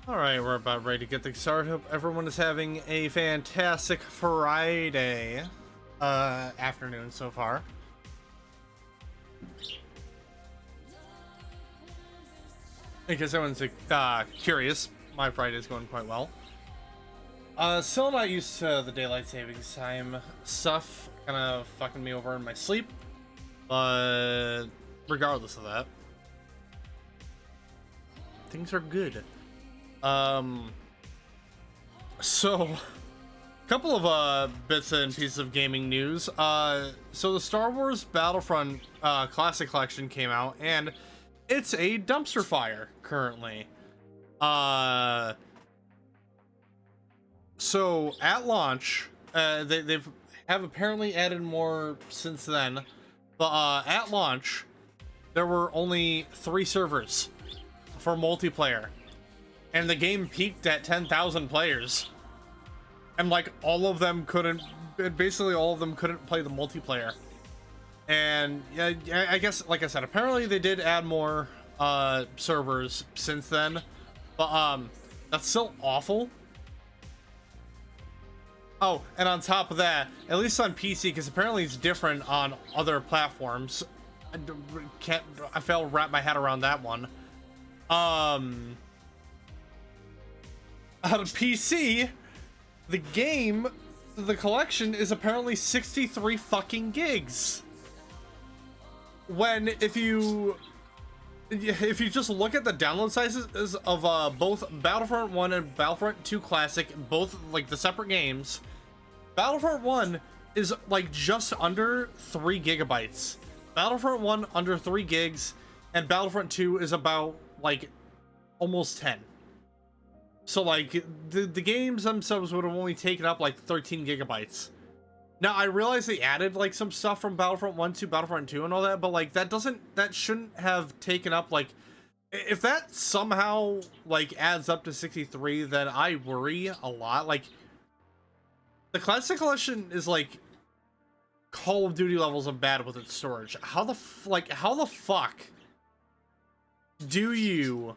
All right, we're about ready to get things started. Hope everyone is having a fantastic Friday afternoon so far. In case everyone's curious, my Friday is going quite well. Still not used to the daylight savings time stuff, kind of fucking me over in my sleep. But regardless of that, things are good. So couple of bits and pieces of gaming news. So the Star Wars Battlefront Classic Collection came out, and it's a dumpster fire currently. So at launch, they've apparently added more since then, but at launch, there were only 3 servers for multiplayer, and the game peaked at 10,000 players. And like all of them couldn't play the multiplayer. And yeah, I guess, like I said, apparently they did add more servers since then, but that's still awful. Oh, and on top of that, at least on PC, because apparently it's different on other platforms. I fail to wrap my head around that one. On PC, the game, the collection, is apparently 63 fucking gigs. When if you just look at the download sizes of both Battlefront 1 and Battlefront 2 Classic, both like the separate games, Battlefront 1 is like just under 3 gigabytes. Battlefront 1 under 3 gigs, and Battlefront 2 is about like almost 10. So like the games themselves would have only taken up like 13 gigabytes. Now I realize they added like some stuff from Battlefront 1 to Battlefront 2 and all that, but like that shouldn't have taken up, like, if that somehow like adds up to 63, then I worry a lot. Like, the Classic Collection is like Call of Duty levels of bad with its storage. How the fuck do you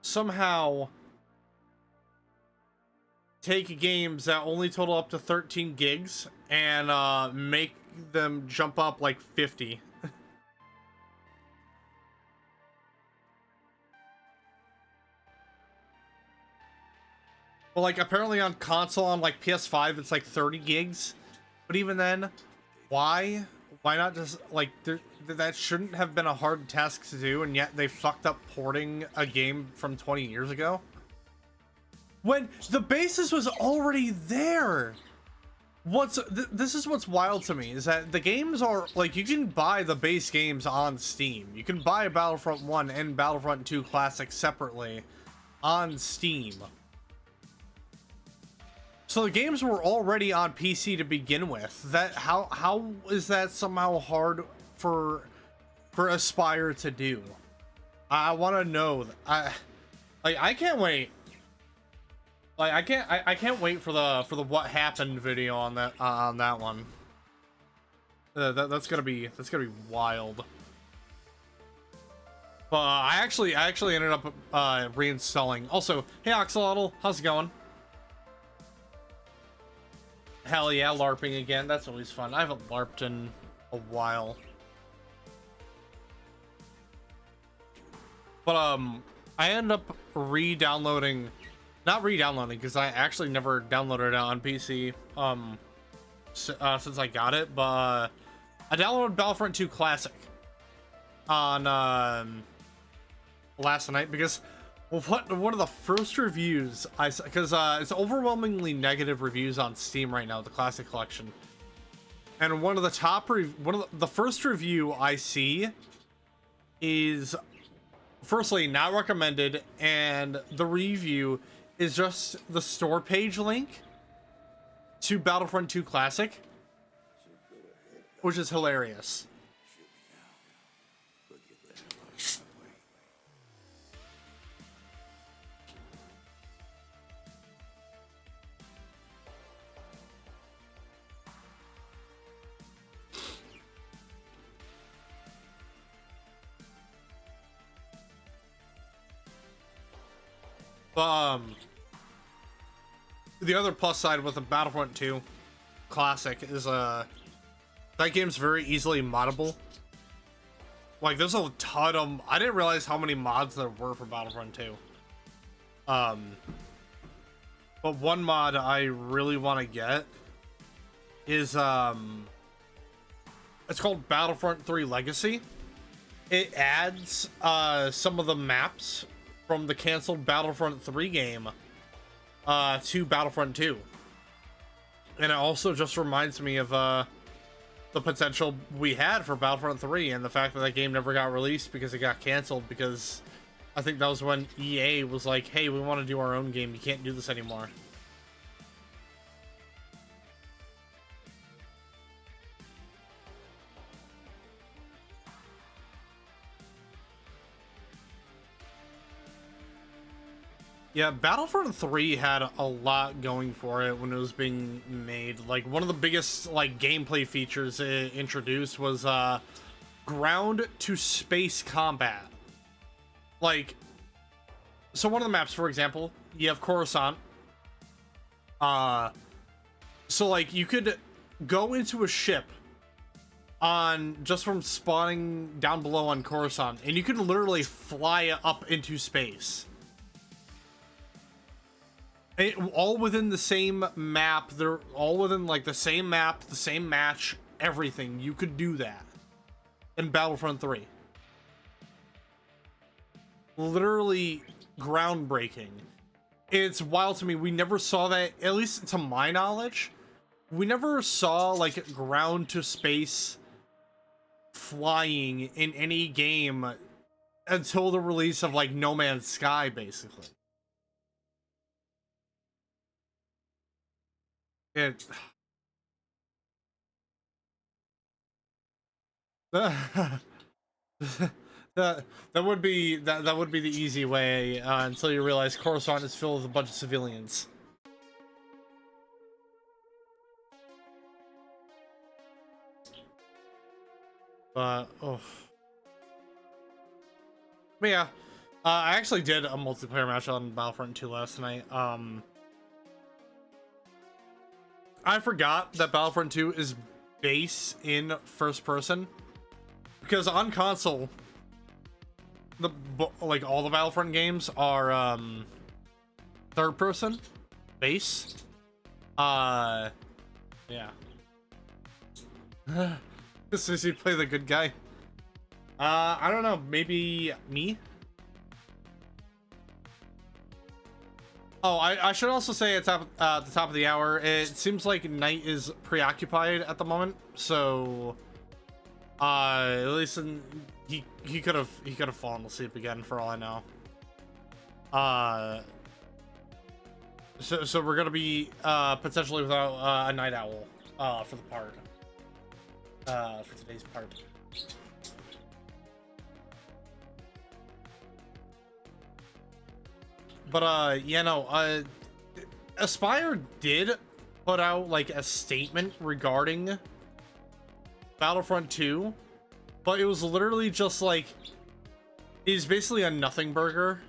somehow take games that only total up to 13 gigs and make them jump up like 50? Well, like, apparently on console, on like PS5, it's like 30 gigs. But even then, why not just like, that shouldn't have been a hard task to do, and yet they fucked up porting a game from 20 years ago when the basis was already there. This is what's wild to me, is that the games are like, you can buy the base games on Steam. You can buy Battlefront 1 and Battlefront 2 Classic separately on Steam. So the games were already on PC to begin with. That how is that somehow hard for Aspire to do? I want to know. I can't wait. Like, I can't wait for the what happened video on that one. That's gonna be wild. But I actually ended up reinstalling. Also, hey Oxalotl, how's it going? Hell yeah, LARPing again. That's always fun. I haven't LARPed in a while. But I ended up not re-downloading, because I actually never downloaded it on PC since I got it, but I downloaded Battlefront 2 Classic on last night, because, well, one of the first reviews because it's overwhelmingly negative reviews on Steam right now, the Classic Collection, and one of the first review I see is, firstly, not recommended, and the review is just the store page link to Battlefront 2 Classic, which is hilarious. Um, the other plus side with the Battlefront 2 Classic is that game's very easily moddable. Like, there's a ton of... I didn't realize how many mods there were for Battlefront 2. But one mod I really want to get is, it's called Battlefront 3 Legacy. It adds, some of the maps from the canceled Battlefront 3 game, to Battlefront 2. And it also just reminds me of, the potential we had for Battlefront 3 and the fact that game never got released because it got canceled, because I think that was when EA was like, hey, we want to do our own game. You can't do this anymore. Yeah, Battlefront 3 had a lot going for it when it was being made. Like, one of the biggest, like, gameplay features it introduced was, ground to space combat. Like, so one of the maps, for example, you have Coruscant. So, like, you could go into a ship just from spawning down below on Coruscant, and you could literally fly up into space. All within the same map. They're all within, like, the same map, the same match, everything. You could do that in Battlefront 3. Literally groundbreaking. It's wild to me. We never saw that, at least to my knowledge. We never saw, like, ground to space flying in any game until the release of, like, No Man's Sky, basically. It that would be that would be the easy way until you realize Coruscant is filled with a bunch of civilians. But yeah, I actually did a multiplayer match on Battlefront 2 last night. I forgot that Battlefront 2 is base in first person, because on console, like all the Battlefront games are third person base. Yeah. As soon as you play the good guy. I don't know, maybe me? Oh, I should also say at the top of the hour, it seems like Knight is preoccupied at the moment, so at least he could have fallen asleep again for all I know. So we're gonna be potentially without a Night Owl for the part for today's part. But yeah, no, Aspire did put out like a statement regarding Battlefront 2, but it was literally just like, it's basically a nothing burger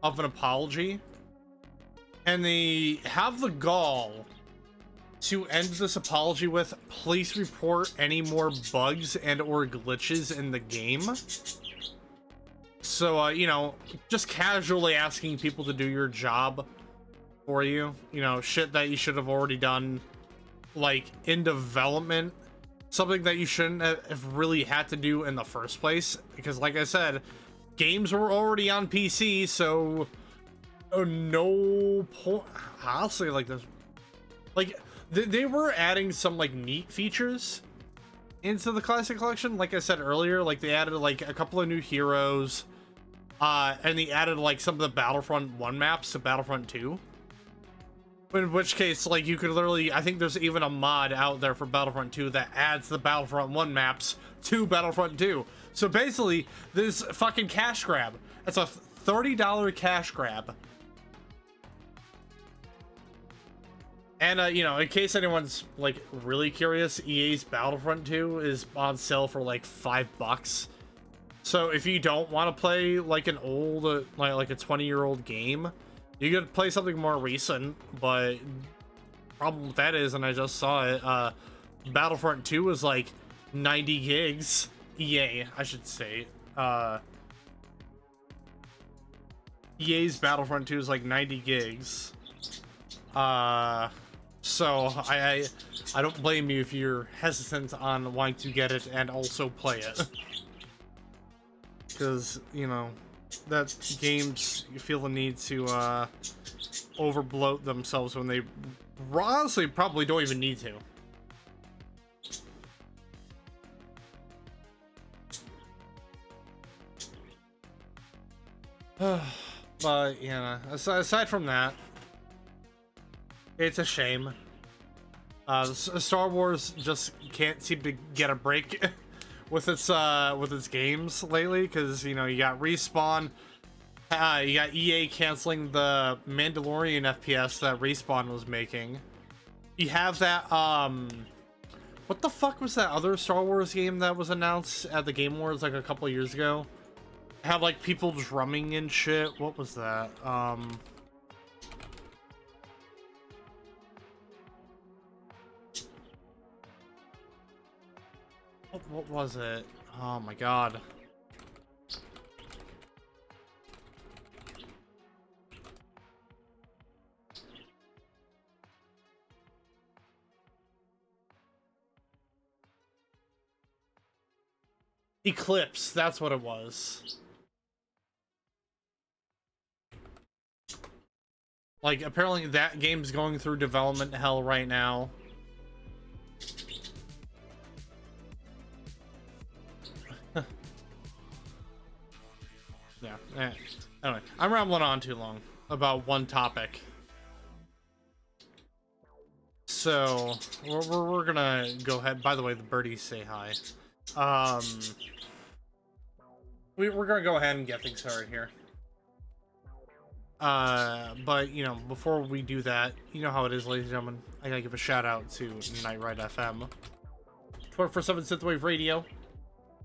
of an apology, and they have the gall to end this apology with, please report any more bugs and or glitches in the game. So, you know, just casually asking people to do your job for you. You know, shit that you should have already done, like, in development. Something that you shouldn't have really had to do in the first place. Because, like I said, games were already on PC, so no point. Honestly, like, this... Like, they were adding some, like, neat features into the Classic Collection. Like I said earlier, like, they added, like, a couple of new heroes. And they added, like, some of the Battlefront 1 maps to Battlefront 2. In which case, like, you could literally... I think there's even a mod out there for Battlefront 2 that adds the Battlefront 1 maps to Battlefront 2. So basically, this fucking cash grab. It's a $30 cash grab. And, you know, in case anyone's, like, really curious, EA's Battlefront 2 is on sale for, like, $5. So if you don't want to play like an old, like a 20-year-old game, You could play something more recent, but problem with that is, and I just saw it, Battlefront 2 is like 90 gigs. EA, I should say. EA's Battlefront 2 is like 90 gigs. So I don't blame you if you're hesitant on wanting to get it and also play it. Because, you know, that games feel the need to overbloat themselves when they honestly probably don't even need to. But, yeah, aside from that, it's a shame. Star Wars just can't seem to get a break with its games lately, because, you know, you got Respawn, you got EA canceling the Mandalorian FPS that Respawn was making. You have that what the fuck was that other Star Wars game that was announced at the Game Awards like a couple years ago? Have like people drumming and shit. What was that? What was it? Oh my god. Eclipse, that's what it was. Like, apparently that game's going through development hell right now. Yeah. Anyway, I'm rambling on too long about one topic. So, we're gonna go ahead. By the way, the birdies say hi. We're gonna go ahead and get things started here. But, you know, before we do that, you know how it is, ladies and gentlemen. I gotta give a shout out to Night Ride FM. 24/7 Synthwave Radio.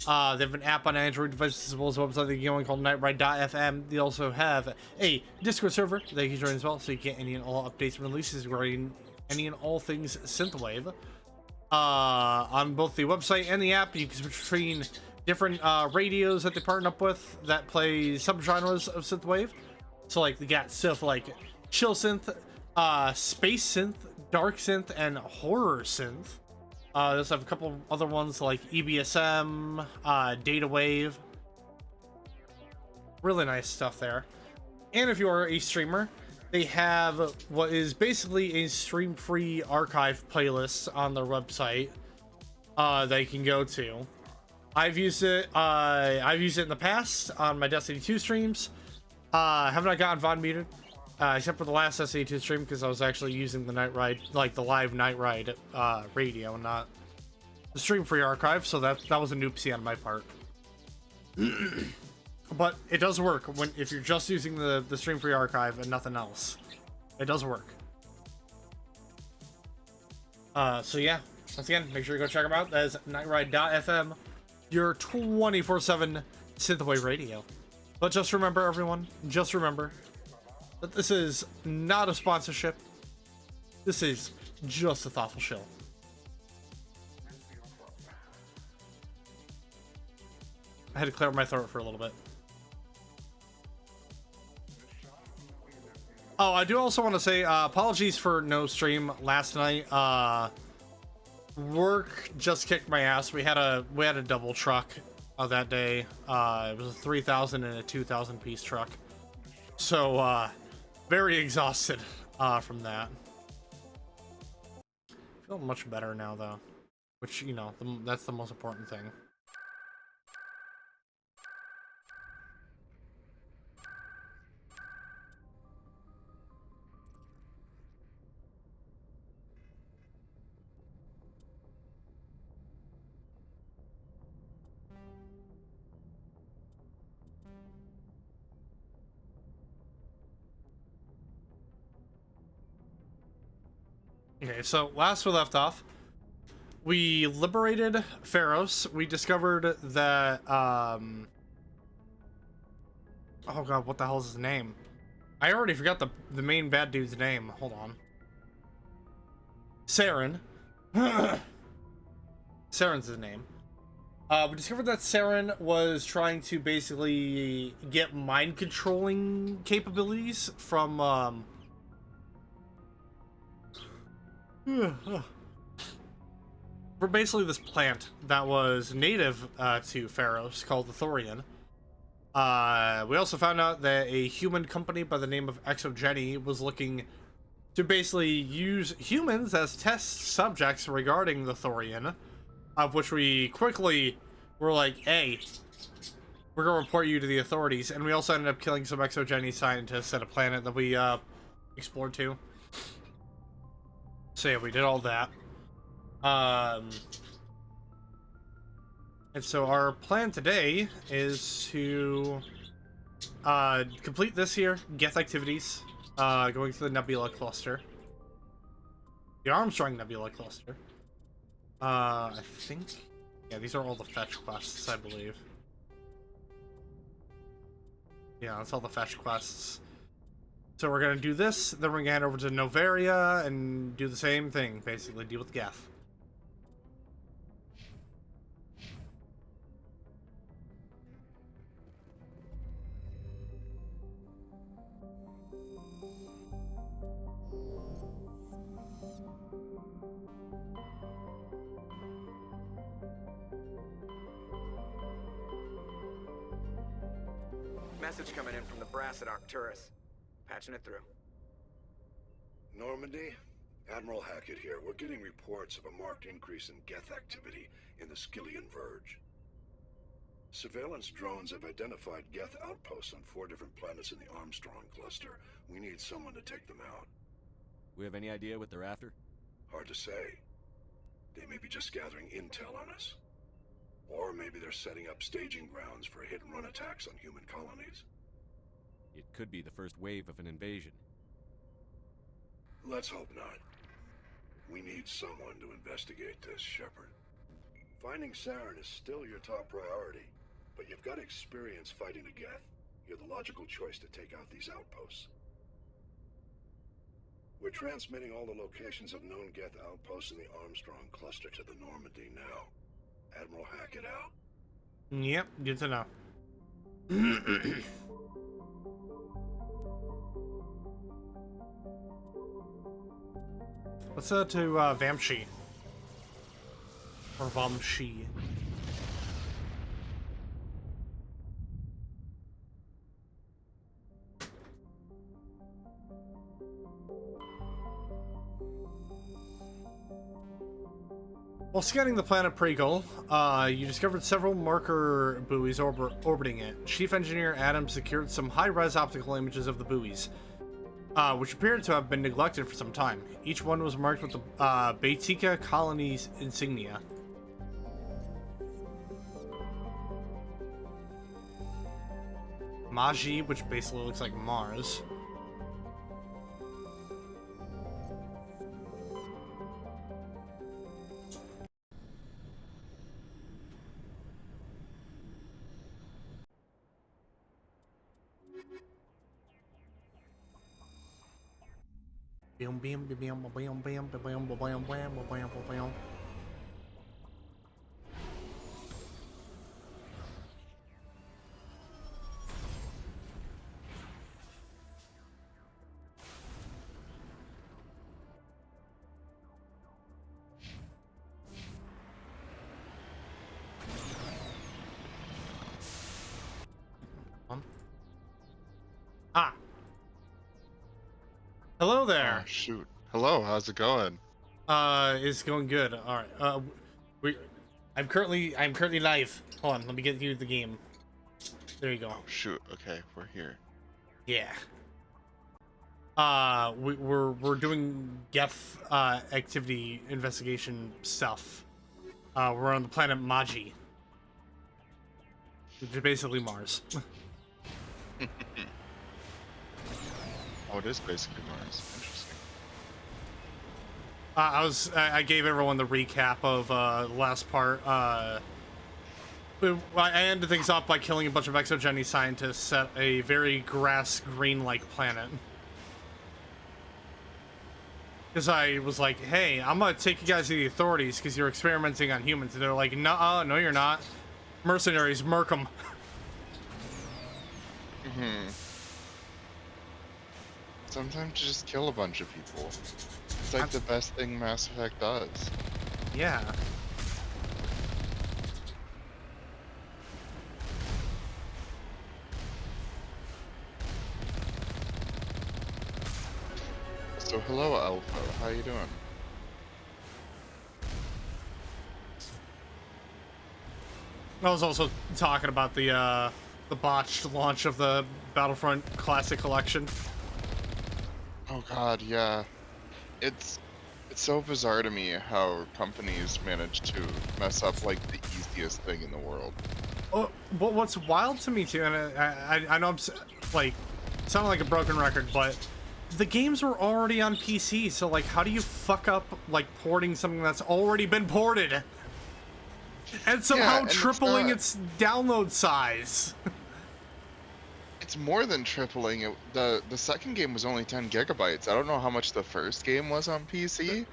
They have an app on Android devices as well as a website they're going called nightride.fm. They also have a Discord server that you can join as well, so you get any and all updates and releases regarding any and all things Synthwave. On both the website and the app, you can switch between different radios that they partner up with that play subgenres of Synthwave. So, like, they got stuff like chill synth, space synth, dark synth, and horror synth. They also have a couple other ones like EBSM, Data Wave. Really nice stuff there. And if you are a streamer, they have what is basically a stream-free archive playlist on their website that you can go to. I've used it in the past on my Destiny 2 streams. Have not gotten VOD muted, except for the last Destiny 2 stream, because I was actually using the Night Ride, like the live Night Ride radio, and not the stream-free archive, so that was a noopsie on my part. But it does work if you're just using the stream-free archive and nothing else. It does work. So yeah, once again, make sure you go check them out. That is nightride.fm, your 24/7 Synthwave radio. But just remember, everyone, just remember that this is not a sponsorship. This is just a thoughtful shill. I had to clear my throat for a little bit. Oh, I do also want to say apologies for no stream last night. Work just kicked my ass. We had a double truck that day. It was a 3,000 and a 2,000 piece truck. So very exhausted from that. Feel much better now though, which, you know, that's the most important thing. Okay, so last we left off, we liberated Pharos. We discovered that, oh god, what the hell is his name? I already forgot the main bad dude's name. Hold on. Saren. Saren's his name. We discovered that Saren was trying to basically get mind controlling capabilities from for basically this plant that was native to Pharos called the Thorian. We also found out that a human company by the name of Exogeny was looking to basically use humans as test subjects regarding the Thorian, of which we quickly were like, hey, we're gonna report you to the authorities. And we also ended up killing some Exogeny scientists at a planet that we explored to. So yeah, we did all that. And so our plan today is to complete this here, Geth activities, going to the Nebula cluster. The Armstrong Nebula cluster. I think, yeah, these are all the fetch quests, I believe. Yeah, that's all the fetch quests. So we're gonna do this, then we're gonna head over to Noveria and do the same thing, basically, deal with Geth. Message coming in from the brass at Arcturus. Patching it through. Normandy? Admiral Hackett here. We're getting reports of a marked increase in Geth activity in the Skyllian Verge. Surveillance drones have identified Geth outposts on 4 different planets in the Armstrong cluster. We need someone to take them out. We have any idea what they're after? Hard to say. They may be just gathering intel on us. Or maybe they're setting up staging grounds for hit-and-run attacks on human colonies. It could be the first wave of an invasion. Let's hope not. We need someone to investigate this, Shepard. Finding Saren is still your top priority, but you've got experience fighting the Geth. You're the logical choice to take out these outposts. We're transmitting all the locations of known Geth outposts in the Armstrong cluster to the Normandy now. Admiral Hackett out. Yep, good to know. Let's to Vamshi. Or Vamshi. While scanning the planet Pregal, you discovered several marker buoys orbiting it. Chief Engineer Adam secured some high-res optical images of the buoys, which appeared to have been neglected for some time. Each one was marked with the Baetica colony's insignia. Maji, which basically looks like Mars. Ah. Hello there. Oh, shoot. Hello, how's it going? It's going good. All right. I'm currently live. Hold on, let me get you the game. There you go. Oh, shoot. Okay, we're here. Yeah. We're doing Geth activity investigation stuff. We're on the planet Maji, which is basically Mars. Oh, it is basically Mars. Interesting. I gave everyone the recap of the last part. I ended things off by killing a bunch of exogeny scientists at a very grass-green-like planet. Because I was like, hey, I'm gonna take you guys to the authorities because you're experimenting on humans. And they're like, nuh-uh, no you're not. Mercenaries, murk them. Sometimes you just kill a bunch of people. It's like the best thing Mass Effect does. Yeah. So hello, Alpha. How you doing? I was also talking about the botched launch of the Battlefront Classic Collection. Oh God, yeah. It's so bizarre to me how companies manage to mess up like the easiest thing in the world. Oh, but what's wild to me too, and I know I'm like sounding like a broken record, but the games were already on PC, so like, how do you fuck up like porting something that's already been ported, and somehow and tripling its download size? It's more than tripling it. The second game was only 10 gigabytes. I don't know how much the first game was on PC,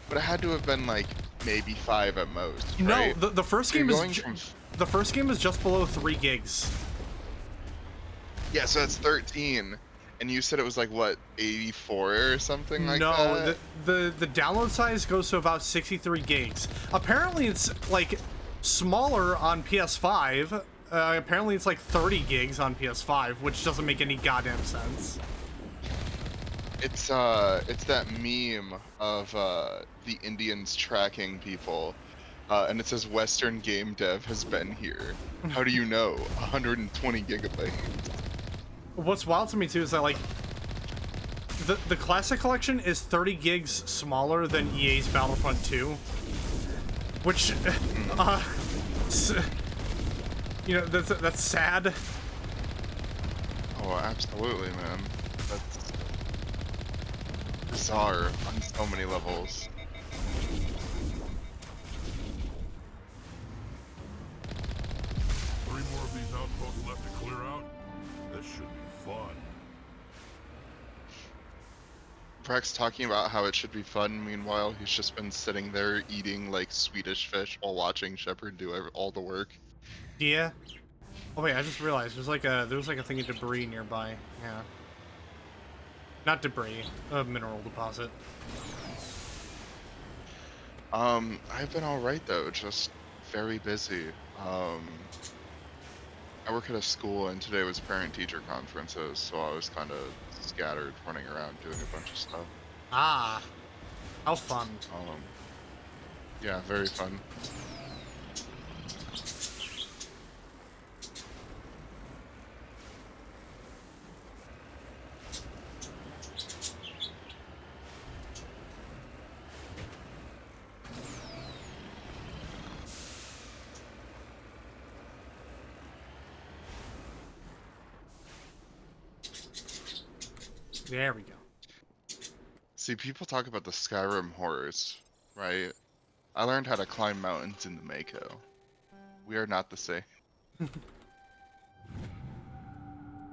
but it had to have been like maybe 5 at most. Right? No, the first So you're game going is from the first game is just below 3 gigs. yeah, so that's 13, and you said it was like what 84 or something like No, that. the download size goes to about 63 gigs. Apparently, it's like smaller on PS5. Apparently, it's like 30 gigs on PS5, which doesn't make any goddamn sense. It's that meme of the Indians tracking people, and it says Western game dev has been here. How do you know? 120 gigabytes. What's wild to me too is that like the classic collection is 30 gigs smaller than EA's Battlefront 2, which you know, that's sad. Oh, absolutely, man. That's bizarre on so many levels. Three more of these outposts left to clear out? This should be fun. Breck's talking about how it should be fun. Meanwhile, he's just been sitting there eating like Swedish fish while watching Shepard do all the work. Yeah. Oh wait, I just realized there was like a thing of debris nearby. Yeah. Not debris, a mineral deposit. I've been alright though, just very busy. I work at a school and today was parent-teacher conferences, so I was kind of scattered, running around doing a bunch of stuff. Ah, how fun. Yeah, very fun. There we go. See, people talk about the Skyrim horrors, right? I learned how to climb mountains in the Mako. We are not the same.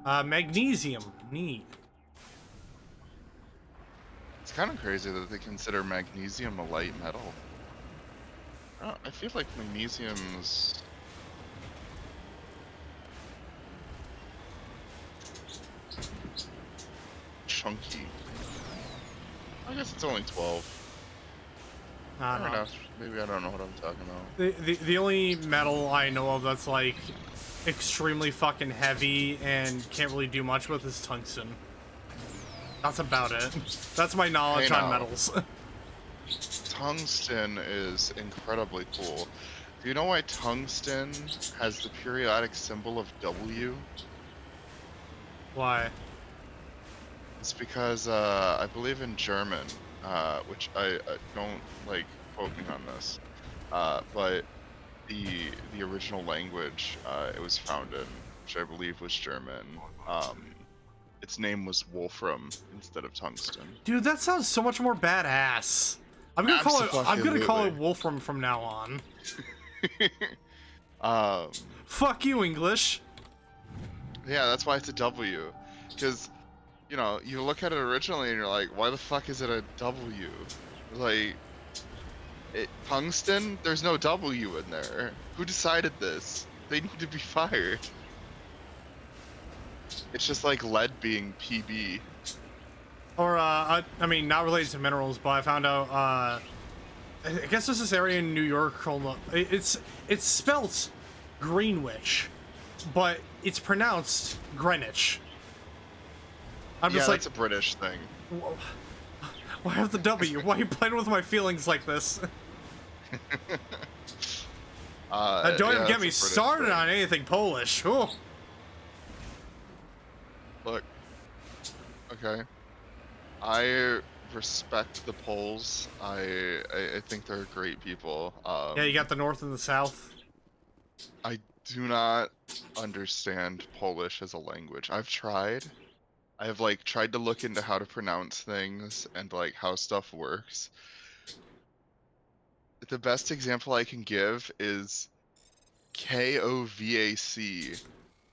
Magnesium. Neat. It's kind of crazy that they consider magnesium a light metal. I feel like magnesium's... chunky. I guess it's only 12. I Fair don't know. enough. Maybe I don't know what I'm talking about. The only metal I know of that's like extremely fucking heavy and can't really do much with is tungsten. That's about it. That's my knowledge Hey, on now. metals. Tungsten is incredibly cool. Do you know why tungsten has the periodic symbol of W? Why? It's because I believe in German, which I don't like quote me on this, but the original language it was found in, which I believe was German. Its name was Wolfram instead of tungsten. Dude, that sounds so much more badass. I'm gonna call it Abso-fucking-lutely. Wolfram from now on. Um, Fuck you, English. yeah, that's why it's a W. Because, you know, you look at it originally and you're like, why the fuck is it a W? Like, tungsten? There's no W in there. Who decided this? They need to be fired. It's just like lead being PB. Or, I mean, not related to minerals, but I found out, I guess there's this area in New York called, it's spelt Greenwich, but it's pronounced Greenwich. I'm Yeah, just like, that's a British thing. why have the W? Why are you playing with my feelings like this? Don't yeah, even get that's me a British started thing. on anything Polish. Ooh. Look. Okay. I respect the Poles. I think they're great people. Yeah, you got the North and the South. I do not understand Polish as a language. I've tried. I have like tried to look into how to pronounce things and like how stuff works. The best example I can give is Kovac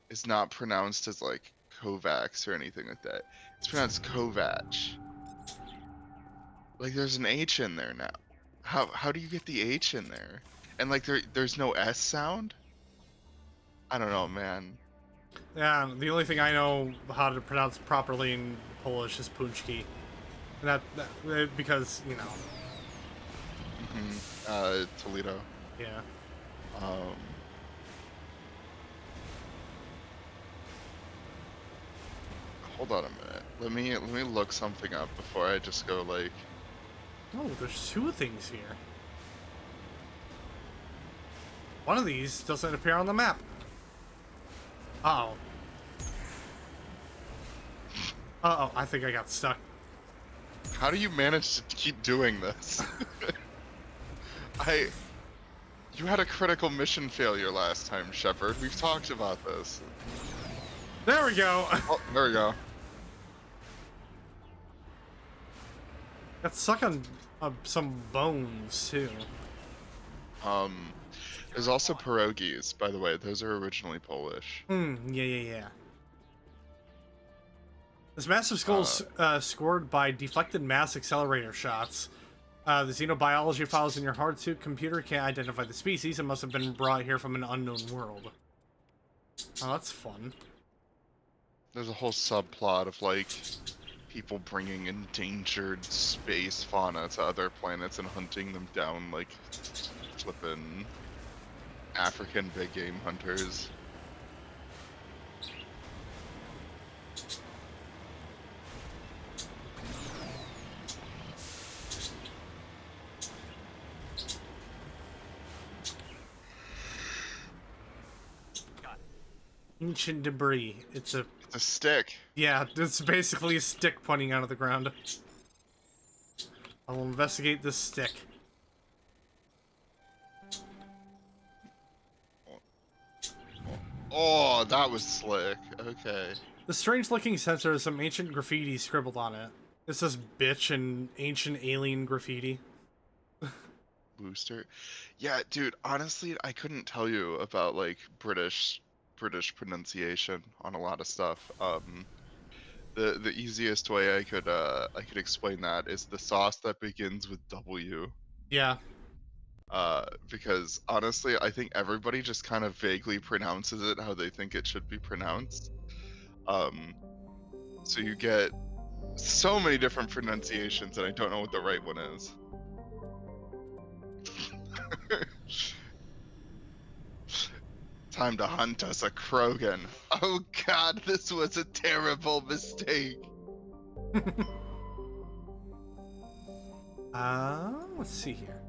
is not pronounced as like Kovacs or anything like that. It's pronounced Kovac. Like there's an H in there now. How do you get the H in there? And like there's no S sound? I don't know, man. Yeah, the only thing I know how to pronounce properly in Polish is Punchki. And that because, you know. Toledo. Yeah. Hold on a minute. Let me look something up before I just go like. Oh, there's two things here. One of these doesn't appear on the map. Uh-oh. Uh-oh, I think I got stuck. How do you manage to keep doing this? You had a critical mission failure last time, Shepard. We've talked about this. There we go. Oh, there we go. Got stuck on some bones, too. There's also pierogies, by the way. Those are originally Polish. Yeah. This massive skull scored by deflected mass accelerator shots. The xenobiology files in your hard suit computer can't identify the species. It must have been brought here from an unknown world. Oh, that's fun. There's a whole subplot of like people bringing endangered space fauna to other planets and hunting them down like flippin' African big game hunters. Ancient debris. It's a stick. Yeah, it's basically a stick pointing out of the ground. I'll investigate this stick. Oh, that was slick. Okay. The strange-looking sensor has some ancient graffiti scribbled on it. It says "bitch" in ancient alien graffiti. Booster. Yeah, dude, honestly, I couldn't tell you about like British pronunciation on a lot of stuff. The easiest way I could explain that is the sauce that begins with W. Yeah. Because honestly, I think everybody just kind of vaguely pronounces it how they think it should be pronounced. So you get so many different pronunciations, and I don't know what the right one is. Time to hunt us a Krogan. Oh god, this was a terrible mistake. Let's see here.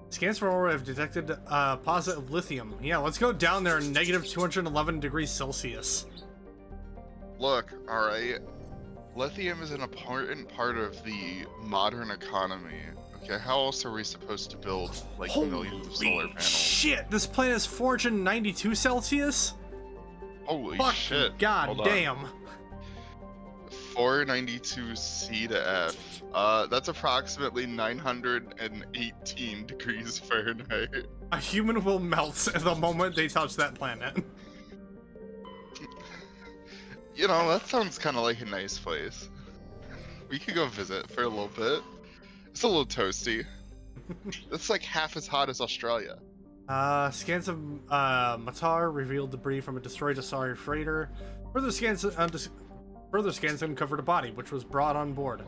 Scans for ore have detected a deposit of lithium. Yeah, let's go down there in negative 211 degrees Celsius. Look, alright. Lithium is an important part of the modern economy. Okay, how else are we supposed to build, like, millions of solar panels? Shit, this planet is 492 Celsius? Holy Fuck shit. God Hold on. damn. 492 C to F. That's approximately 918 degrees Fahrenheit. A human will melt the moment they touch that planet. You know, that sounds kind of like a nice place. We could go visit for a little bit. It's a little toasty. It's like half as hot as Australia. Scans of Matar revealed debris from a destroyed Asari freighter. Further scans uncovered a body, which was brought on board.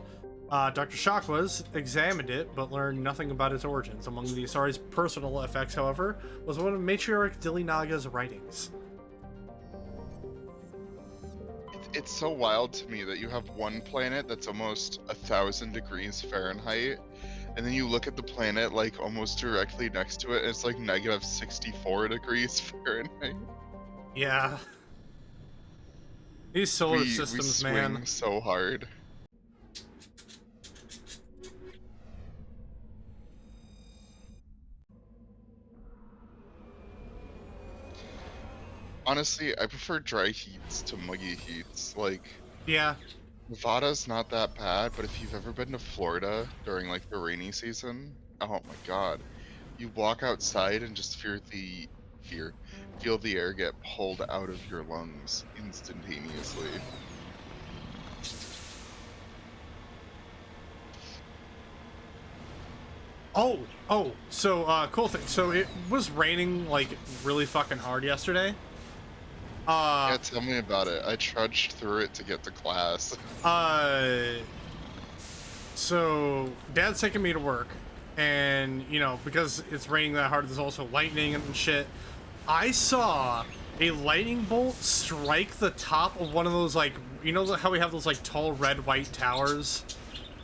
Dr. Shakwas examined it, but learned nothing about its origins. Among the Asari's personal effects, however, was one of Matriarch Dillinaga's writings. It's so wild to me that you have one planet that's almost 1,000 degrees Fahrenheit, and then you look at the planet like almost directly next to it, and it's like negative 64 degrees Fahrenheit. Yeah. These solar systems, we swing man. so hard. Honestly, I prefer dry heats to muggy heats. Like, Yeah. Nevada's not that bad, but if you've ever been to Florida during like the rainy season, oh my god. You walk outside and just feel the air get pulled out of your lungs instantaneously. So, cool thing. So it was raining, like, really fucking hard yesterday. Yeah, tell me about it. I trudged through it to get to class. So Dad's taking me to work, and, you know, because it's raining that hard, there's also lightning and shit. I saw a lightning bolt strike the top of one of those, like, you know how we have those, like, tall red white towers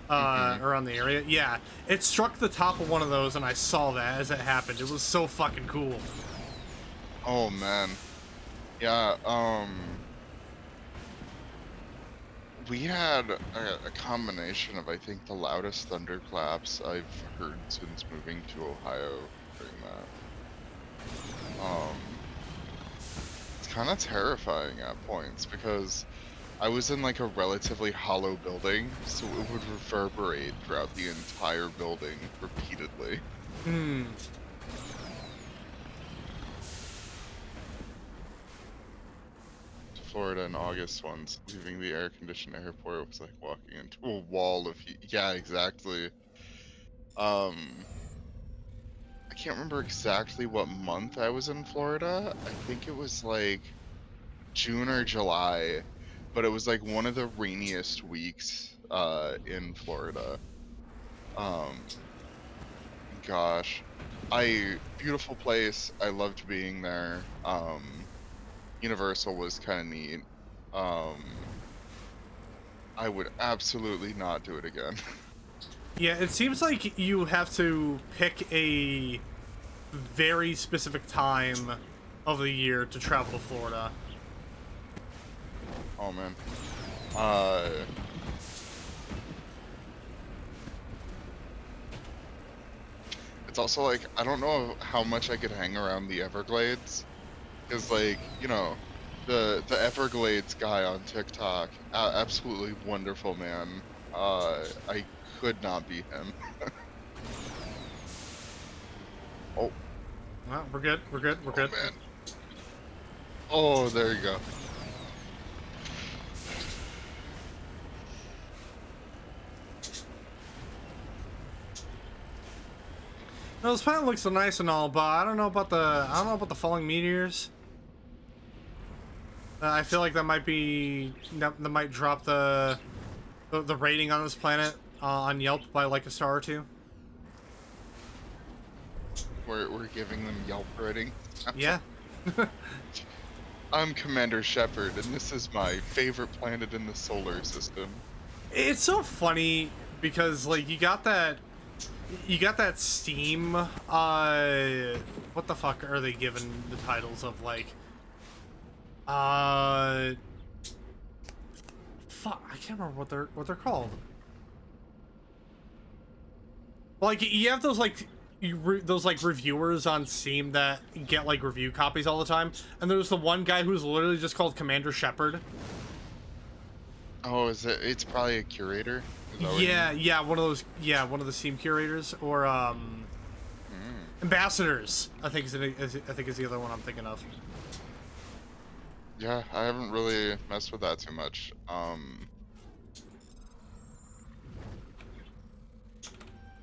around the area? Yeah, it struck the top of one of those, and I saw that as it happened. It was so fucking cool. Oh man. Yeah, we had a combination of, I think, the loudest thunderclaps I've heard since moving to Ohio during that. It's kind of terrifying at points because I was in like a relatively hollow building, so it would reverberate throughout the entire building repeatedly. Hmm. Florida in August once, leaving the air-conditioned airport was like walking into a wall of heat. Yeah, exactly. I can't remember exactly what month I was in Florida. I think it was like June or July, but it was like one of the rainiest weeks in Florida. Gosh, beautiful place. I loved being there. Universal was kind of neat. I would absolutely not do it again. Yeah, it seems like you have to pick a very specific time of the year to travel to Florida. Oh man. It's also like, I don't know how much I could hang around the Everglades. Because, like, you know, the Everglades guy on TikTok, absolutely wonderful man. I could not be him. Oh. Well, we're good. We're good. We're good. Man. Oh, there you go. No, this planet looks so nice and all, but I don't know about the falling meteors. I feel like that might drop the rating on this planet on Yelp by like a star or two. We're giving them Yelp rating. Yeah. I'm Commander Shepard, and this is my favorite planet in the solar system. It's so funny because like you got that Steam. What the fuck are they given the titles of, like? Fuck, I can't remember what they're called. Like, you have those like reviewers on Steam that get like review copies all the time, and there's the one guy who's literally just called Commander Shepard. Oh, is it? It's probably a curator. Is that what you Yeah, mean? yeah, one of those. Yeah, one of the Steam curators or Mm. ambassadors. I think is the other one I'm thinking of. Yeah, I haven't really messed with that too much.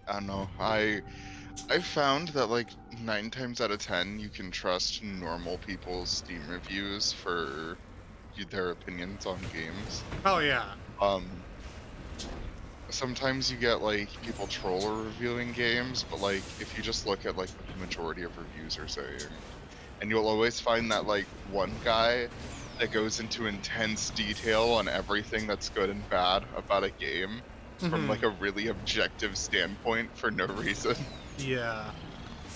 I don't know. I found that like 9 times out of 10, you can trust normal people's Steam reviews for their opinions on games. Oh yeah. Um, Sometimes you get like people troll or reviewing games, but like if you just look at like what the majority of reviews are saying, and you'll always find that like one guy that goes into intense detail on everything that's good and bad about a game from Hmm. like a really objective standpoint for no reason. Yeah.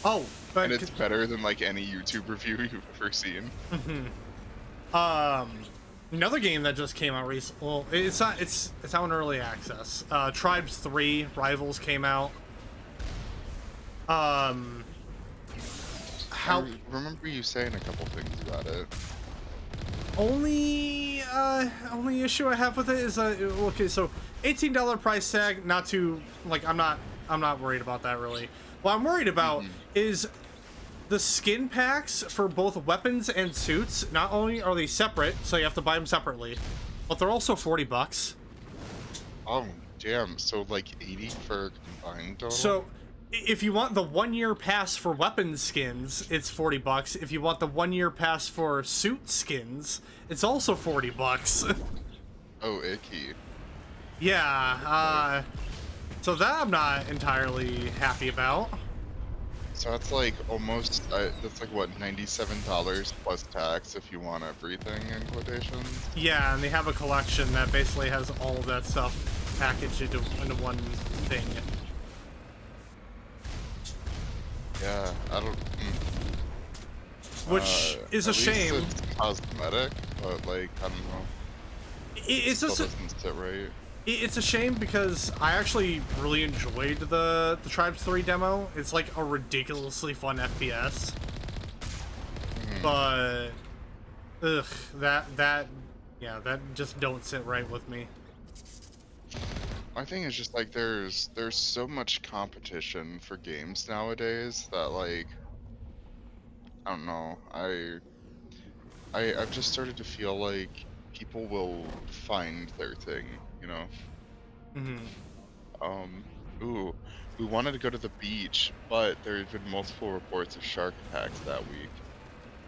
Oh, And but it's better than like any YouTube review you've ever seen. another game that just came out recently. Well, it's not. It's out in early access. Tribes 3 Rivals came out. Um, how Remember you saying a couple things about it. only issue I have with it is okay. So $18 price tag. Not too like I'm not worried about that really. What I'm worried about is the skin packs for both weapons and suits. Not only are they separate, so you have to buy them separately, but they're also $40. Oh, damn. So like 80 for a combined total? So if you want the 1 year pass for weapon skins, it's $40. If you want the 1 year pass for suit skins, it's also $40. Oh, icky. Yeah, so that I'm not entirely happy about. So that's like almost, that's like what, $97 plus tax if you want everything in quotations? Yeah, and they have a collection that basically has all of that stuff packaged into one thing. Yeah, I don't. Which is a At least shame. it's cosmetic, but like, I don't know. It's Still just doesn't sit right. it's a shame because I actually really enjoyed the Tribes 3 demo. It's like a ridiculously fun FPS. But ugh, that just don't sit right with me. My thing is just like there's so much competition for games nowadays that like I don't know. I've just started to feel like people will find their thing, you know. Hmm. Um, ooh, we wanted to go to the beach, but there have been multiple reports of shark attacks that week.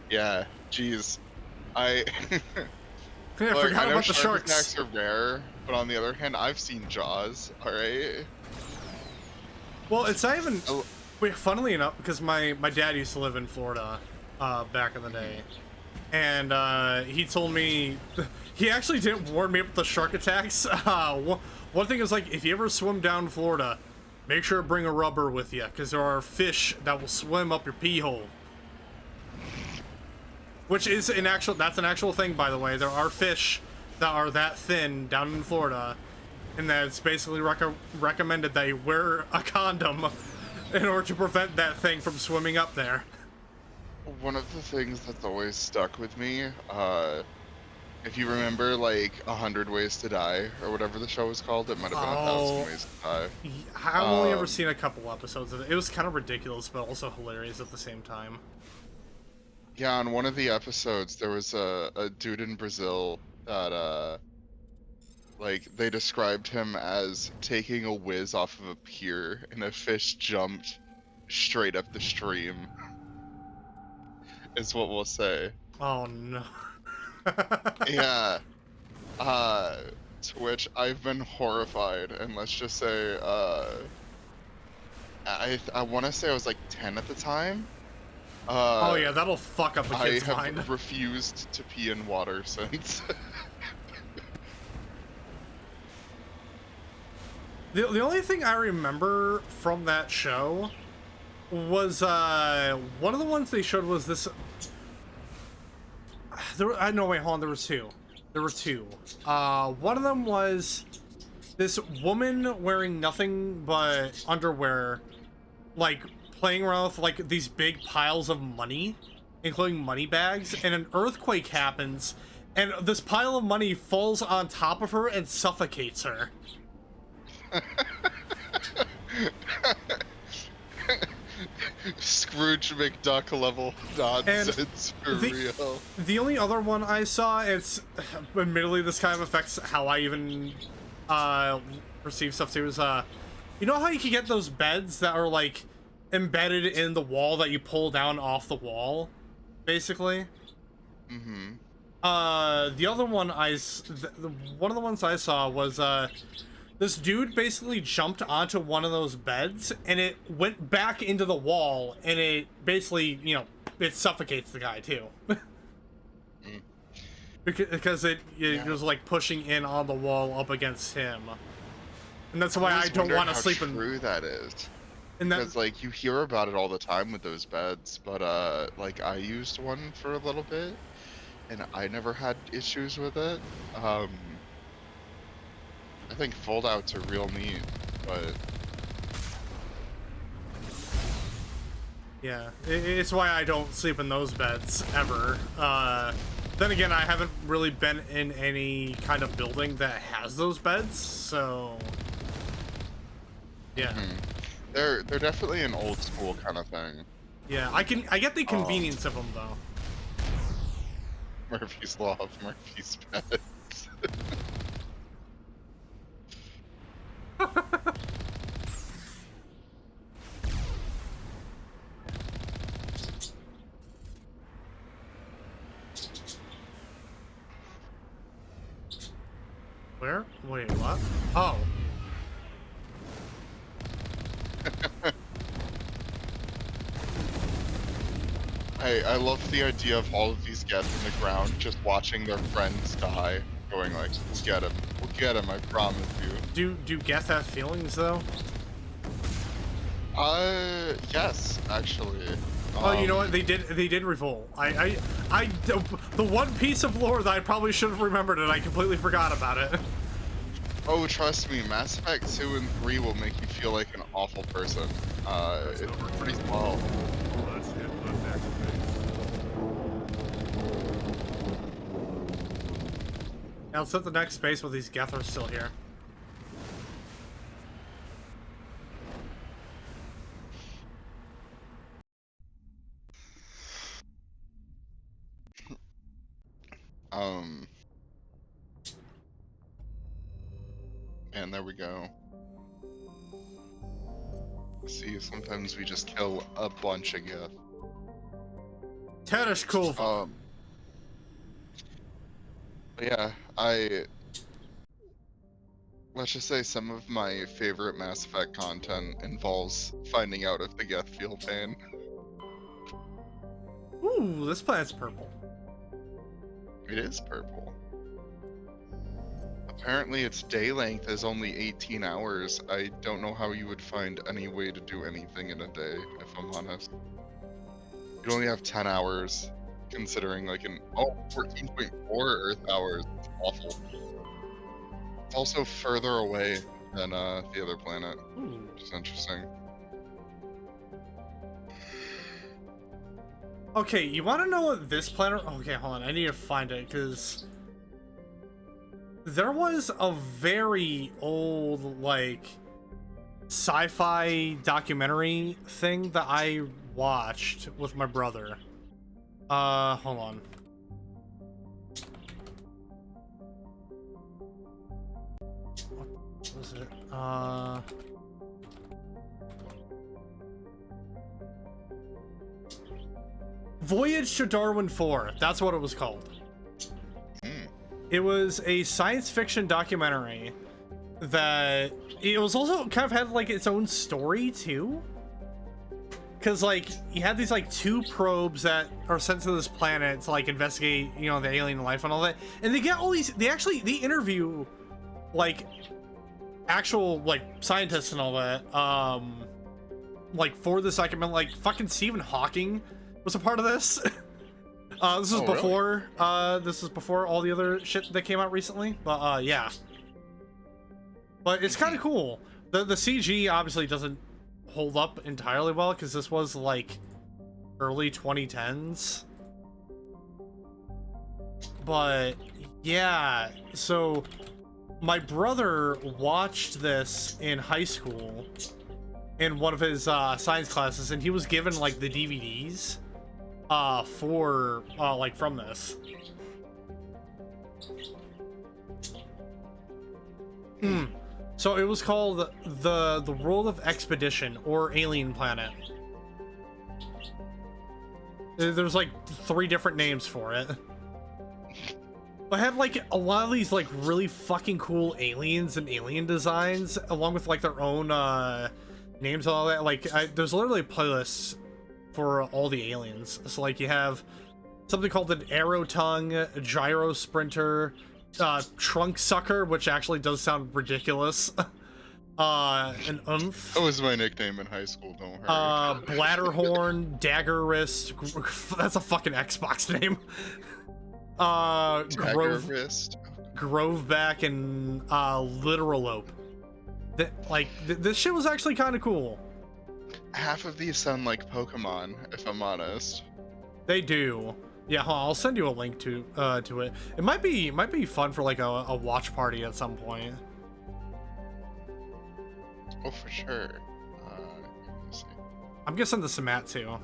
Yeah, geez. I Yeah, I Look, forgot I know about the shark sharks. attacks are rare, but on the other hand, I've seen Jaws, alright? Well, it's not even. Oh, Wait, funnily enough, because my dad used to live in Florida, back in the day, and he told me he actually didn't warn me about the shark attacks. One thing is like if you ever swim down Florida, make sure to bring a rubber with you, because there are fish that will swim up your pee hole. Which is that's an actual thing, by the way. There are fish that are that thin down in Florida, and that it's basically recommended that you wear a condom in order to prevent that thing from swimming up there. one of the things that's always stuck with me, if you remember, like, 100 Ways to Die, or whatever the show was called, it might have been 1,000 Oh, Ways to Die. I've only ever Um, seen a couple episodes of it. It was kind of ridiculous, but also hilarious at the same time. Yeah, on one of the episodes, there was a dude in Brazil that, like, they described him as taking a whiz off of a pier, and a fish jumped straight up the stream, is what we'll say. Oh no. Yeah, to which I've been horrified, and let's just say, I want to say I was like 10 at the time. Oh yeah, that'll fuck up a I kid's have mind. refused to pee in water since. The only thing I remember from that show was one of the ones they showed was this. No, wait, hold on. There was two. There were two. One of them was this woman wearing nothing but underwear, like playing around with like these big piles of money, including money bags, and an earthquake happens, and this pile of money falls on top of her and suffocates her. Scrooge McDuck level nonsense for real. The only other one I saw, it's admittedly this kind of affects how I even perceive stuff too, is you know how you can get those beds that are like embedded in the wall that you pull down off the wall, basically? Mm-hmm. The other one one of the ones I saw was this dude basically jumped onto one of those beds and it went back into the wall, and it basically, you know, it suffocates the guy too. Because it was like pushing in on the wall up against him. And that's why I don't want to sleep in. True that is. And that, because like you hear about it all the time with those beds, but like I used one for a little bit and I never had issues with it. I think fold outs are real neat, but yeah, it's why I don't sleep in those beds ever. Then again, I haven't really been in any kind of building that has those beds, so yeah. They're definitely an old school kind of thing. Yeah, I get the convenience of them though. Murphy's Law of Murphy's beds. Where? Wait, what? Oh. I love the idea of all of these Geth in the ground just watching their friends die, going like, we'll get him, I promise you. Do Geth have feelings though? Yes, actually. Oh, you know what? They did revolt. The one piece of lore that I probably should have remembered and I completely forgot about it. Oh, trust me, Mass Effect 2 and 3 will make you feel like an awful person. It's pretty slow. Let's hit the next base. Now let's hit the next space while these Geth are still here. And there we go. See, sometimes we just kill a bunch of Geth. Tereshkova. But yeah, let's just say some of my favorite Mass Effect content involves finding out if the Geth feel pain. Ooh, this planet's purple. It is purple. Apparently its day length is only 18 hours. I don't know how you would find any way to do anything in a day, if I'm honest. You'd only have 10 hours, considering like 14.4 Earth hours. It's awful. It's also further away than the other planet, which is interesting. Okay, you want to know what this planet... Okay, hold on. I need to find it, because... There was a very old, like, sci-fi documentary thing that I watched with my brother. Hold on. What was it? Voyage to Darwin 4. That's what it was called. It was a science fiction documentary that it was also kind of had like its own story too. Cause like you had these like two probes that are sent to this planet to like investigate, you know, the alien life and all that. And they get all these, they interview like actual like scientists and all that. Like for this document, like fucking Stephen Hawking was a part of this. This is before, really? This is before all the other shit that came out recently, but, yeah. But it's kind of cool. The CG obviously doesn't hold up entirely well, because this was, like, early 2010s. But yeah, so my brother watched this in high school in one of his science classes, and he was given like the DVDs for like from this. So it was called the World of Expedition or Alien Planet. There's like 3 different names for it. I have like a lot of these like really fucking cool aliens and alien designs, along with like their own names and all that. Like there's literally playlists for all the aliens. So like you have something called an arrow tongue, a gyro sprinter, trunk sucker, which actually does sound ridiculous. An oomph. That was my nickname in high school, don't worry. Bladderhorn, dagger wrist. That's a fucking Xbox name. Dagger wrist. Groveback and Literalope. This shit was actually kind of cool. Half of these sound like Pokemon, if I'm honest. They do. Yeah, I'll send you a link to it. It might be fun for like a watch party at some point. Oh, for sure. Let me see. I'm gonna send this to Matt too,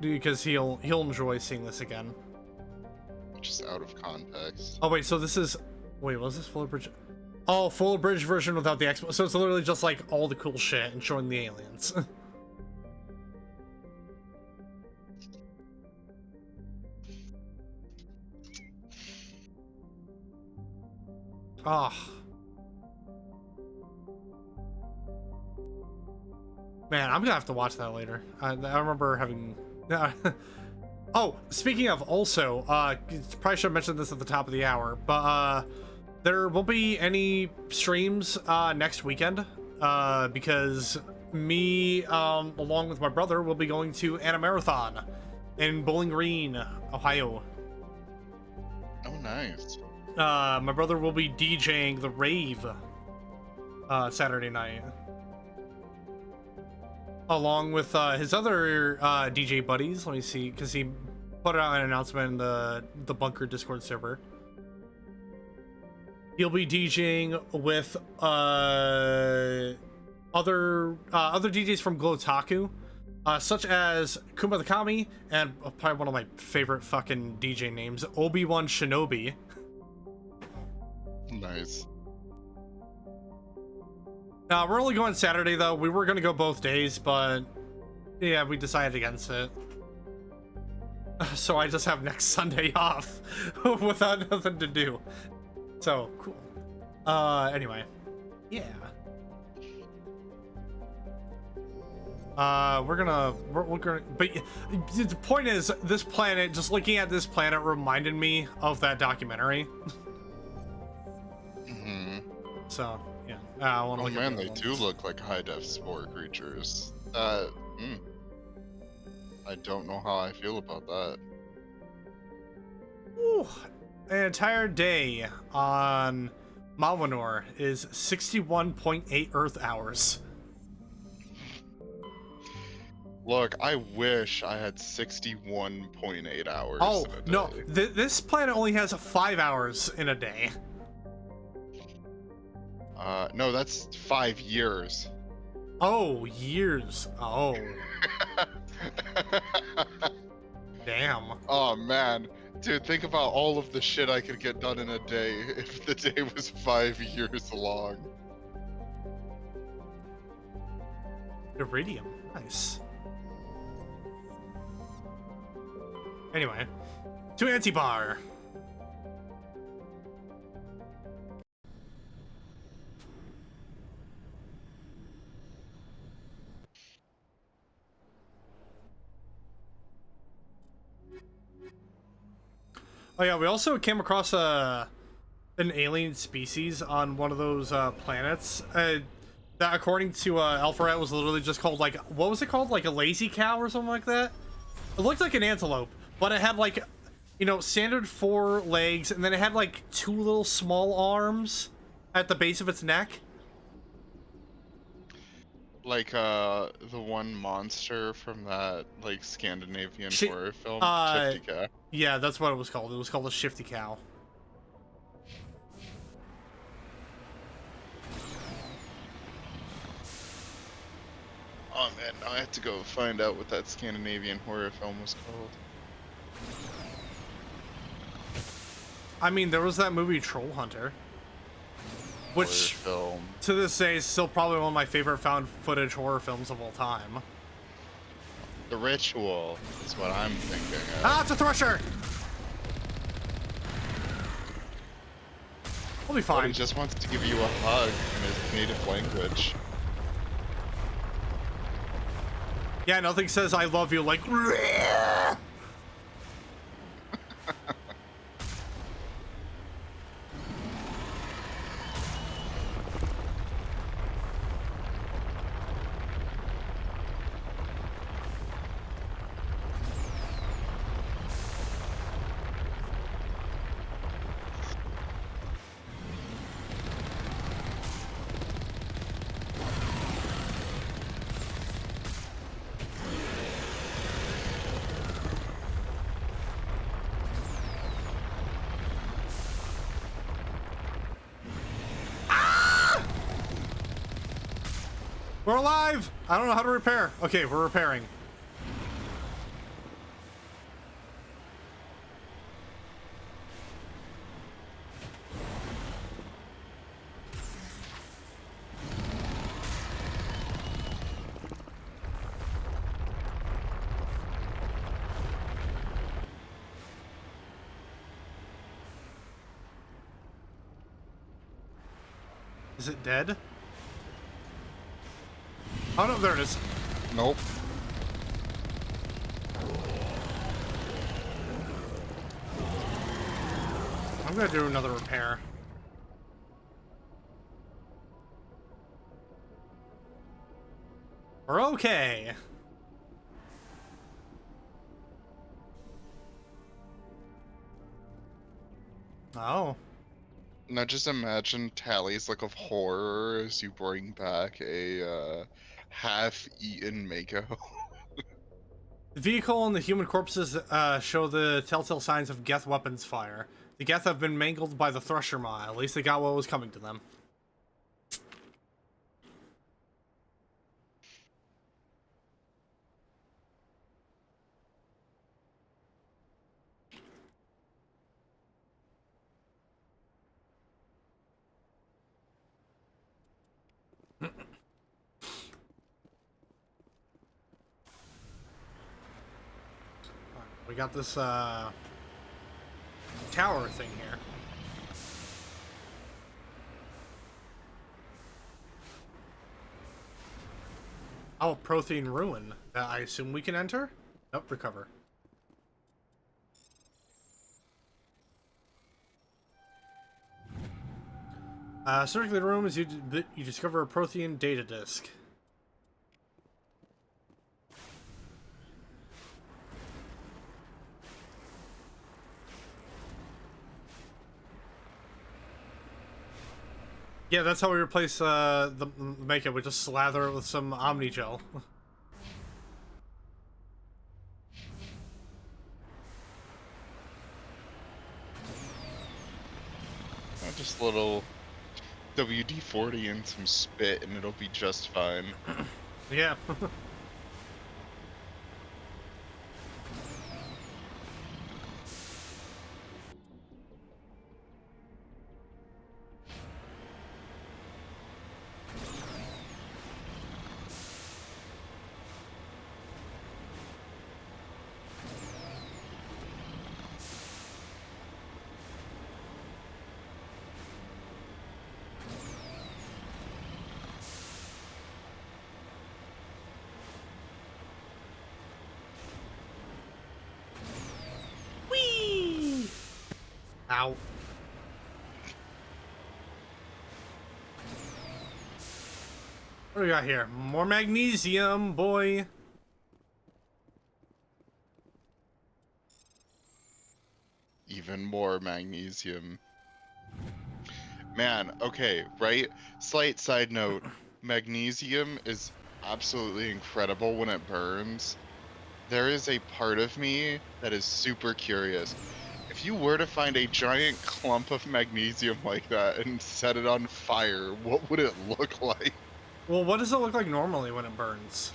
because he'll enjoy seeing this again. Just out of context. Oh wait, so this is was this full bridge? Oh, full bridge version without the expo. So it's literally just like all the cool shit and showing the aliens. Ah. Man, I'm gonna have to watch that later. I remember having. Oh, speaking of, also, probably should have mentioned this at the top of the hour, but there won't be any streams next weekend because me, along with my brother, will be going to Animarathon in Bowling Green, Ohio. Oh, nice. My brother will be DJing the rave Saturday night, along with his other DJ buddies. Let me see, because he put out an announcement in the Bunker Discord server. He'll be DJing with other DJs from Glotaku, such as Kuma the Kami, and probably one of my favorite fucking DJ names, Obi-Wan Shinobi. Nice. We're only going Saturday though. We were gonna go both days, but yeah, we decided against it. So I just have next Sunday off without nothing to do. So cool. Anyway, yeah. We're gonna. But the point is, this planet. Just looking at this planet reminded me of that documentary. So yeah. I want to. Oh man, they do look like high-def spore creatures. I don't know how I feel about that. Ooh, an entire day on Malwanor is 61.8 Earth hours. Look, I wish I had 61.8 hours. Oh, in a day. no, this planet only has 5 hours in a day. No, that's 5 years. Oh, years. Oh. Damn. Oh man, dude, think about all of the shit I could get done in a day if the day was 5 years long. Iridium. Nice. Anyway, to Antibar. Oh yeah, we also came across an alien species on one of those planets that, according to Alpharet, was literally just called, like, what was it called? Like a lazy cow or something like that? It looked like an antelope, but it had, like, you know, standard 4 legs, and then it had, like, 2 little small arms at the base of its neck. Like the one monster from that like Scandinavian horror film, Shifty Cat. Yeah, that's what it was called. It was called a shifty cow. Oh man, now I have to go find out what that Scandinavian horror film was called. I mean, there was that movie Troll Hunter, which Horror film. to this day is still probably one of my favorite found footage horror films of all time. The Ritual is what I'm thinking of. Ah, it's a thresher! We'll be But fine. he just wants to give you a hug in his native language. Yeah, nothing says I love you like. We're alive! I don't know how to repair. Okay, we're repairing. Is it dead? Oh no, there it is. Nope. I'm gonna do another repair. We're okay. Oh. Now just imagine Tally's look of horror as you bring back a half-eaten Mako. The vehicle and the human corpses show the telltale signs of Geth weapons fire. The Geth have been mangled by the Thresher Maw. At least they got what was coming to them. We got this tower thing here. Oh, Prothean Ruin. I assume we can enter? Nope, recover. Circling the room as you discover a Prothean data disk. Yeah, that's how we replace the makeup. We just slather it with some Omni gel. Just a little WD-40 and some spit and it'll be just fine. Yeah. Whee! Ow. What do we got here? More magnesium, boy. Even more magnesium. Man, okay, right? Slight side note, magnesium is absolutely incredible when it burns, there is a part of me that is super curious. If you were to find a giant clump of magnesium like that and set it on fire, what would it look like? Well, what does it look like normally when it burns?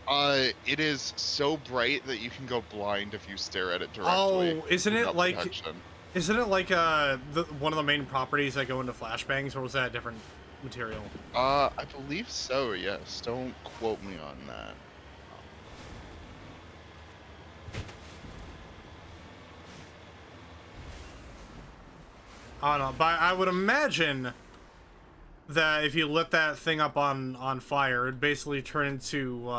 It is so bright that you can go blind if you stare at it directly Oh, isn't it without like protection. one of the main properties that go into flashbangs, or was that a different material? I believe so, yes. Don't quote me on that. I don't know, but I would imagine that if you lit that thing up on fire, it'd basically turn into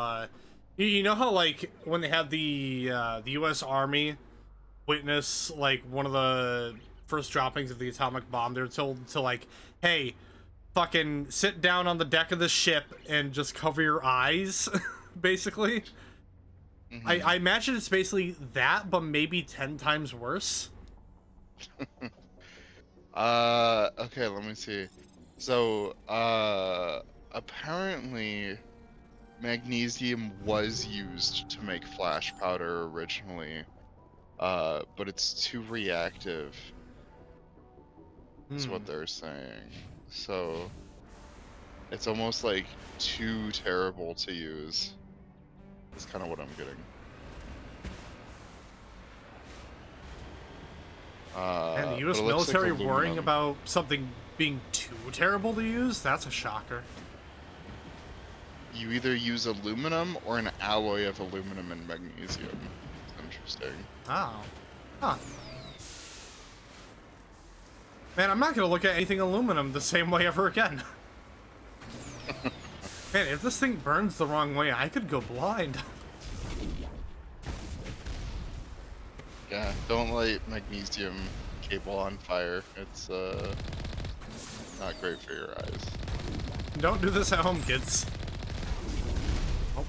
you know how like when they had the U.S. Army witness like one of the first droppings of the atomic bomb, they're told to like, hey, fucking sit down on the deck of the ship and just cover your eyes, basically. Mhm. I imagine it's basically that, but maybe 10 times worse. Okay, let me see. So, apparently magnesium was used to make flash powder originally, but it's too reactive, is what Hmm. they're saying. So, it's almost like too terrible to use. Is kind of what I'm getting. And the But U.S. it looks like military worrying aluminum. about something being too terrible to use? That's a shocker. You either use aluminum or an alloy of aluminum and magnesium. It's interesting. Oh. Huh. Man, I'm not gonna look at anything aluminum the same way ever again. Man, if this thing burns the wrong way, I could go blind. Yeah, don't light magnesium cable on fire. It's not great for your eyes. Don't do this at home, kids. Oh.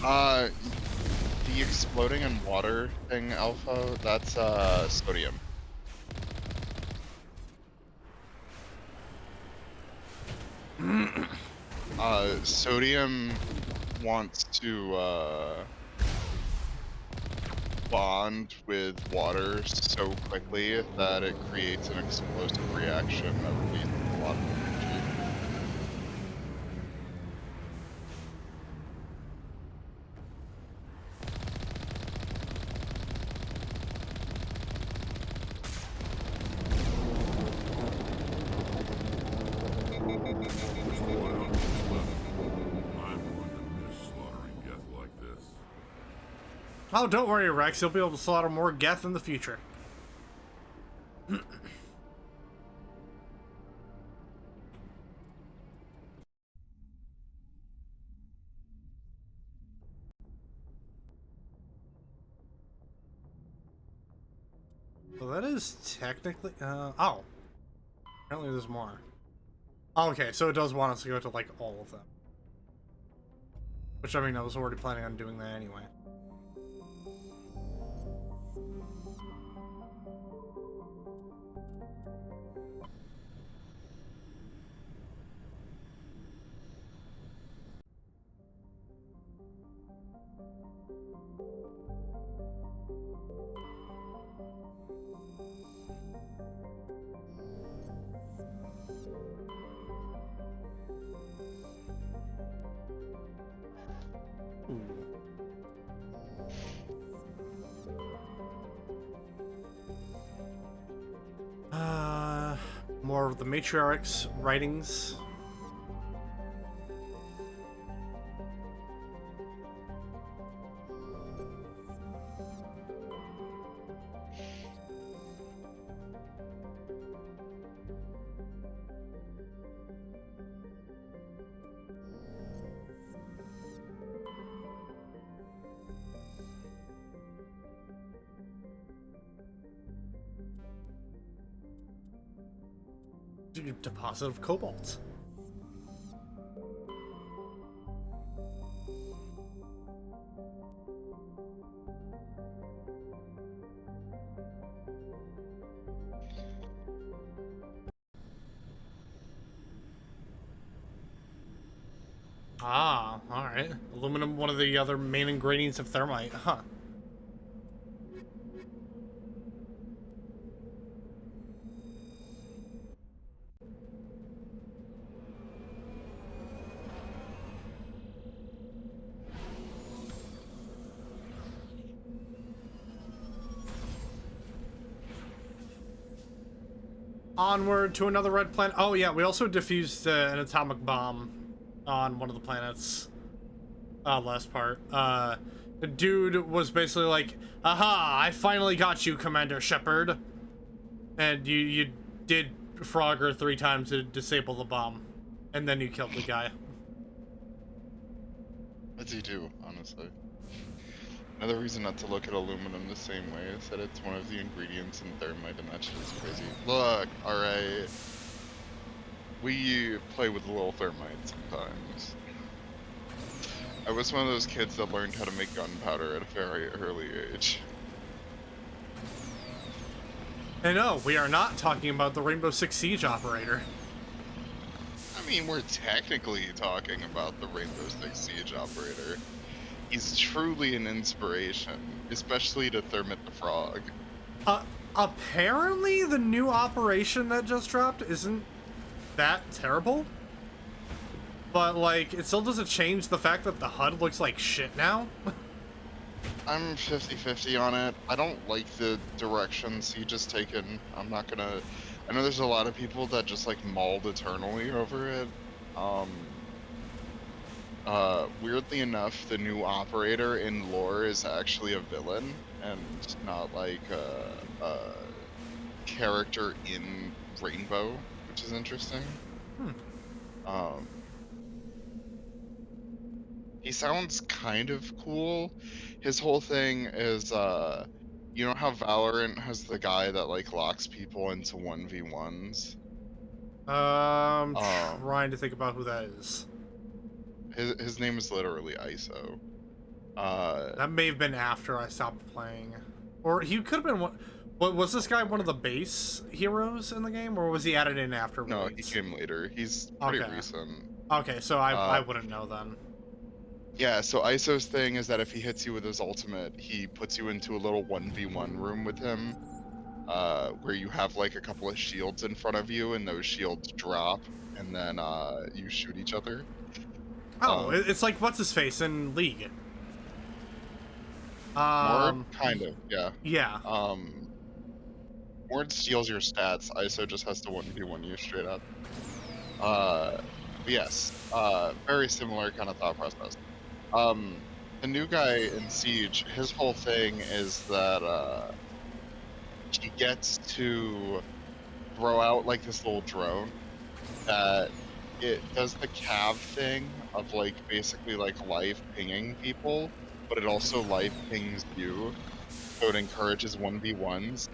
Uh, the exploding in water thing, Alpha, that's sodium. Sodium wants to bond with water so quickly that it creates an explosive reaction that releases a lot of energy. There's a lot of outposts left. I'm going to miss slaughtering Geth like this. Oh, don't worry, Rex. You'll be able to slaughter more Geth in the future. So that is technically... oh. Apparently there's more. Oh, okay, so it does want us to go to, like, all of them. Which, I mean, I was already planning on doing that anyway. Ooh. More of the matriarch's writings. Deposit of cobalt. Ah, alright. Aluminum, one of the other main ingredients of thermite, huh? Onward to another red planet. Oh yeah, we also defused an atomic bomb on one of the planets. Last part. The dude was basically like, "Aha! I finally got you, Commander Shepard." And you did Frogger 3 times to disable the bomb, and then you killed the guy. What's he do, honestly? Another reason not to look at aluminum the same way is that it's one of the ingredients in thermite, and that shit is crazy. Look, alright. We play with a little thermite sometimes. I was one of those kids that learned how to make gunpowder at a very early age. And no, we are not talking about the Rainbow Six Siege operator. I mean, we're technically talking about the Rainbow Six Siege operator. He's truly an inspiration, especially to Thermit the Frog. Apparently the new operation that just dropped isn't that terrible. But, like, it still doesn't change the fact that the HUD looks like shit now. I'm 50-50 on it. I don't like the direction Siege has taken. I'm not gonna... I know there's a lot of people that just, like, mauled eternally over it. Weirdly enough, the new operator in lore is actually a villain, and not, like, a character in Rainbow, which is interesting. He sounds kind of cool. His whole thing is, you know how Valorant has the guy that, like, locks people into 1v1s? Trying to think about who that is. His name is literally ISO. That may have been after I stopped playing. Or he could have been one... Was this guy one of the base heroes in the game, or was he added in afterwards? No, he came later. He's pretty recent. Okay, so I wouldn't know then. Yeah, so ISO's thing is that if he hits you with his ultimate, he puts you into a little 1v1 room with him, where you have like a couple of shields in front of you, and those shields drop, and then you shoot each other. Oh, it's like what's his face in League. Mord, kind of, yeah. Yeah. Mord steals your stats. ISO just has to 1v1 you straight up. Yes, very similar kind of thought process. The new guy in Siege, his whole thing is that he gets to throw out like this little drone that it does the cav thing of like basically like live pinging people, but it also live pings you, so it encourages 1v1s.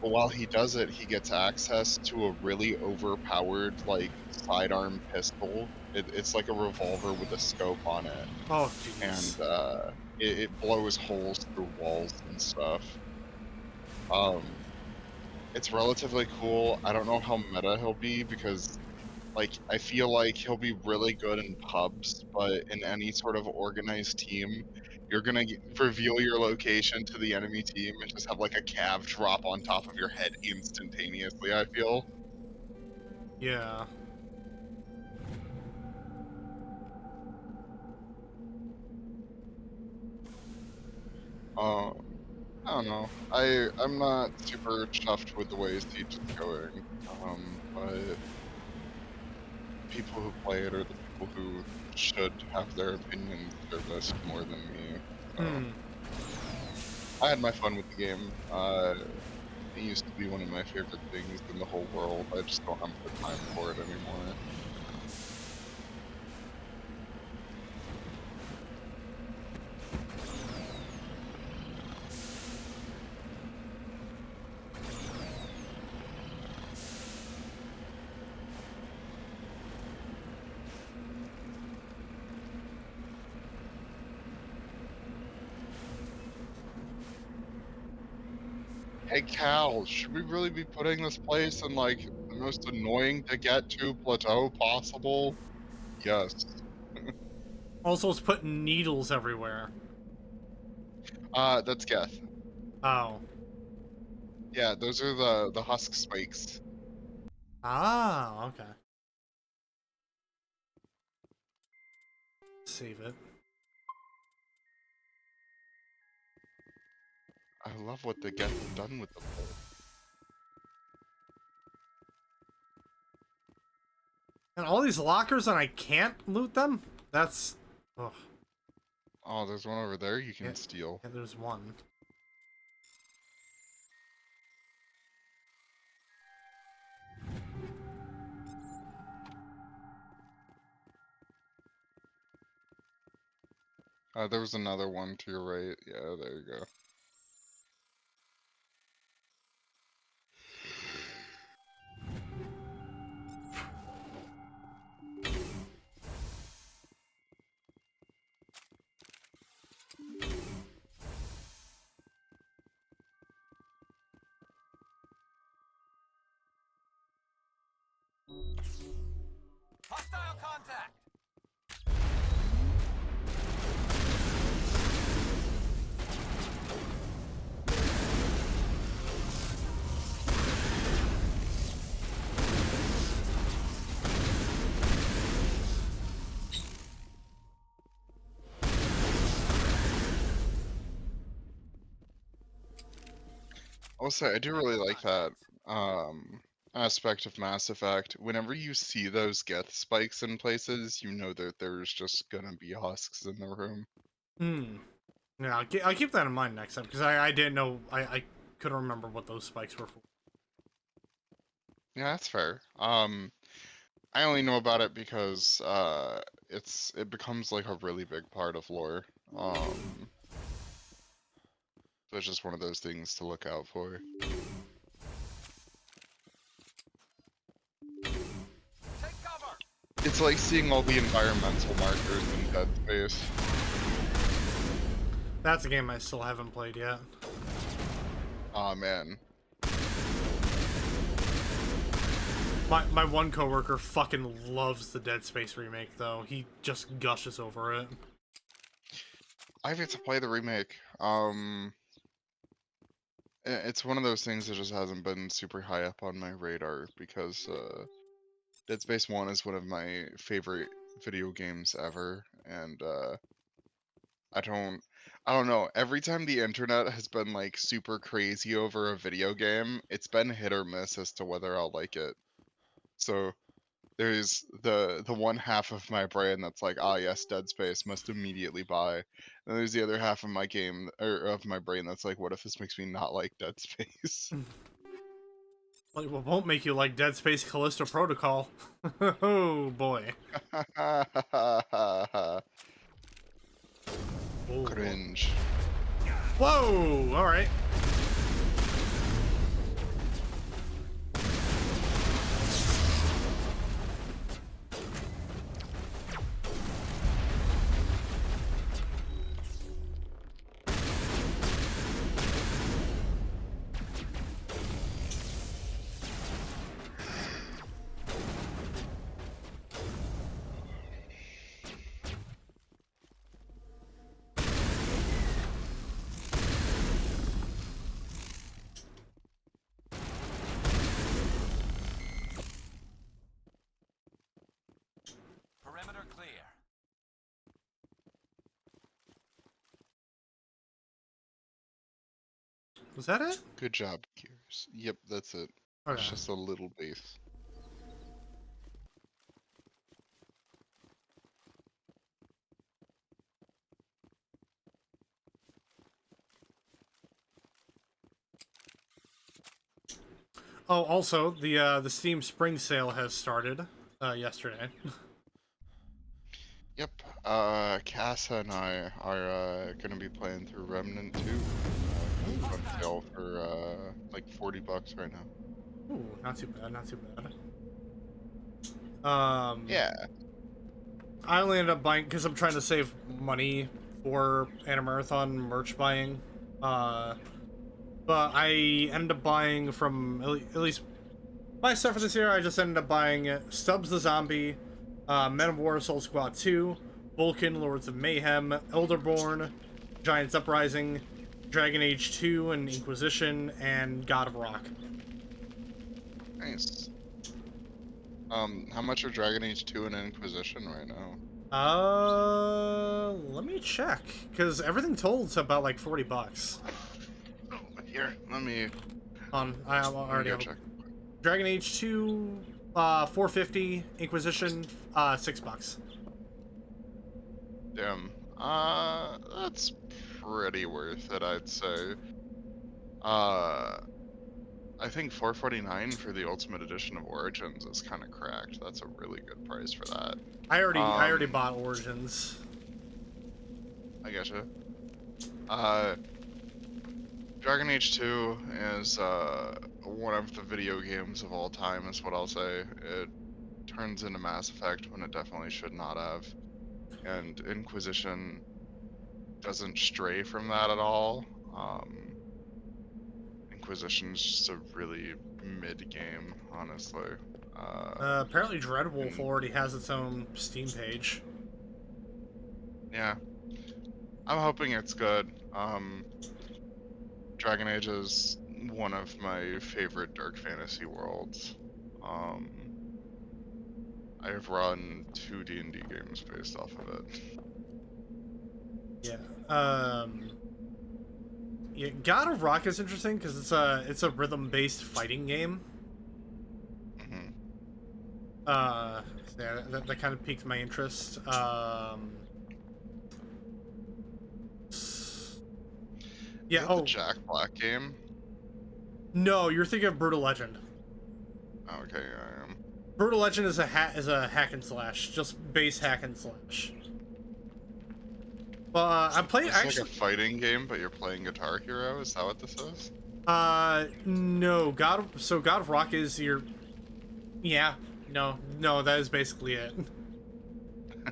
But while he does it, he gets access to a really overpowered like sidearm pistol. It's like a revolver with a scope on it. Oh, jeez. And it blows holes through walls and stuff. It's relatively cool. I don't know how meta he'll be because, like, I feel like he'll be really good in pubs, but in any sort of organized team, you're gonna reveal your location to the enemy team and just have like a cav drop on top of your head instantaneously, I feel. Yeah. I don't know. I'm not super chuffed with the way Siege is going. But people who play it are the people who should have their opinions serviced more than me. So, I had my fun with the game. It used to be one of my favorite things in the whole world. I just don't have the time for it anymore. Hey Cal, should we really be putting this place in like the most annoying to get to plateau possible? Yes. Also, it's putting needles everywhere. That's Geth. Oh. Yeah, those are the husk spikes. Ah, okay. Save it. I love what the Geth have done with them. And all these lockers and I can't loot them? That's... Ugh. Oh, there's one over there you Yeah, can steal. yeah, there's one. There was another one to your right. Yeah, there you go. Hostile contact! Also, I do really like that um aspect of Mass Effect. Whenever you see those Geth spikes in places, you know that there's just gonna be husks in the room. Hmm. Yeah, I'll keep that in mind next time, because I didn't know... I couldn't remember what those spikes were for. Yeah, that's fair. I only know about it because it becomes like a really big part of lore. So it's just one of those things to look out for. Take cover! It's like seeing all the environmental markers in Dead Space. That's a game I still haven't played yet. Aw, man. My one coworker fucking loves the Dead Space remake, though. He just gushes over it. I've yet to play the remake. It's one of those things that just hasn't been super high up on my radar because Dead Space 1 is one of my favorite video games ever, and I don't know. Every time the internet has been like super crazy over a video game, it's been hit or miss as to whether I'll like it. So there's the one half of my brain that's like, ah yes, Dead Space must immediately buy. And there's the other half of my game or of my brain that's like, what if this makes me not like Dead Space? Like, what won't make you like Dead Space Callisto Protocol? Oh boy. Oh. Cringe. Whoa! Alright. Perimeter clear. Was that it? Good job, Gears. Yep, that's it. Okay. It's just a little base. Oh, also, the Steam Spring Sale has started yesterday. Yep. Casa and I are gonna be playing through Remnant 2. It's on sale for like $40 right now. Ooh, not too bad, not too bad. Yeah. I only ended up buying because I'm trying to save money for Animarathon merch buying. But I ended up buying from at least my stuff for this year. I just ended up buying Stubbs the Zombie, Men of War Soul Squad 2, Vulcan Lords of Mayhem, Elderborn, Giants Uprising, Dragon Age 2 and Inquisition, and God of Rock. Nice. How much are Dragon Age 2 and Inquisition right now? Let me check, because everything total's about like $40. Oh, here, let me I already go have check. Dragon Age 2, $4.50, Inquisition, $6. Damn. That's pretty worth it, I'd say. I think $4.49 for the Ultimate Edition of Origins is kind of cracked. That's a really good price for that. I already bought Origins. I getcha. Dragon Age 2 is one of the video games of all time, is what I'll say. It turns into Mass Effect when it definitely should not have. And Inquisition doesn't stray from that at all. Inquisition's just a really mid game, honestly. Apparently Dreadwolf and- already has its own Steam page. Yeah. I'm hoping it's good. Dragon Age is one of my favorite dark fantasy worlds. I've run 2 D&D games based off of it. Yeah. Yeah, God of Rock is interesting because it's a rhythm-based fighting game. Hmm. Yeah, that kind of piqued my interest. Yeah. Is that Oh the Jack Black game? no, you're thinking of Brutal Legend. Oh, okay, I am. Brutal Legend is a hack and slash, just base hack and slash. I'm playing It's actually. like a fighting game, but you're playing Guitar Hero. Is that what this is? No, God of Rock is your. Yeah, no, that is basically it.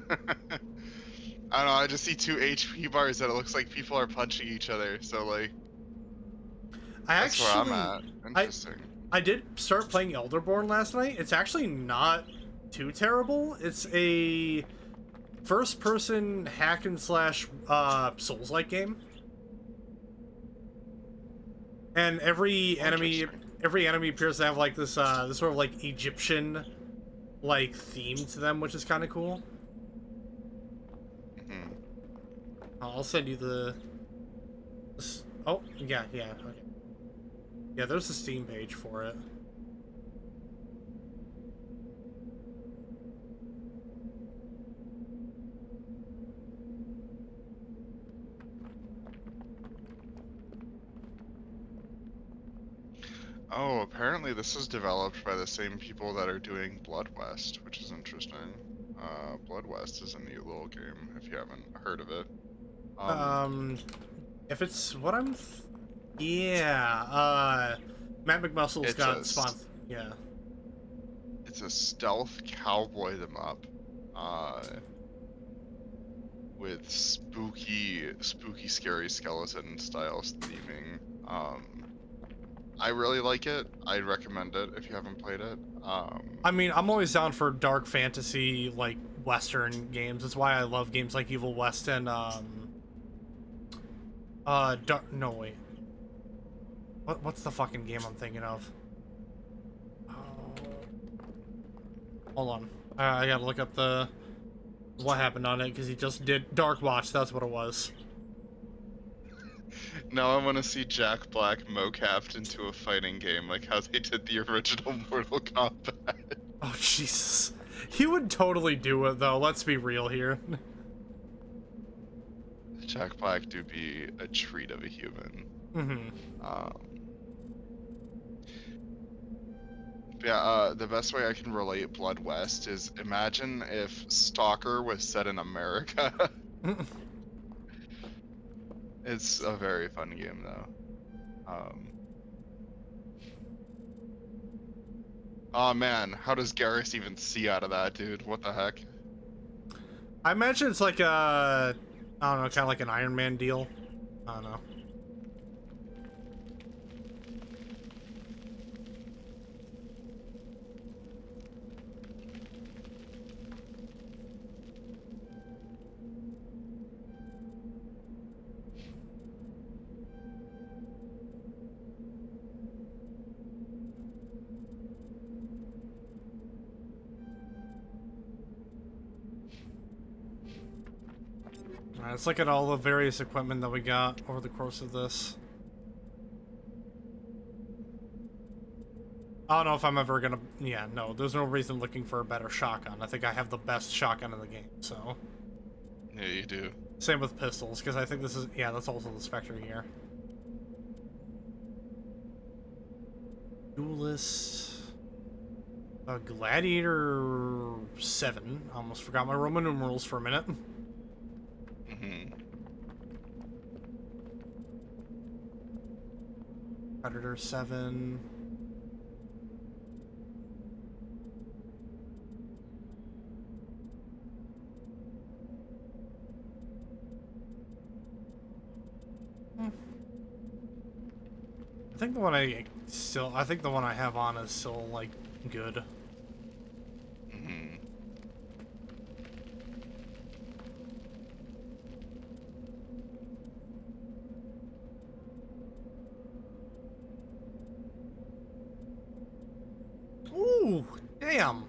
I don't know. I just see 2 HP bars that it looks like people are punching each other. So like, that's where I'm at. Interesting. I did start playing Elderborn last night. It's actually not too terrible. It's a first-person hack and slash Souls-like game, and every enemy appears to have like this sort of like Egyptian like theme to them, which is kind of cool. Mhm. I'll send you the. Oh yeah, okay. Yeah, there's a Steam page for it. Oh, apparently this is developed by the same people that are doing Blood West, which is interesting. Blood West is a neat little game, if you haven't heard of it. If it's what I'm, yeah, Matt McMuscle's got sponsor. Yeah. It's a stealth cowboy them up, with spooky, scary skeleton style theming. I really like it. I'd recommend it if you haven't played it. I mean, I'm always down for dark fantasy, like Western games. That's why I love games like Evil West and no wait. What's the fucking game I'm thinking of? Hold on. I gotta look up what happened on it because he just did Dark Watch. That's what it was. Now I want to see Jack Black mocapped into a fighting game like how they did the original Mortal Kombat. Oh Jesus, he would totally do it though. Let's be real here. Jack Black do be a treat of a human. Yeah, the best way I can relate Blood West is imagine if Stalker was set in America. It's a very fun game, though. Oh man, how does Garrus even see out of that, dude? What the heck? I imagine it's like I don't know, kind of like an Iron Man deal. I don't know. Alright, let's look at all the various equipment that we got over the course of this. I don't know if I'm ever gonna... Yeah, no, there's no reason looking for a better shotgun. I think I have the best shotgun in the game, so... Yeah, you do. Same with pistols, because I think this is... Yeah, that's also the Spectre here. Duelist... Gladiator 7. I almost forgot my Roman numerals for a minute. Predator 7. I think the one I think the one I have on is still, like, good. Ooh, damn.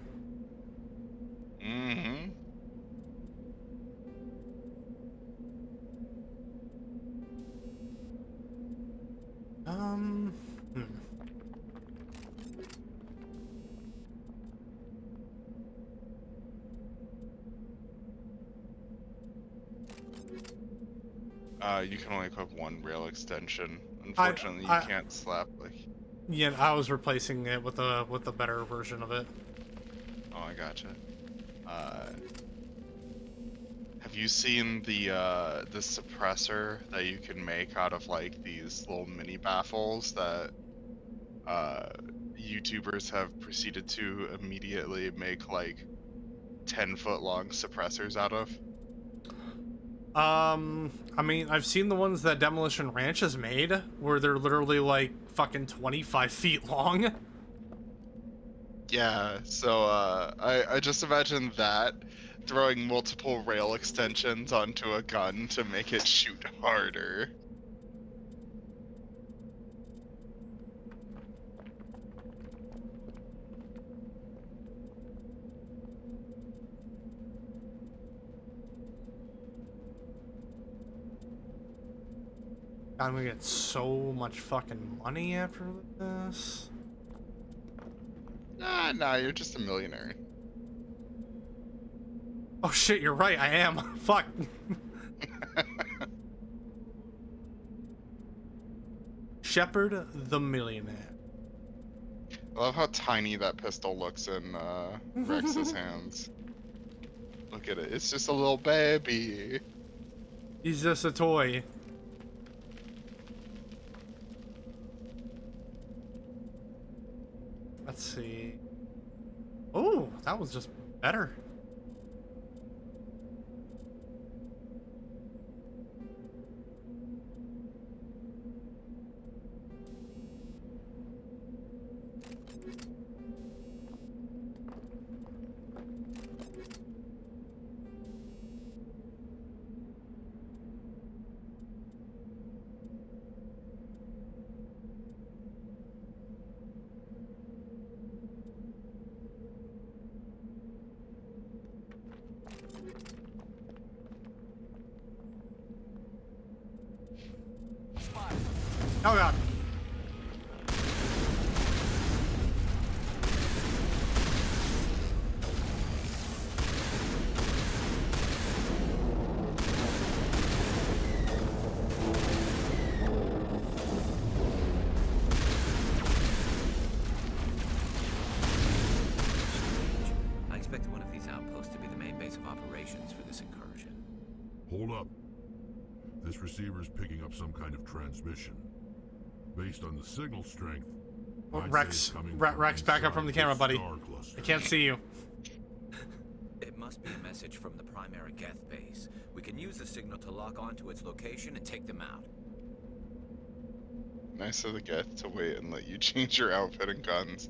You can only equip one rail extension. Unfortunately, you can't slap, like... Yeah, I was replacing it with a better version of it. Oh, I gotcha. Have you seen the suppressor that you can make out of, like, these little mini baffles that YouTubers have proceeded to immediately make, like, 10-foot long suppressors out of? I mean, I've seen the ones that Demolition Ranch has made, where they're literally, like, fucking 25 feet long. Yeah, so, I just imagine that, throwing multiple rail extensions onto a gun to make it shoot harder. I'm gonna get so much fucking money after this. Nah, you're just a millionaire. Oh shit, you're right, I am. Fuck. Shepard the Millionaire. I love how tiny that pistol looks in Rex's hands. Look at it, it's just a little baby. He's just a toy. Let's see. Oh, that was just better. Oh god. I expected one of these outposts to be the main base of operations for this incursion. Hold up. This receiver's picking up some kind of transmission. Based on the signal strength, Rex, Rex, back up from the camera, buddy. I can't see you. It must be a message from the primary Geth base. We can use the signal to lock onto its location and take them out. Nice of the Geth to wait and let you change your outfit and guns.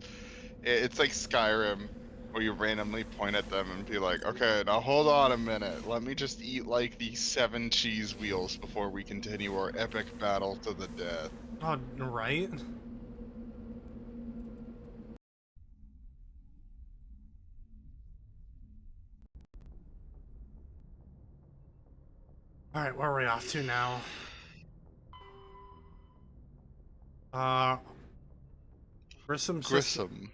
It's like Skyrim, where you randomly point at them and be like, okay, now hold on a minute. Let me just eat like these 7 cheese wheels before we continue our epic battle to the death. Oh, right? Alright, where are we off to now? Grissom system. Grissom.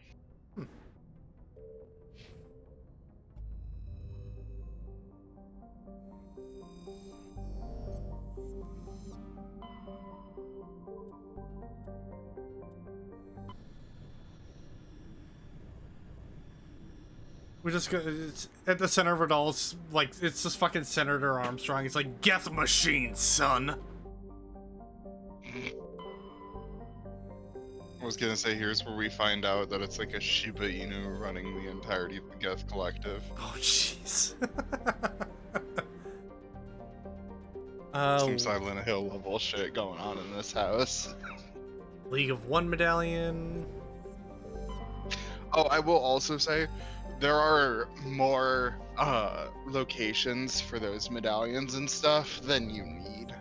We just got, it's at the center of it all. It's like, it's just fucking Senator Armstrong. It's like, Geth machine, son. I was gonna say, here's where we find out that it's like a Shiba Inu running the entirety of the Geth Collective. Oh, jeez. Some Silent Hill level shit going on in this house. League of One medallion. Oh, I will also say, there are more locations for those medallions and stuff than you need.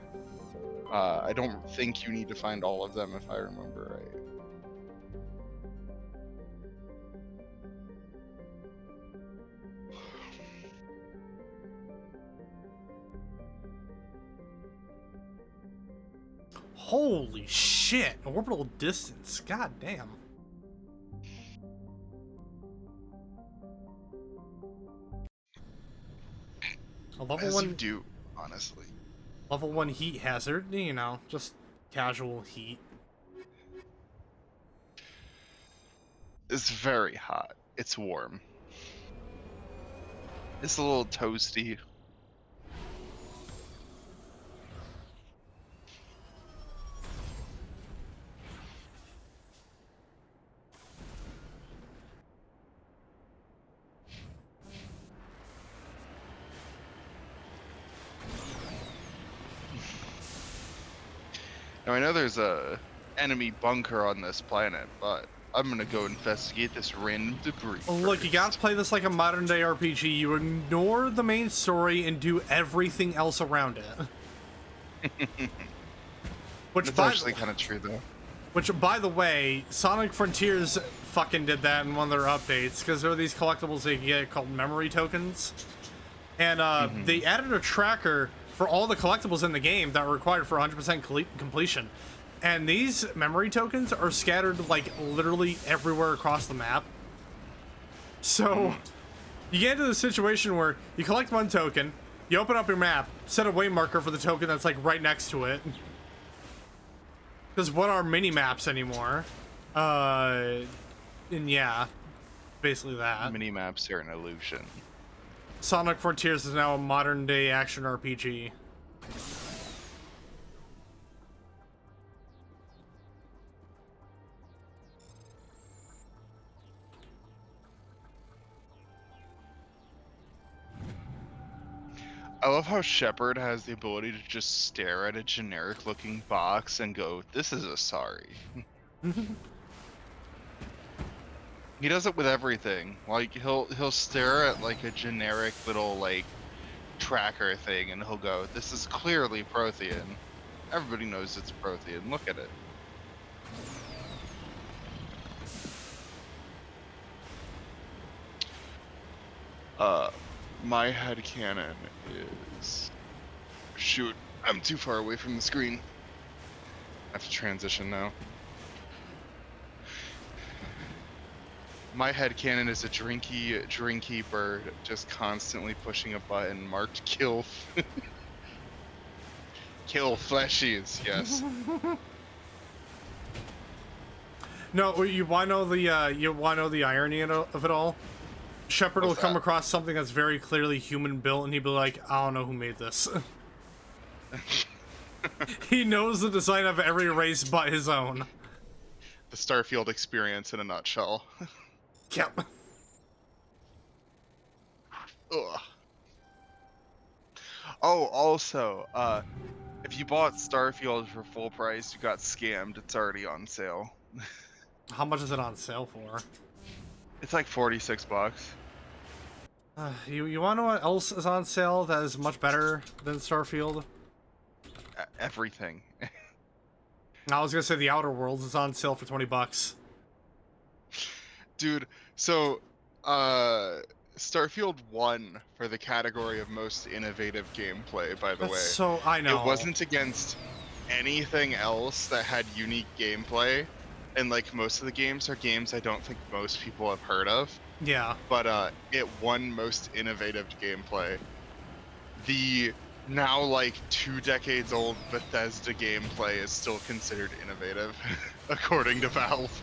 I don't think you need to find all of them, if I remember right. Holy shit! Orbital distance. God damn. A level As 1 you do, honestly. level 1 heat hazard, you know, just casual heat. It's very hot. It's warm. It's a little toasty. Now I know there's a enemy bunker on this planet, but I'm gonna go investigate this random debris. Look, you gotta first. play this like a modern day RPG. You ignore the main story and do everything else around it. That's actually kind of true, though. Which, by the way, Sonic Frontiers fucking did that in one of their updates, because there are these collectibles they get called memory tokens. And they added a tracker for all the collectibles in the game that are required for 100% completion. And these memory tokens are scattered, like, literally everywhere across the map. So, you get into the situation where you collect one token, you open up your map, set a way marker for the token that's, like, right next to it. Because what are mini-maps anymore? And yeah, basically that. Mini-maps are an illusion. Sonic Frontiers is now a modern-day action RPG. I love how Shepard has the ability to just stare at a generic-looking box and go, "This is a sorry." He does it with everything. Like he'll stare at like a generic little like tracker thing and he'll go, "This is clearly Prothean. Everybody knows it's Prothean. Look at it." My headcanon is... Shoot, I'm too far away from the screen. I have to transition now. My headcanon is a drinky bird just constantly pushing a button marked kill. Kill fleshies, yes. No, you want to know the irony of it all? Shepard will come across something that's very clearly human built, and he'd be like, "I don't know who made this." He knows the design of every race but his own. The Starfield experience in a nutshell. Yep. Ugh. Oh, also, if you bought Starfield for full price, you got scammed. It's already on sale. How much is it on sale for? It's like $46. You want to know what else is on sale that is much better than Starfield? Everything. I was gonna say the Outer Worlds is on sale for $20. Dude, so Starfield won for the category of most innovative gameplay, by the That's way. so, I It know. wasn't against anything else that had unique gameplay, and like most of the games are games I don't think most people have heard of, Yeah. but it won most innovative gameplay. The now like 2 decades old Bethesda gameplay is still considered innovative, according to Valve.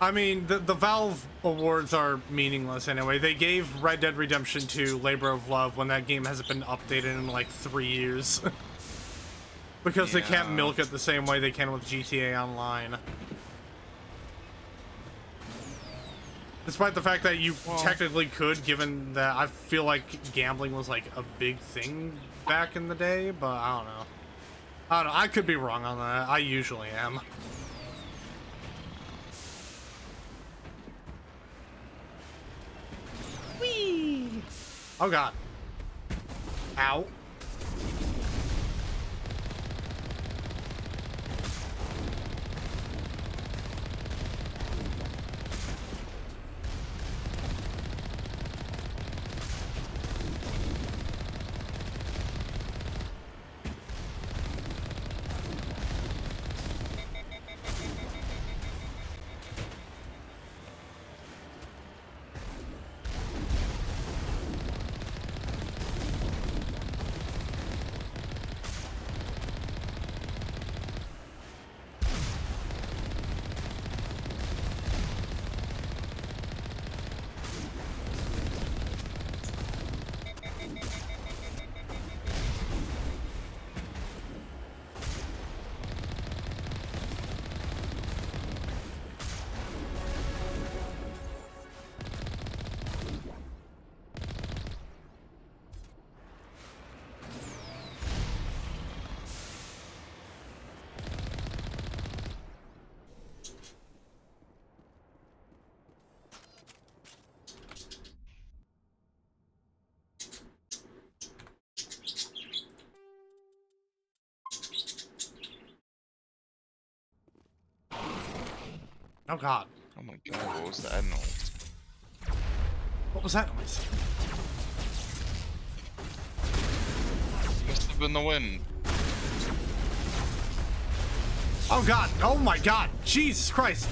I mean, the Valve awards are meaningless anyway. They gave Red Dead Redemption 2 Labor of Love when that game hasn't been updated in like 3 years. Because they can't Yeah. milk it the same way they can with GTA Online. Despite the fact that you technically could, given that I feel like gambling was like a big thing back in the day, but I don't know. I don't know, I could be wrong on that. I usually am. Whee! Oh god. Ow. Oh god. Oh my god, what was that noise? What was that noise? Must have been the wind. Oh god. Oh my god. Jesus Christ.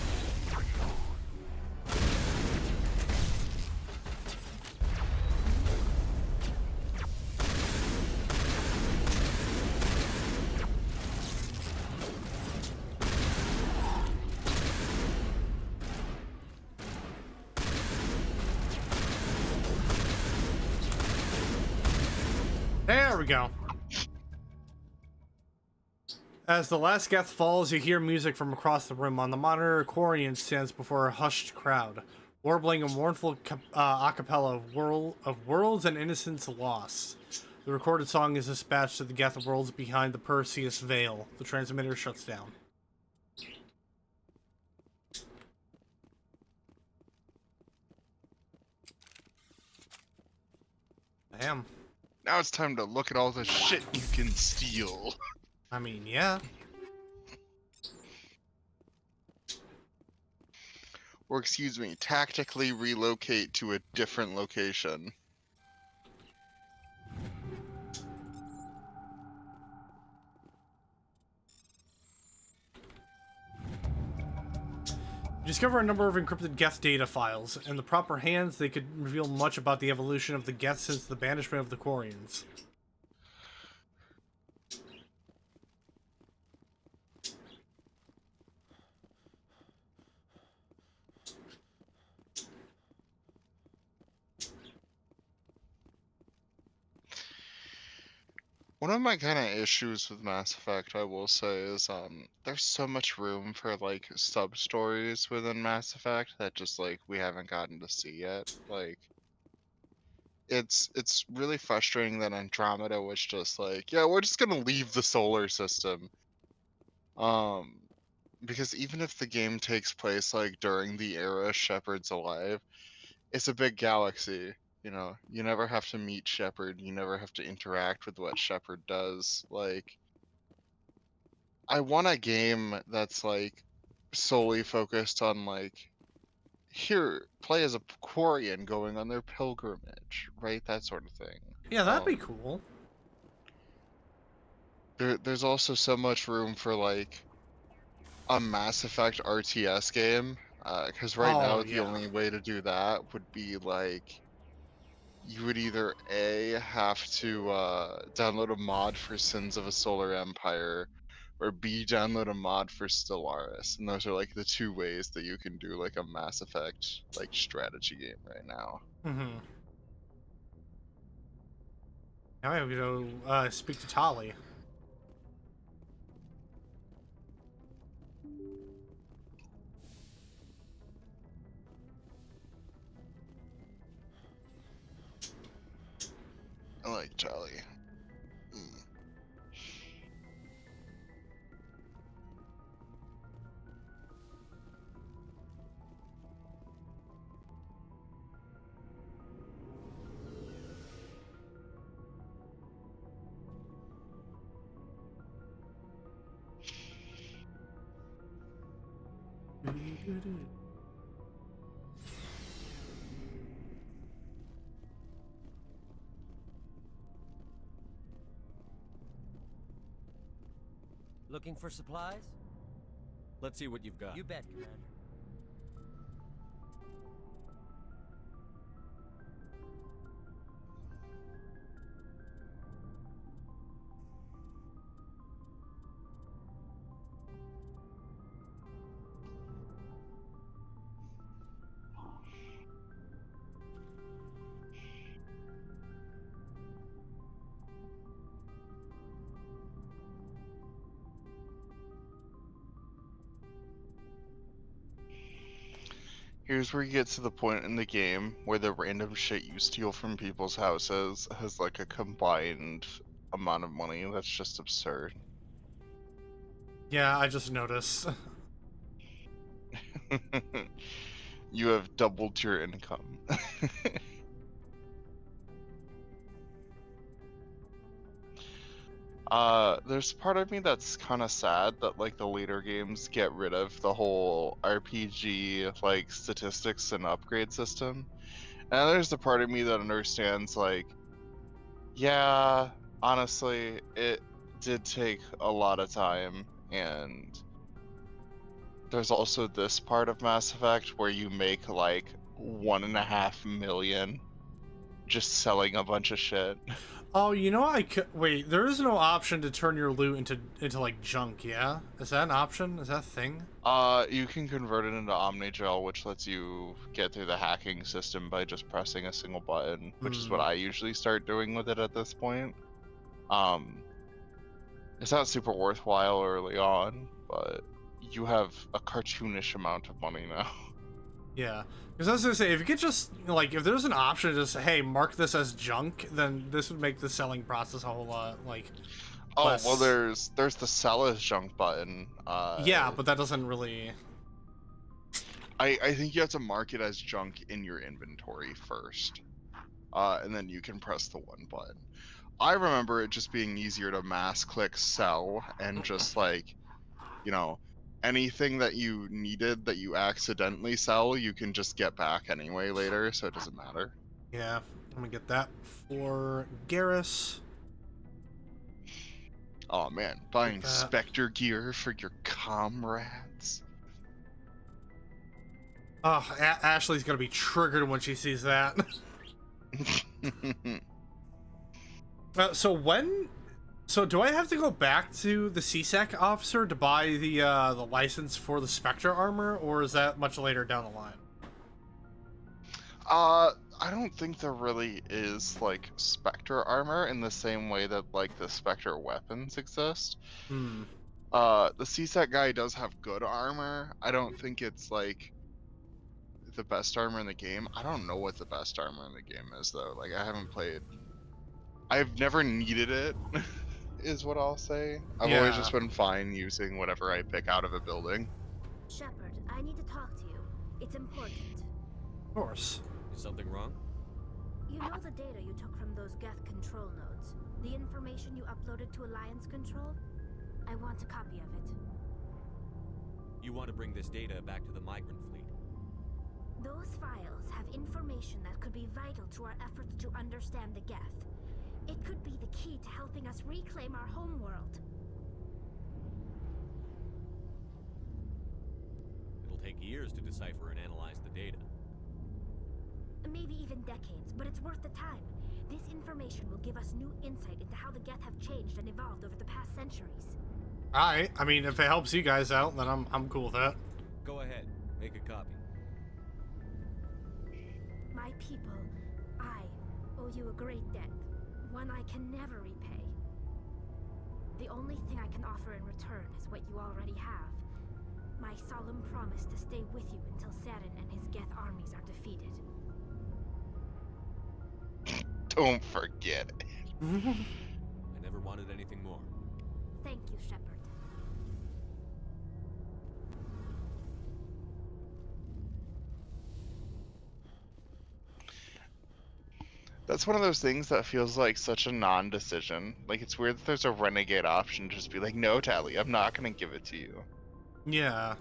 There we go. As the last Geth falls, you hear music from across the room. On the monitor, Corian stands before a hushed crowd, warbling a mournful a cappella of worlds and innocence lost. The recorded song is dispatched to the Geth worlds behind the Perseus Veil. The transmitter shuts down. Damn. Now it's time to look at all the shit you can steal. I mean, yeah. Or excuse me, tactically relocate to a different location. You discover a number of encrypted Geth data files. In the proper hands, they could reveal much about the evolution of the Geth since the banishment of the Quarians. One of my kind of issues with Mass Effect, I will say, is there's so much room for like sub stories within Mass Effect that just like we haven't gotten to see yet. Like it's really frustrating that Andromeda was just like, yeah, we're just gonna leave the solar system. Um, because even if the game takes place like during the era Shepard's alive, it's a big galaxy. You know, you never have to meet Shepard. You never have to interact with what Shepard does. Like, I want a game that's like solely focused on like here, play as a Quarian going on their pilgrimage, right? That sort of thing. Yeah, that'd be cool. There's also so much room for like a Mass Effect RTS game, because right Oh now the yeah. only way to do that would be like you would either A, have to download a mod for Sins of a Solar Empire, or B, download a mod for Stellaris, and those are like the two ways that you can do like a Mass Effect like strategy game right now. Mm-hmm. Now I have to go speak to Tali. I like Charlie. Mm. Looking for supplies? Let's see what you've got. You bet, Commander. Here's where you get to the point in the game where the random shit you steal from people's houses has like a combined amount of money that's just absurd. Yeah, I just noticed. You have doubled your income. There's part of me that's kind of sad that like the later games get rid of the whole RPG like statistics and upgrade system. And there's the part of me that understands like, yeah, honestly, it did take a lot of time, and there's also this part of Mass Effect where you make like 1.5 million just selling a bunch of shit. Oh, you know I could wait. There is no option to turn your loot into like junk. Yeah, is that an option? Is that a thing? You can convert it into Omnigel, which lets you get through the hacking system by just pressing a single button, which is what I usually start doing with it at this point. It's not super worthwhile early on, but you have a cartoonish amount of money now. Yeah, because I was gonna say if you could just like if there's an option to just hey mark this as junk, then this would make the selling process a whole lot like. Oh less... well, there's the sell as junk button. Yeah, but that doesn't really. I think you have to mark it as junk in your inventory first, and then you can press the one button. I remember it just being easier to mass click sell and just like, you know, anything that you needed that you accidentally sell, you can just get back anyway later, so it doesn't matter. Yeah, I'm gonna get that for Garrus. Oh man, buying Spectre gear for your comrades. Oh, Ashley's gonna be triggered when she sees that. So do I have to go back to the CSEC officer to buy the license for the Spectre armor, or is that much later down the line? I don't think there really is like Spectre armor in the same way that like the Spectre weapons exist. The CSEC guy does have good armor. I don't think it's like the best armor in the game. I don't know what the best armor in the game is though. Like I haven't played. I've never needed it, is what I'll say. I've always just been fine using whatever I pick out of a building. Shepard, I need to talk to you. It's important. Of course. Is something wrong? You know the data you took from those Geth control nodes? The information you uploaded to Alliance Control? I want a copy of it. You want to bring this data back to the migrant fleet? Those files have information that could be vital to our efforts to understand the Geth. It could be the key to helping us reclaim our homeworld. It'll take years to decipher and analyze the data. Maybe even decades, but it's worth the time. This information will give us new insight into how the Geth have changed and evolved over the past centuries. Alright, I mean, if it helps you guys out, then I'm cool with that. Go ahead, make a copy. My people, I owe you a great debt, one I can never repay. The only thing I can offer in return is what you already have. My solemn promise to stay with you until Saturn and his Geth armies are defeated. Don't forget it. I never wanted anything more. Thank you, Shepard. That's one of those things that feels like such a non-decision. Like, it's weird that there's a renegade option to just be like, no, Tally, I'm not gonna give it to you. Yeah.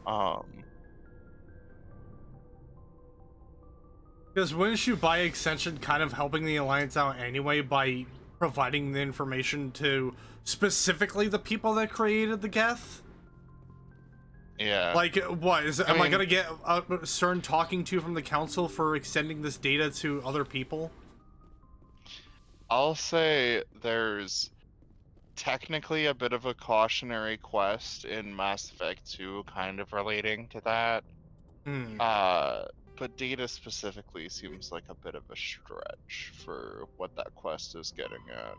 Because wouldn't you, by extension, kind of helping the Alliance out anyway by providing the information to specifically the people that created the Geth? Yeah. Like, what is? Am I gonna get CERN talking to from the council for extending this data to other people? I'll say there's technically a bit of a cautionary quest in Mass Effect 2 kind of relating to that. But data specifically seems like a bit of a stretch for what that quest is getting at.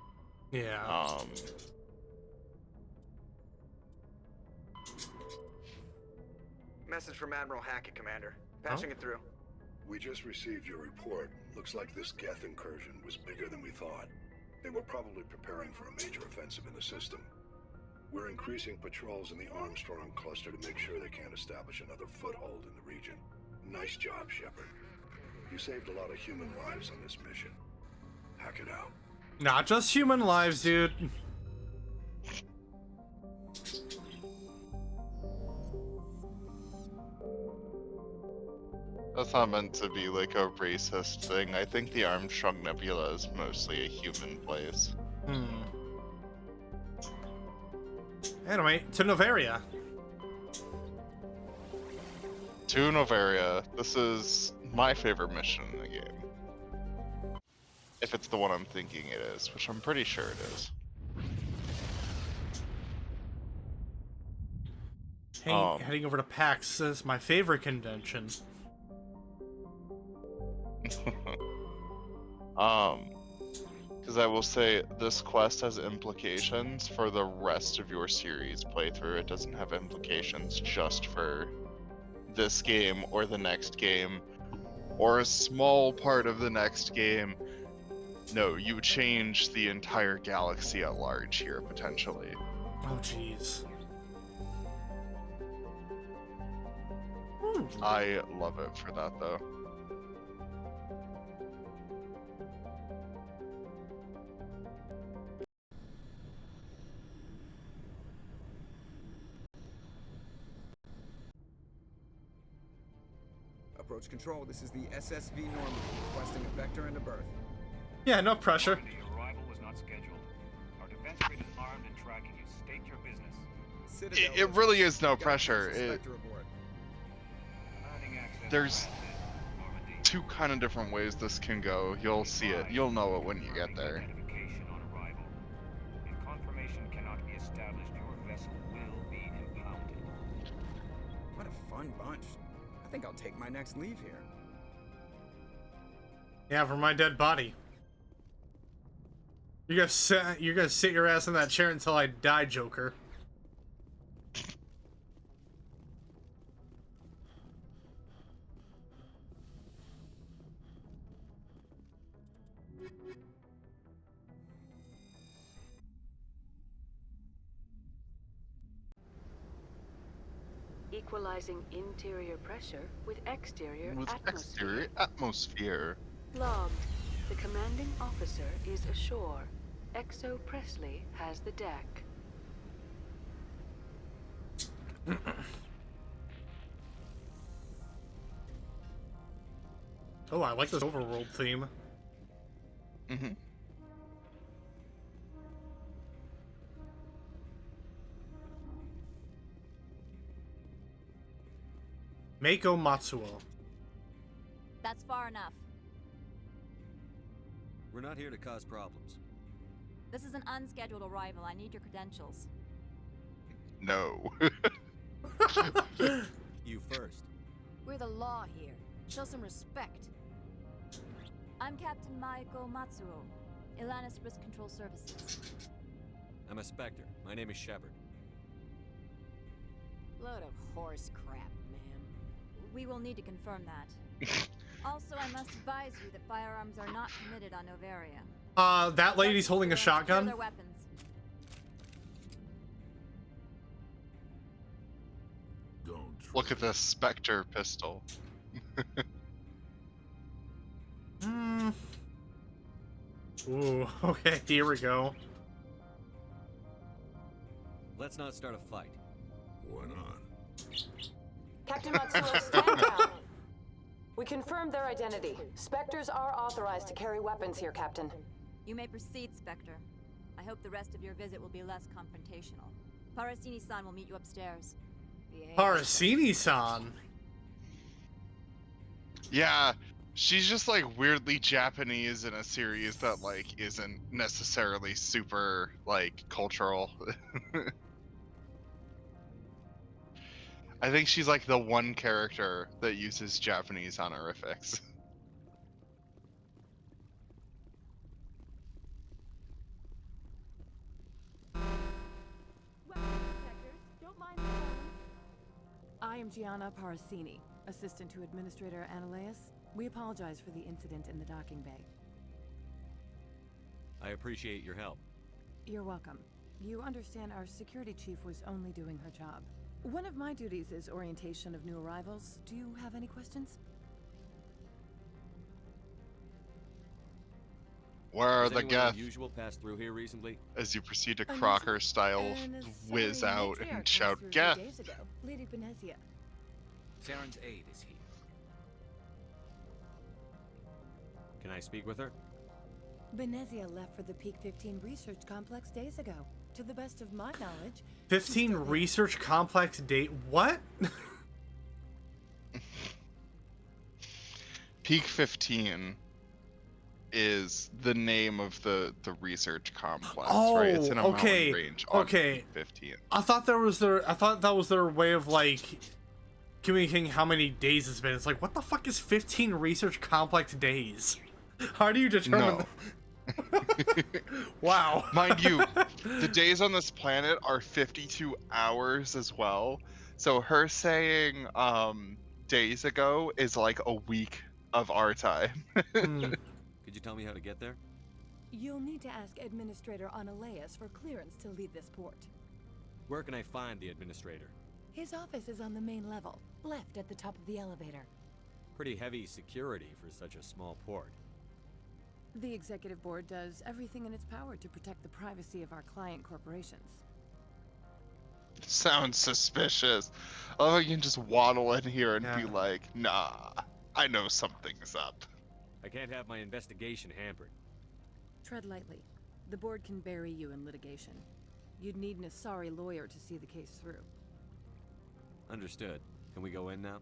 Yeah. Message from Admiral Hackett, Commander. Patching it through. We just received your report. Looks like this Geth incursion was bigger than we thought. They were probably preparing for a major offensive in the system. We're increasing patrols in the Armstrong cluster to make sure they can't establish another foothold in the region. Nice job, Shepard. You saved a lot of human lives on this mission. Hack it out. Not just human lives, dude. That's not meant to be like a racist thing. I think the Armstrong Nebula is mostly a human place. Anyway, to Noveria. To Noveria. This is my favorite mission in the game. If it's the one I'm thinking it is, which I'm pretty sure it is. Heading over to PAX is my favorite convention. Because I will say this quest has implications for the rest of your series playthrough. It doesn't have implications just for this game or the next game or a small part of the next game. No, you change the entire galaxy at large here, potentially. Oh, jeez. I love it for that, though. Approach control, this is the SSV Normandy, requesting a vector and a berth. Yeah, no pressure. Your arrival was not scheduled. Our defense grid is armed and tracking you. State your business. It really is no pressure. There's two kind of different ways this can go. You'll see it. You'll know it when you get there. If confirmation cannot be established, your vessel will be impounded. What a fun bunch. I think I'll take my next leave here. Yeah, for my dead body. You're gonna sit your ass in that chair until I die, Joker. Equalizing interior pressure with exterior atmosphere. Logged. The commanding officer is ashore. Exo Presley has the deck. Oh, I like this overworld theme. Mm-hmm. Mako Matsuo. That's far enough. We're not here to cause problems. This is an unscheduled arrival. I need your credentials. No. You first. We're the law here. Show some respect. I'm Captain Maiko Matsuo, Ilanis Risk Control Services. I'm a Spectre. My name is Shepard. Load of horse crap, ma'am. We will need to confirm that. Also, I must advise you that firearms are not permitted on Noveria. That lady's holding a shotgun. Their weapons. Don't Look at this Spectre pistol. Ooh, okay, here we go. Let's not start a fight. Why not? Captain Matsuo, stand down. We confirmed their identity. Spectres are authorized to carry weapons here, Captain. You may proceed, Spectre. I hope the rest of your visit will be less confrontational. Parasini-san will meet you upstairs. Parasini-san? Yeah, she's just like weirdly Japanese in a series that like isn't necessarily super like cultural. I think she's like the one character that uses Japanese honorifics. I am Gianna Parasini, assistant to Administrator Analeas. We apologize for the incident in the docking bay. I appreciate your help. You're welcome. You understand our security chief was only doing her job. One of my duties is orientation of new arrivals. Do you have any questions? Where are Has the anyone Geth? unusual passed through here recently? As you proceed to Crocker style whiz out and shout Geth. Days ago, Lady Benezia. Saren's aide is here. Can I speak with her? Benezia left for the Peak 15 research complex days ago. To the best of my knowledge, 15 research complex date. What? Peak 15 is the name of the research complex, right? It's in a mountain range on Peak 15. I thought that was their way of like communicating how many days it's been. It's like, what the fuck is 15 research complex days? How do you determine? No. Wow. Mind you, the days on this planet are 52 hours as well. So her saying days ago is like a week of our time. Could you tell me how to get there? You'll need to ask Administrator Analeas for clearance to leave this port. Where can I find the administrator? His office is on the main level, left at the top of the elevator. Pretty heavy security for such a small port. The Executive Board does everything in its power to protect the privacy of our client corporations. Sounds suspicious. I love how you can just waddle in here and be like, nah, I know something's up. I can't have my investigation hampered. Tread lightly. The board can bury you in litigation. You'd need an Asari lawyer to see the case through. Understood. Can we go in now?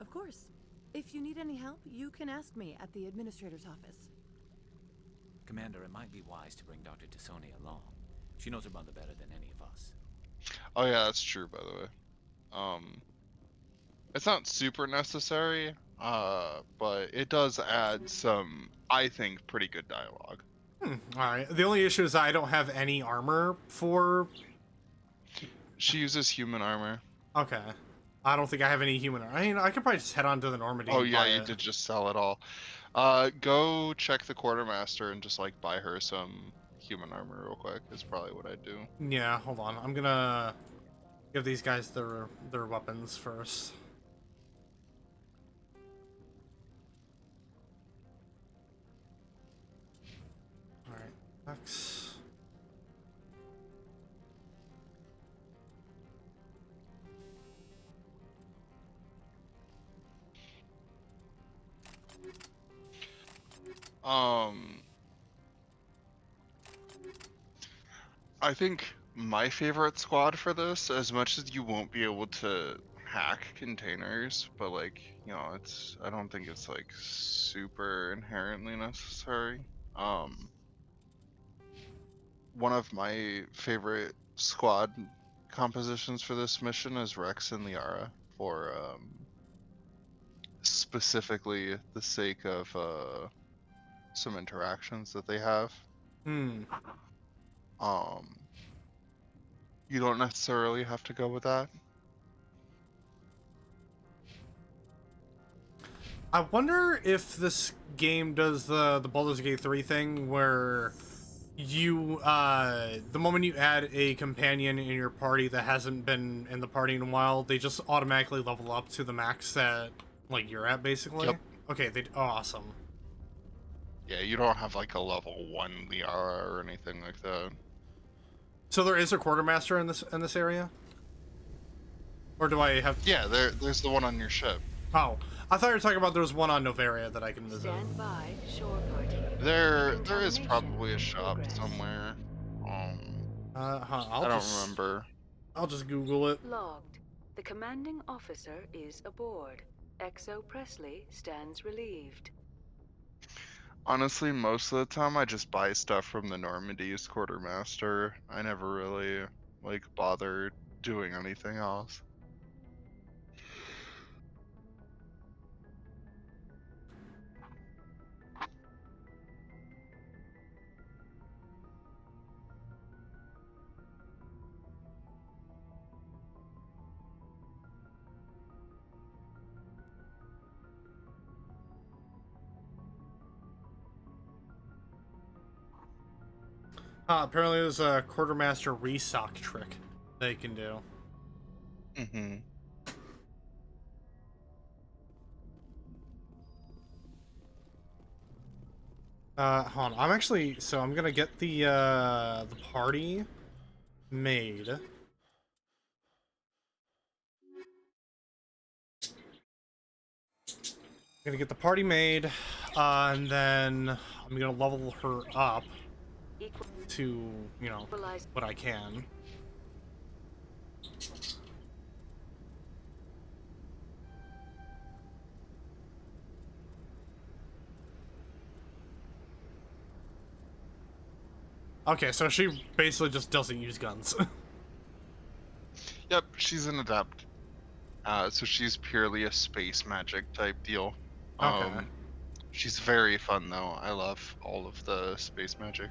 Of course. If you need any help, you can ask me at the Administrator's office. Commander, it might be wise to bring Dr. Tassoni along. She knows her mother better than any of us. Oh yeah, that's true, by the way. It's not super necessary, but it does add some, I think, pretty good dialogue. Alright, the only issue is I don't have any armor for... She uses human armor. Okay. I don't think I have any human armor. I mean, I could probably just head on to the Normandy. Oh and yeah, buy you it. did just sell it all. Go check the quartermaster and just like buy her some human armor real quick. Is probably what I'd do. Yeah, hold on. I'm gonna give these guys their weapons first. Alright, X. I think my favorite squad for this, as much as you won't be able to hack containers, but like, I don't think it's like super inherently necessary. One of my favorite squad compositions for this mission is Rex and Liara for specifically the sake of some interactions that they have. You don't necessarily have to go with that. I wonder if this game does the Baldur's Gate 3 thing where you the moment you add a companion in your party that hasn't been in the party in a while, they just automatically level up to the max that like you're at, basically. Yep. Okay, awesome. Yeah, you don't have like a level 1 Liara or anything like that. So there is a quartermaster in this area? Or do I have... Yeah, there's the one on your ship. Oh, I thought you were talking about there's one on Noveria that I can visit. Stand by, shore party. There is probably a shop somewhere. I don't remember. I'll just Google it. Logged. The commanding officer is aboard. XO Presley stands relieved. Honestly, most of the time I just buy stuff from the Normandy's quartermaster. I never really like bother doing anything else. Apparently there's a quartermaster restock trick they can do. Mm-hmm. Hold on. I'm gonna get the party made. I'm gonna get the party made, and then I'm gonna level her up to, what I can. Okay, so she basically just doesn't use guns. Yep, she's an adept. So she's purely a space magic type deal. Okay. She's very fun though. I love all of the space magic.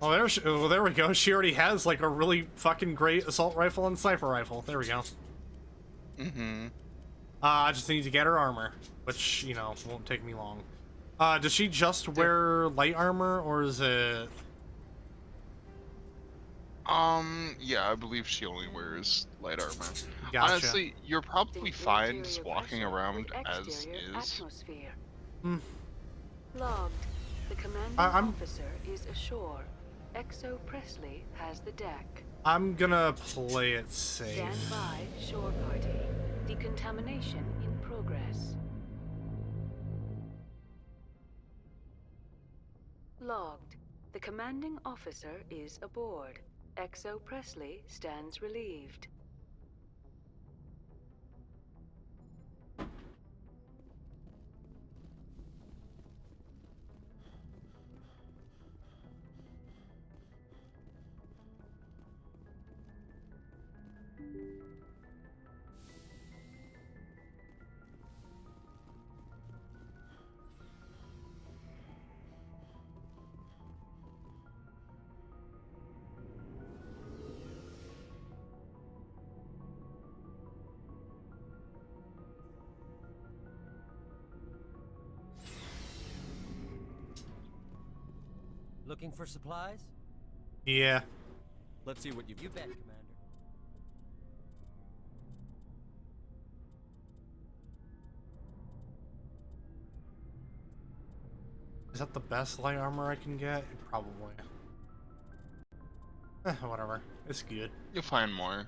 Oh, well, there we go. She already has like a really fucking great assault rifle and sniper rifle. There we go. Mm-hmm. I just need to get her armor, which, you know, won't take me long. Does she just wear light armor, or is it... Yeah, I believe she only wears light armor. Gotcha. Honestly, you're probably fine just walking around as is. Atmosphere. Hmm. Logged. The commanding officer is ashore. Exo Presley has the deck. I'm gonna play it safe. Stand by, shore party. Decontamination in progress. Logged. The commanding officer is aboard. Exo Presley stands relieved. Looking for supplies? Yeah. Let's see what You bet, Commander. Is that the best light armor I can get? Probably. Whatever. It's good. You'll find more.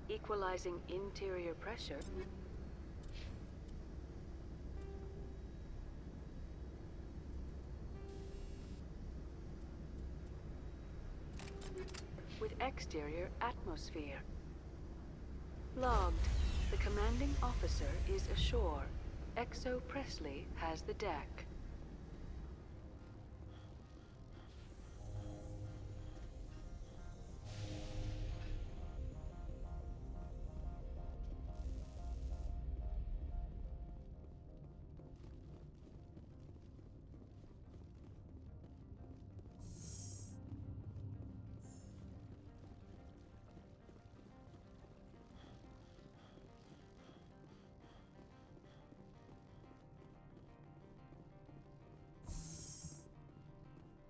Equalizing interior pressure. With exterior atmosphere. Logged. The commanding officer is ashore. Exo Presley has the deck.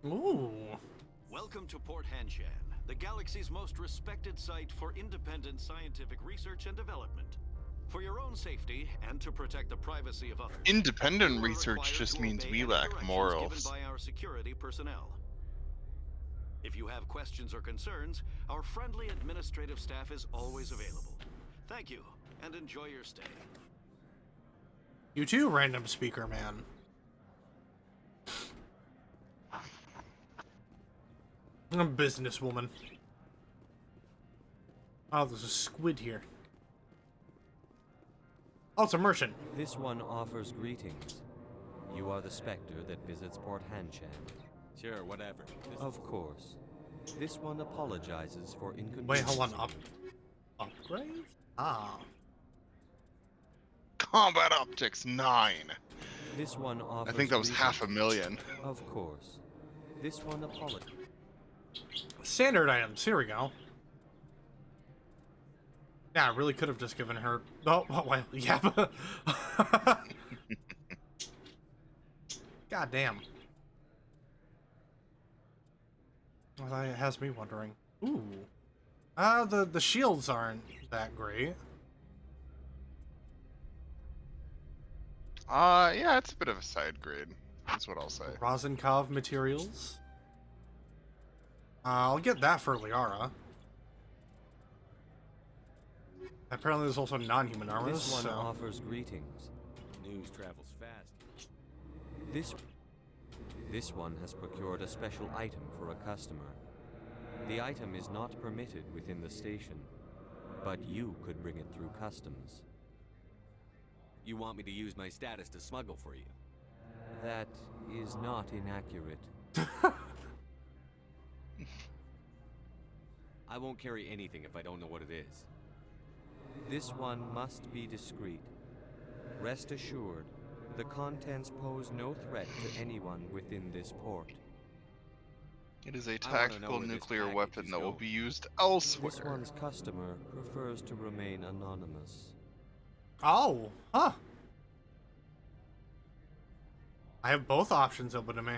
Ooh. Welcome to Port Hanshan, the galaxy's most respected site for independent scientific research and development. For your own safety and to protect the privacy of others. Independent research just means we lack morals. Given by our security personnel. If you have questions or concerns, our friendly administrative staff is always available. Thank you, and enjoy your stay. You too, random speaker man. I'm a businesswoman. Oh, there's a squid here. Oh, it's a merchant. This one offers greetings. You are the specter that visits Port Hanshan. Sure, whatever. Of course. This one apologizes for inconvenience. Wait, hold on. Upgrade? Ah. Combat optics 9. This one offers I think that was greetings. 500,000. Of course. This one apologizes. Standard items. Here we go. Yeah, I really could have just given her. Oh, well, yeah. God damn. Well, that has me wondering. Ooh. The shields aren't that great. Yeah, it's a bit of a side grade. That's what I'll say. Rosenkov materials. I'll get that for Liara. Apparently there's also non-human armor. This one offers greetings. News travels fast. This one has procured a special item for a customer. The item is not permitted within the station, but you could bring it through customs. You want me to use my status to smuggle for you? That is not inaccurate. I won't carry anything if I don't know what it is. This one must be discreet. Rest assured, the contents pose no threat to anyone within this port. It is a tactical nuclear weapon that will be used elsewhere. This one's customer prefers to remain anonymous. Oh, huh. I have both options open to me.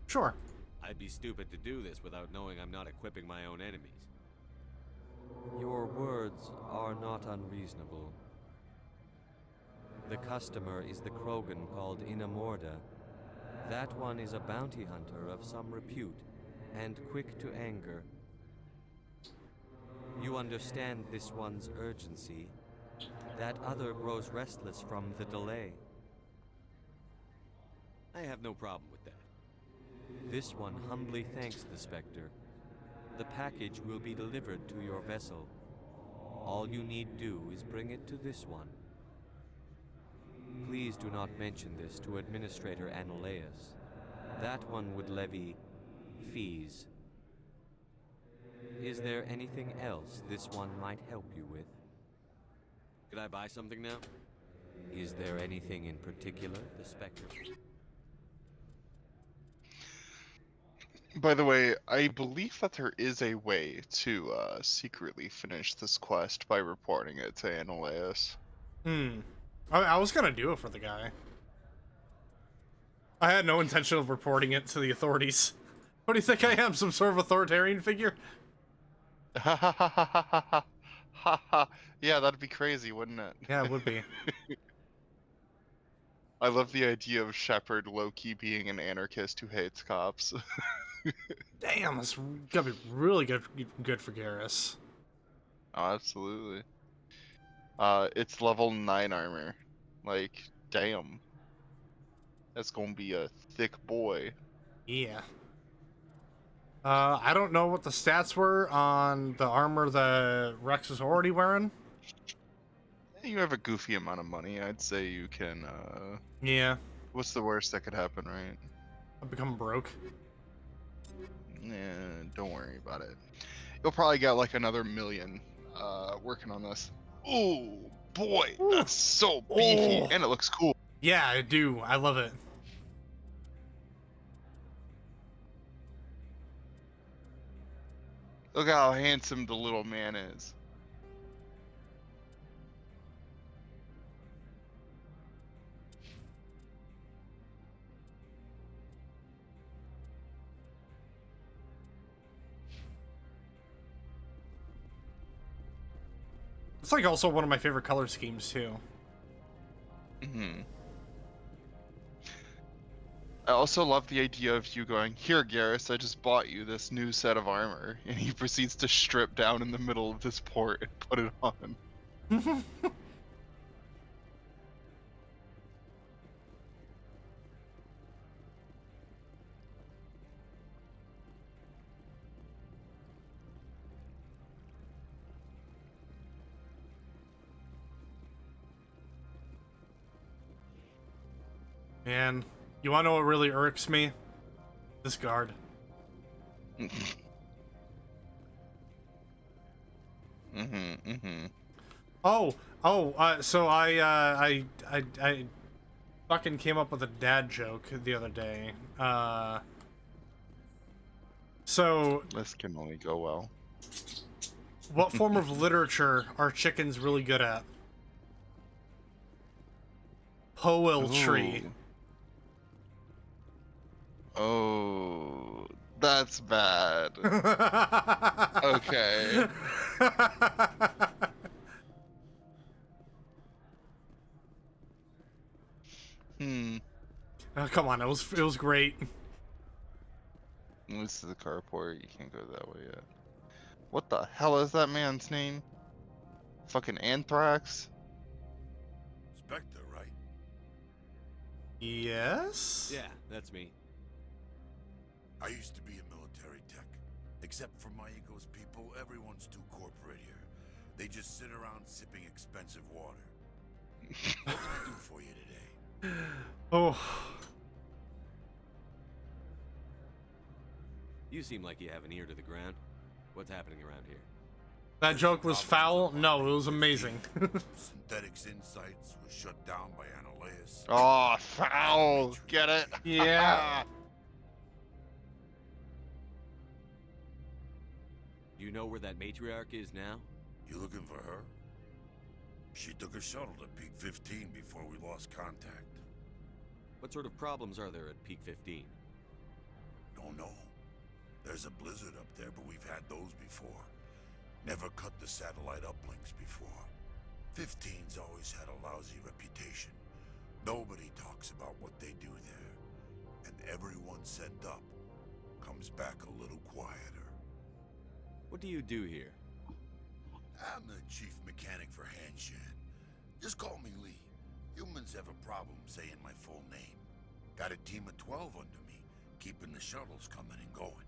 Sure. I'd be stupid to do this without knowing I'm not equipping my own enemies. Your words are not unreasonable. The customer is the Krogan called Inamorda. That one is a bounty hunter of some repute, and quick to anger. You understand this one's urgency. That other grows restless from the delay. I have no problem with that. This one humbly thanks the Spectre. The package will be delivered to your vessel. All you need do is bring it to this one. Please do not mention this to Administrator Anoleus. That one would levy fees. Is there anything else this one might help you with? Could I buy something now? Is there anything in particular, the Spectre? By the way, I believe that there is a way to secretly finish this quest by reporting it to Anoleus. I was gonna do it for the guy. I had no intention of reporting it to the authorities. What do you think I am, some sort of authoritarian figure? Yeah, that'd be crazy, wouldn't it? Yeah, it would be. I love the idea of Shepard low-key being an anarchist who hates cops. Damn, that's gotta be really good for Garrus. Oh, absolutely. It's level 9 armor. Like, damn. That's gonna be a thick boy. Yeah. I don't know what the stats were on the armor that Rex is already wearing. You have a goofy amount of money. I'd say you can, Yeah. What's the worst that could happen, right? I've become broke. Yeah, don't worry about it. You'll probably get like another million working on this. Oh boy, that's so beefy, and it looks cool. Yeah, I do. I love it. Look how handsome the little man is. It's like also one of my favorite color schemes too. I also love the idea of you going, "Here, Garrus, I just bought you this new set of armor," and he proceeds to strip down in the middle of this port and put it on. Man, you wanna know what really irks me? This guard. So I fucking came up with a dad joke the other day. So This can only go well. what form of literature are chickens really good at? Poetry. Oh, that's bad. Okay. Oh, come on, it was great. This is the carport. You can't go that way yet. What the hell is that man's name? Fucking Anthrax? Spectre, right? Yes? Yeah, that's me. I used to be a military tech. Except for my ego's people, everyone's too corporate here. They just sit around sipping expensive water. What can I do for you today? Oh. You seem like you have an ear to the ground. What's happening around here? That joke was foul? No, it was amazing. Synthetics Insights was shut down by Annihilus. Oh, foul! Get it? Yeah. Do you know where that matriarch is now? You looking for her? She took a shuttle to Peak 15 before we lost contact. What sort of problems are there at Peak 15? Don't know. There's a blizzard up there, but we've had those before. Never cut the satellite uplinks before. 15's always had a lousy reputation. Nobody talks about what they do there. And everyone sent up comes back a little quieter. What do you do here? I'm the chief mechanic for Hanshan. Just call me Lee. Humans have a problem saying my full name. Got a team of 12 under me, keeping the shuttles coming and going.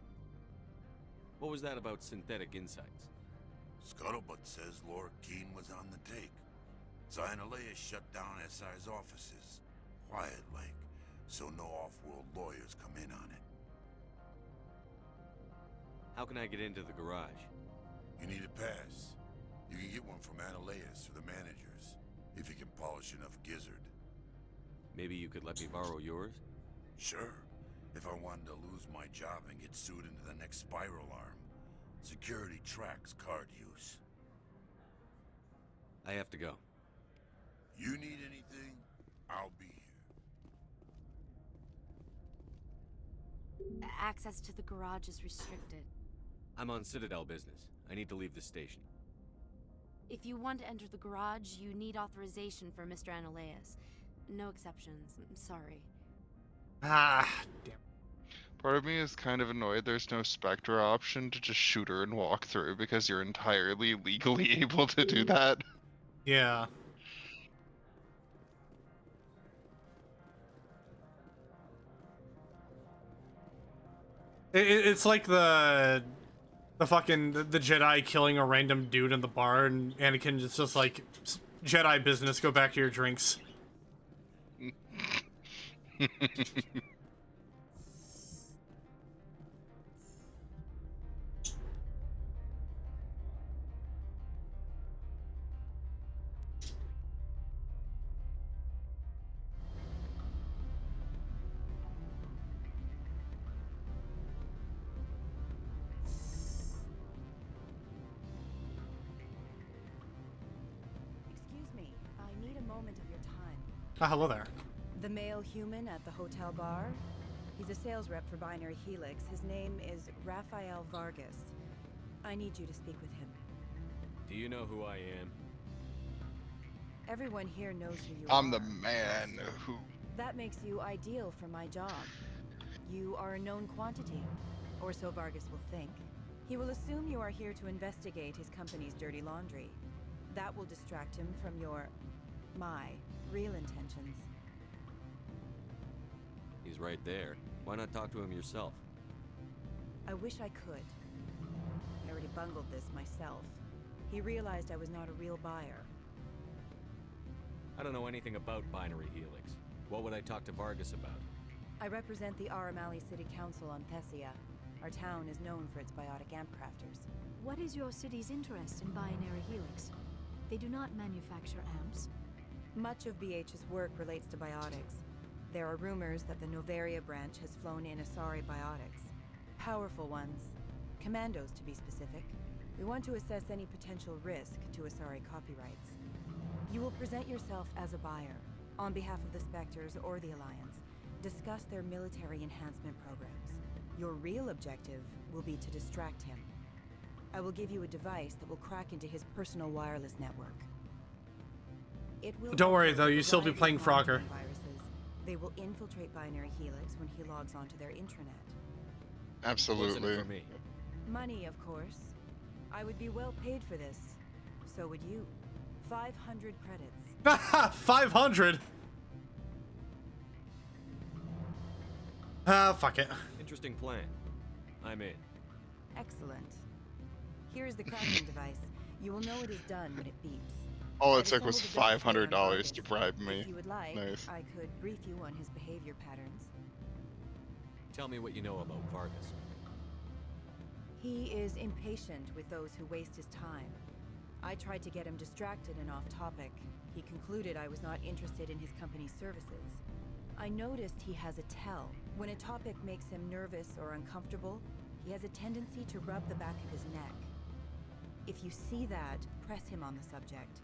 What was that about Synthetic Insights? Scuttlebutt says Laura Keene was on the take. Annihilus shut down SI's offices. Quiet like, so no off-world lawyers come in on it. How can I get into the garage? You need a pass. You can get one from Annihilus or the managers, if you can polish enough gizzard. Maybe you could let me borrow yours? Sure. If I wanted to lose my job and get sued into the next spiral arm. Security tracks card use. I have to go. You need anything, I'll be here. Access to the garage is restricted. I'm on Citadel business. I need to leave the station. If you want to enter the garage, you need authorization for Mr. Annihilus. No exceptions. I'm sorry. Ah, damn. Part of me is kind of annoyed there's no Spectre option to just shoot her and walk through because you're entirely legally able to do that. Yeah. It's like the Jedi killing a random dude in the bar, and Anakin just like, Jedi business, go back to your drinks. Hello there. The male human at the hotel bar? He's a sales rep for Binary Helix. His name is Raphael Vargas. I need you to speak with him. Do you know who I am? Everyone here knows who you are. I'm the man who... That makes you ideal for my job. You are a known quantity, or so Vargas will think. He will assume you are here to investigate his company's dirty laundry. That will distract him from my real intentions. He's right there. Why not talk to him yourself? I wish I could. I already bungled this myself. He realized I was not a real buyer. I don't know anything about Binary Helix. What would I talk to Vargas about? I represent the Aramali City Council on Thessia. Our town is known for its biotic amp crafters. What is your city's interest in Binary Helix? They do not manufacture amps. Much of BH's work relates to biotics. There are rumors that the Noveria branch has flown in Asari biotics. Powerful ones. Commandos, to be specific. We want to assess any potential risk to Asari copyrights. You will present yourself as a buyer, on behalf of the Spectres or the Alliance. Discuss their military enhancement programs. Your real objective will be to distract him. I will give you a device that will crack into his personal wireless network. Don't worry though, you still be playing Frogger. They will infiltrate Binary Helix when he logs onto their intranet. Absolutely. What's in it for me? Money, of course. I would be well paid for this. So would you. 500 credits. 500? Fuck it. Interesting plan. I'm in. Excellent. Here's the cracking device. You will know it is done when it beeps. All it took was $500 to bribe me. If you would like, Nice. I could brief you on his behavior patterns. Tell me what you know about Vargas. He is impatient with those who waste his time. I tried to get him distracted and off topic. He concluded I was not interested in his company's services. I noticed he has a tell. When a topic makes him nervous or uncomfortable, he has a tendency to rub the back of his neck. If you see that, press him on the subject.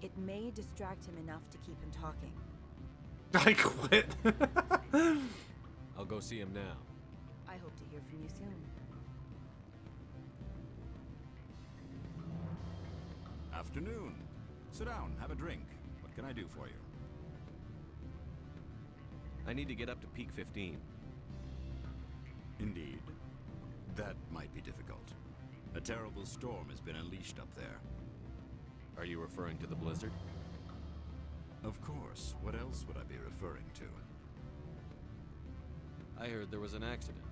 It may distract him enough to keep him talking. I quit. I'll go see him now. I hope to hear from you soon. Afternoon. Sit down, have a drink. What can I do for you? I need to get up to peak 15. Indeed. That might be difficult. A terrible storm has been unleashed up there. Are you referring to the blizzard? Of course. What else would I be referring to? I heard there was an accident.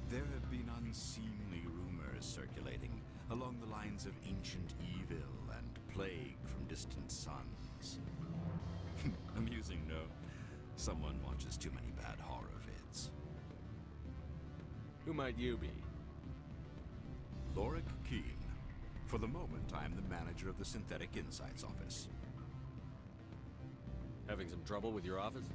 There have been unseemly rumors circulating along the lines of ancient evil and plague from distant suns. Amusing, no? Someone watches too many bad horror vids. Who might you be? Lorik Keen. For the moment, I am the manager of the Synthetic Insights office. Having some trouble with your office?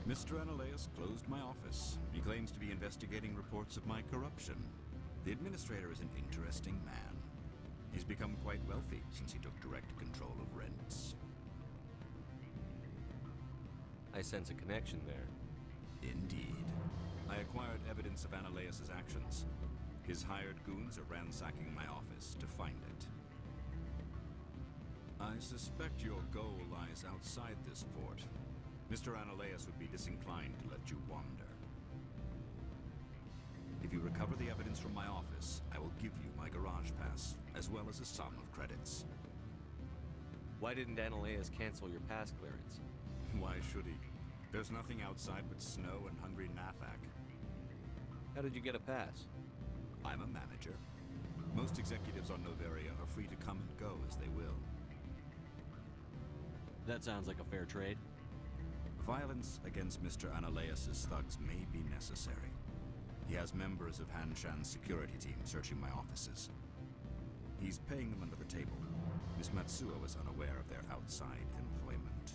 Mr. Analeus closed my office. He claims to be investigating reports of my corruption. The administrator is an interesting man. He's become quite wealthy since he took direct control of rents. I sense a connection there. Indeed. I acquired evidence of Analeus' actions. His hired goons are ransacking my office to find it. I suspect your goal lies outside this port. Mr. Analeus would be disinclined to let you wander. If you recover the evidence from my office, I will give you my garage pass, as well as a sum of credits. Why didn't Analeus cancel your pass clearance? Why should he? There's nothing outside but snow and hungry Nathak. How did you get a pass? I'm a manager. Most executives on Noveria are free to come and go as they will. That sounds like a fair trade. Violence against Mr. Analeus' thugs may be necessary. He has members of Hanshan's security team searching my offices. He's paying them under the table. Miss Matsuo is unaware of their outside employment.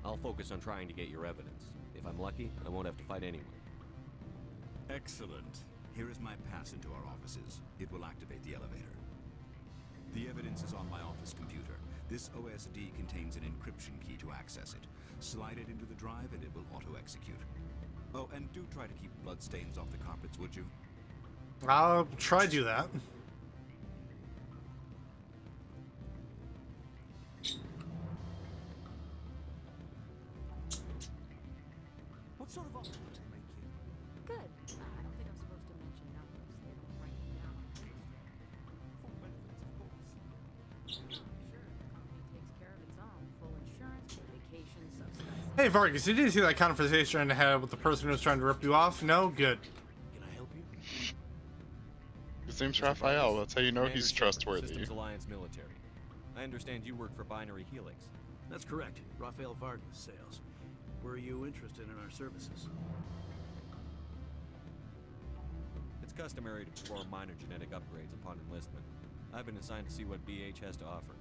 I'll focus on trying to get your evidence. If I'm lucky, I won't have to fight anyone. Excellent. Here is my pass into our offices. It will activate the elevator. The evidence is on my office computer. This OSD contains an encryption key to access it. Slide it into the drive and it will auto-execute. Oh, and do try to keep bloodstains off the carpets, would you? I'll try to do that. What sort of offer would they make you? Good. I don't think I'm supposed to mention numbers. They don't write them down on things. Full benefits, of course. Sure, the company takes care of its own. Full insurance, paid vacation, subsidized. Hey Vargas, you didn't see that conversation I had with the person who was trying to rip you off? No? Good. Can I help you? His name's Raphael. That's how you know he's trustworthy. Systems Alliance Military. I understand you work for Binary Helix. That's correct. Raphael Vargas, sales. Were you interested in our services? It's customary to perform minor genetic upgrades upon enlistment. I've been assigned to see what BH has to offer.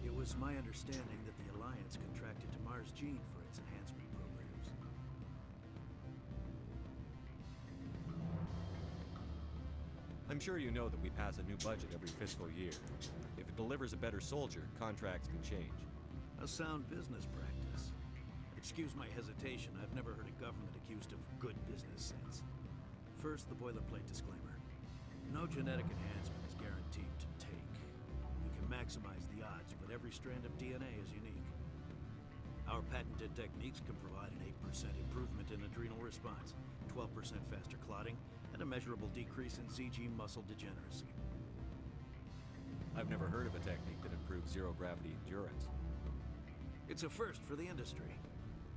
It was my understanding that the Alliance contracted to Mars Gene for its enhancement programs. I'm sure you know that we pass a new budget every fiscal year. If it delivers a better soldier, contracts can change. A sound business practice. Excuse my hesitation, I've never heard a government accused of good business sense. First, the boilerplate disclaimer. No genetic enhancement is guaranteed to take. You can maximize the odds, but every strand of DNA is unique. Our patented techniques can provide an 8% improvement in adrenal response, 12% faster clotting, and a measurable decrease in CG muscle degeneracy. I've never heard of a technique that improves zero-gravity endurance. It's a first for the industry.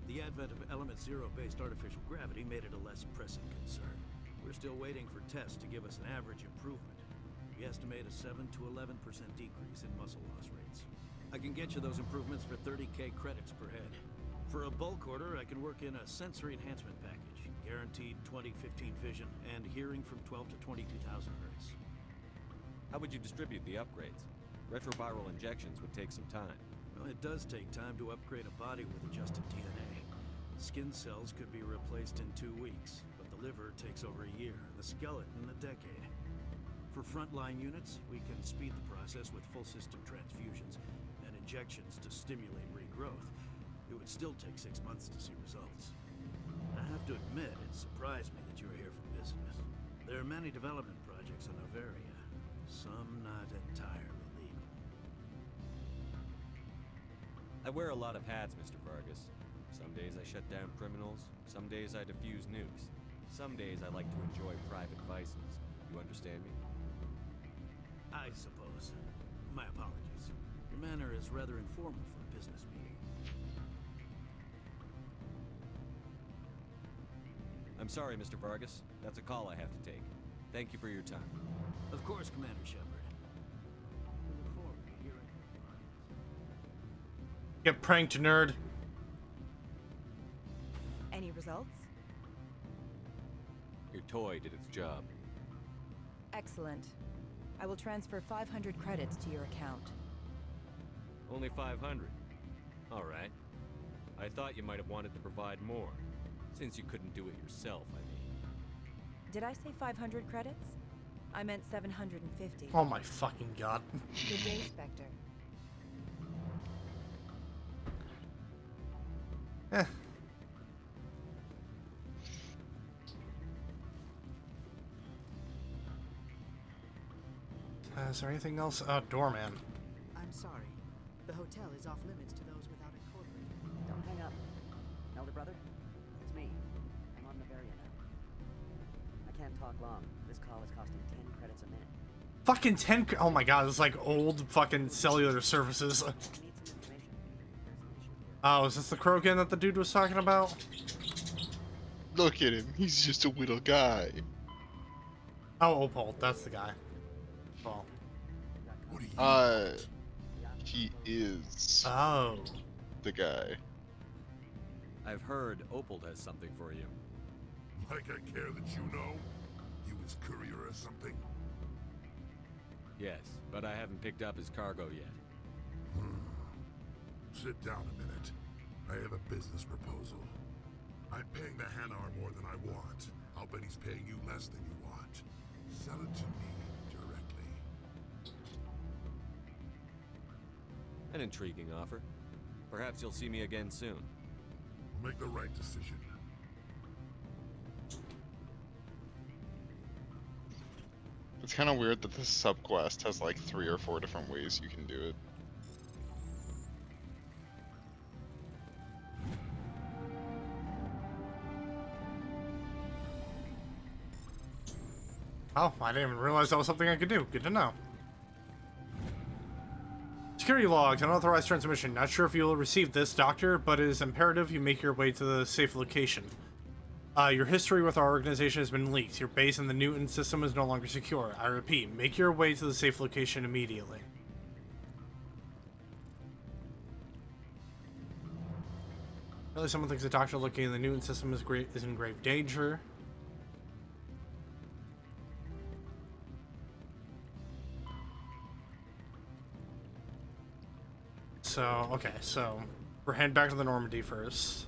The advent of Element Zero-based artificial gravity made it a less pressing concern. We're still waiting for tests to give us an average improvement. We estimate a 7 to 11% decrease in muscle loss rates. I can get you those improvements for 30K credits per head. For a bulk order, I can work in a sensory enhancement package, guaranteed 20/15 vision, and hearing from 12 to 22,000 hertz. How would you distribute the upgrades? Retroviral injections would take some time. Well, it does take time to upgrade a body with adjusted DNA. Skin cells could be replaced in 2 weeks, but the liver takes over a year, and the skeleton a decade. For frontline units, we can speed the process with full system transfusions and injections to stimulate regrowth. It would still take 6 months to see results. I have to admit, it surprised me that you were here for business. There are many development projects on Noveria, some not entirely legal. I wear a lot of hats, Mr. Vargas. Some days I shut down criminals, some days I defuse nukes. Some days I like to enjoy private vices. You understand me? I suppose. My apologies. Your manner is rather informal for a business meeting. I'm sorry, Mr. Vargas. That's a call I have to take. Thank you for your time. Of course, Commander Shepard. We look forward to hearing from you. Get pranked, nerd. Any results? Your toy did its job. Excellent. I will transfer 500 credits to your account. Only 500. All right. I thought you might have wanted to provide more, since you couldn't do it yourself, I mean. Did I say 500 credits? I meant 750. Oh my fucking god. Good day, Spectre. Is there anything else? Doorman. I'm sorry. The hotel is off limits to those without a corporate. Don't hang up. Elder brother? It's me. I'm on Noveria now. I can't talk long. This call is costing 10 credits a minute. Fucking 10. Oh my god, it's like old fucking cellular services. Oh, is this the Krogan that the dude was talking about? Look at him. He's just a little guy. Oh, Opal. That's the guy. Well. He is. Oh. The guy. I've heard Opal has something for you. Like I care that you know? You his courier or something? Yes, but I haven't picked up his cargo yet. Sit down a minute. I have a business proposal. I'm paying the Hanar more than I want. I'll bet he's paying you less than you want. Sell it to me directly. An intriguing offer. Perhaps you'll see me again soon. We'll make the right decision. It's kind of weird that this subquest has like 3 or 4 different ways you can do it. Oh, I didn't even realize that was something I could do. Good to know. Security logs, unauthorized transmission. Not sure if you'll receive this, Doctor, but it is imperative you make your way to the safe location. Your history with our organization has been leaked. Your base in the Newton system is no longer secure. I repeat, make your way to the safe location immediately. Really, someone thinks the Doctor looking in the Newton system is in grave danger. So, okay, so we're heading back to the Normandy first.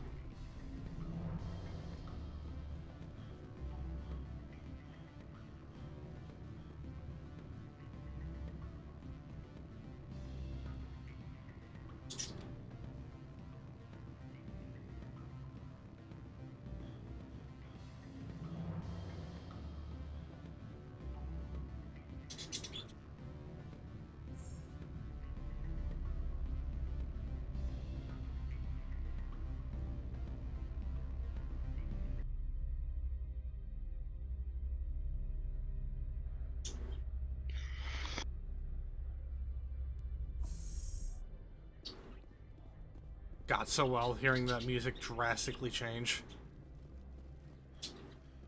got so well hearing that music drastically change.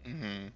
Mm-hmm.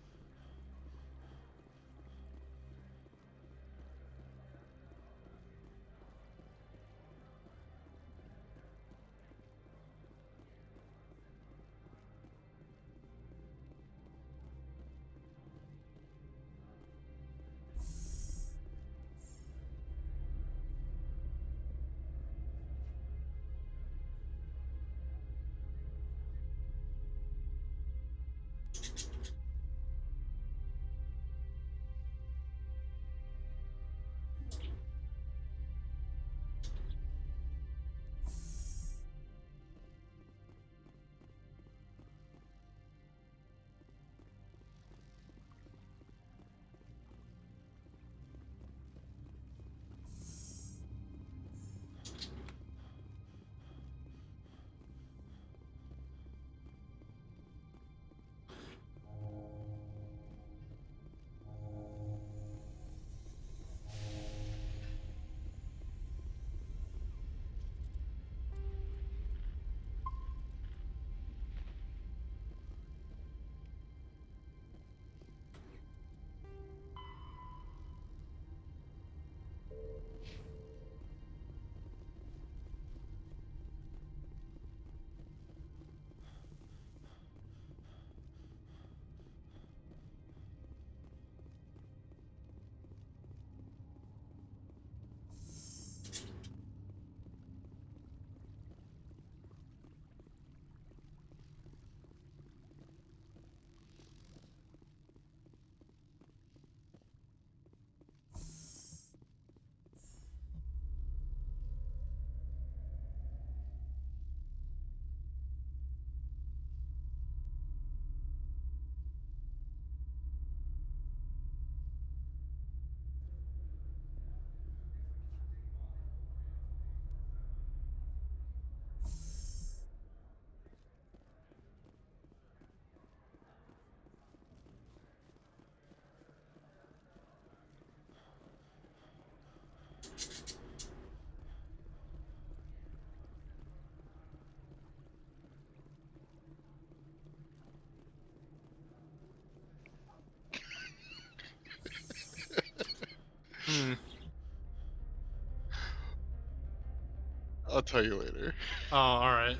I'll tell you later. Oh, alright.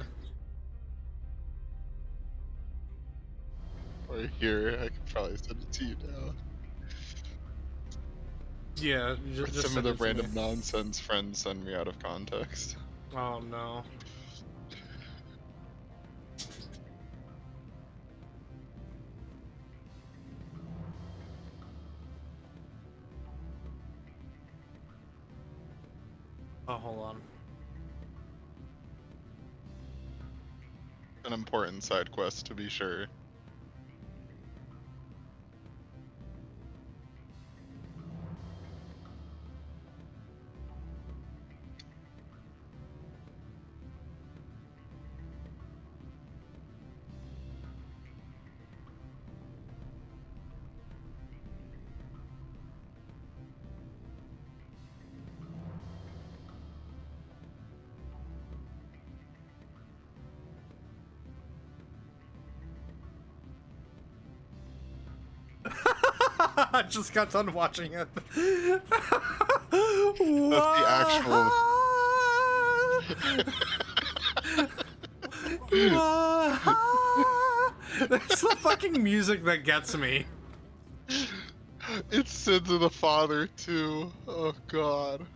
Or here, I could probably send it to you now. Yeah, Or just some of send the it to random me. nonsense friends send me out of context. Oh no. Oh, hold on. An important side quest, to be sure. I just got done watching it. That's the actual. It's the fucking music that gets me. It's Sins of the Father too. Oh god.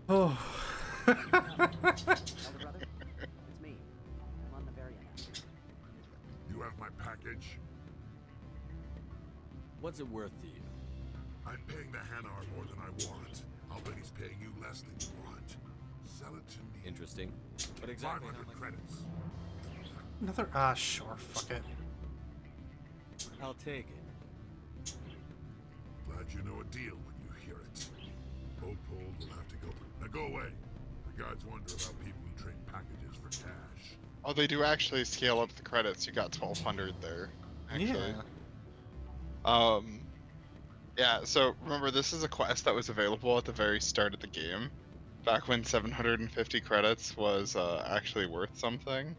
Oh. Elder brother, it's me. I'm on Noveria now. You have my package? What's it worth to you? I'm paying the Hanar more than I want. I'll bet he's paying you less than you want. Sell it to me. Interesting. But exactly 500 credits. Another sure, fuck it. I'll take it. Glad you know a deal when you hear it. Opold will have to go. Now go away. The guards wonder about people who trade packages for cash. Oh, they do actually scale up the credits. You got 1,200 there, actually. Yeah. Yeah, so remember, this is a quest that was available at the very start of the game. Back when 750 credits was actually worth something.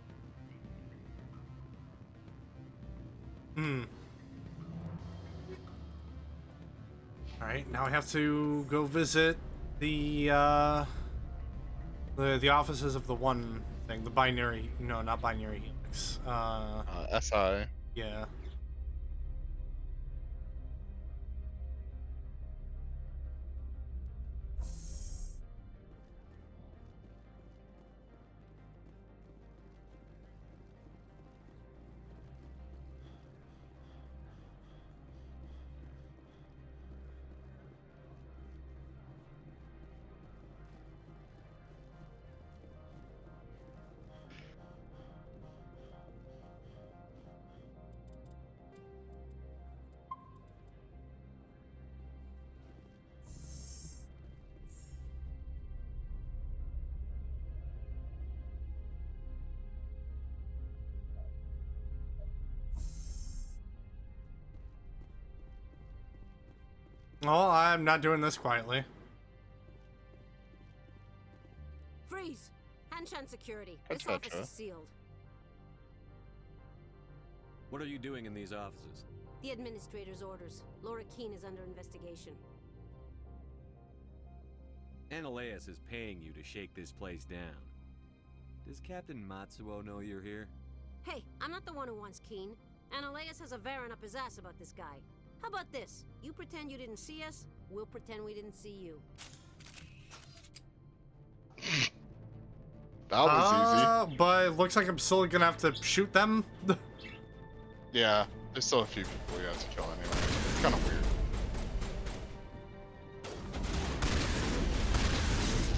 Alright, now I have to go visit the offices of the one thing, the binary, no, not binary helix. SI. Yeah. Well, I'm not doing this quietly. Freeze! Hanshan security. This office is sealed. What are you doing in these offices? The administrator's orders. Laura Keene is under investigation. Ananias is paying you to shake this place down. Does Captain Matsuo know you're here? Hey, I'm not the one who wants Keene. Ananias has a Varen up his ass about this guy. How about this? You pretend you didn't see us, we'll pretend we didn't see you. That was easy. But it looks like I'm still gonna have to shoot them. Yeah, there's still a few people you have to kill anyway. It's kind of weird.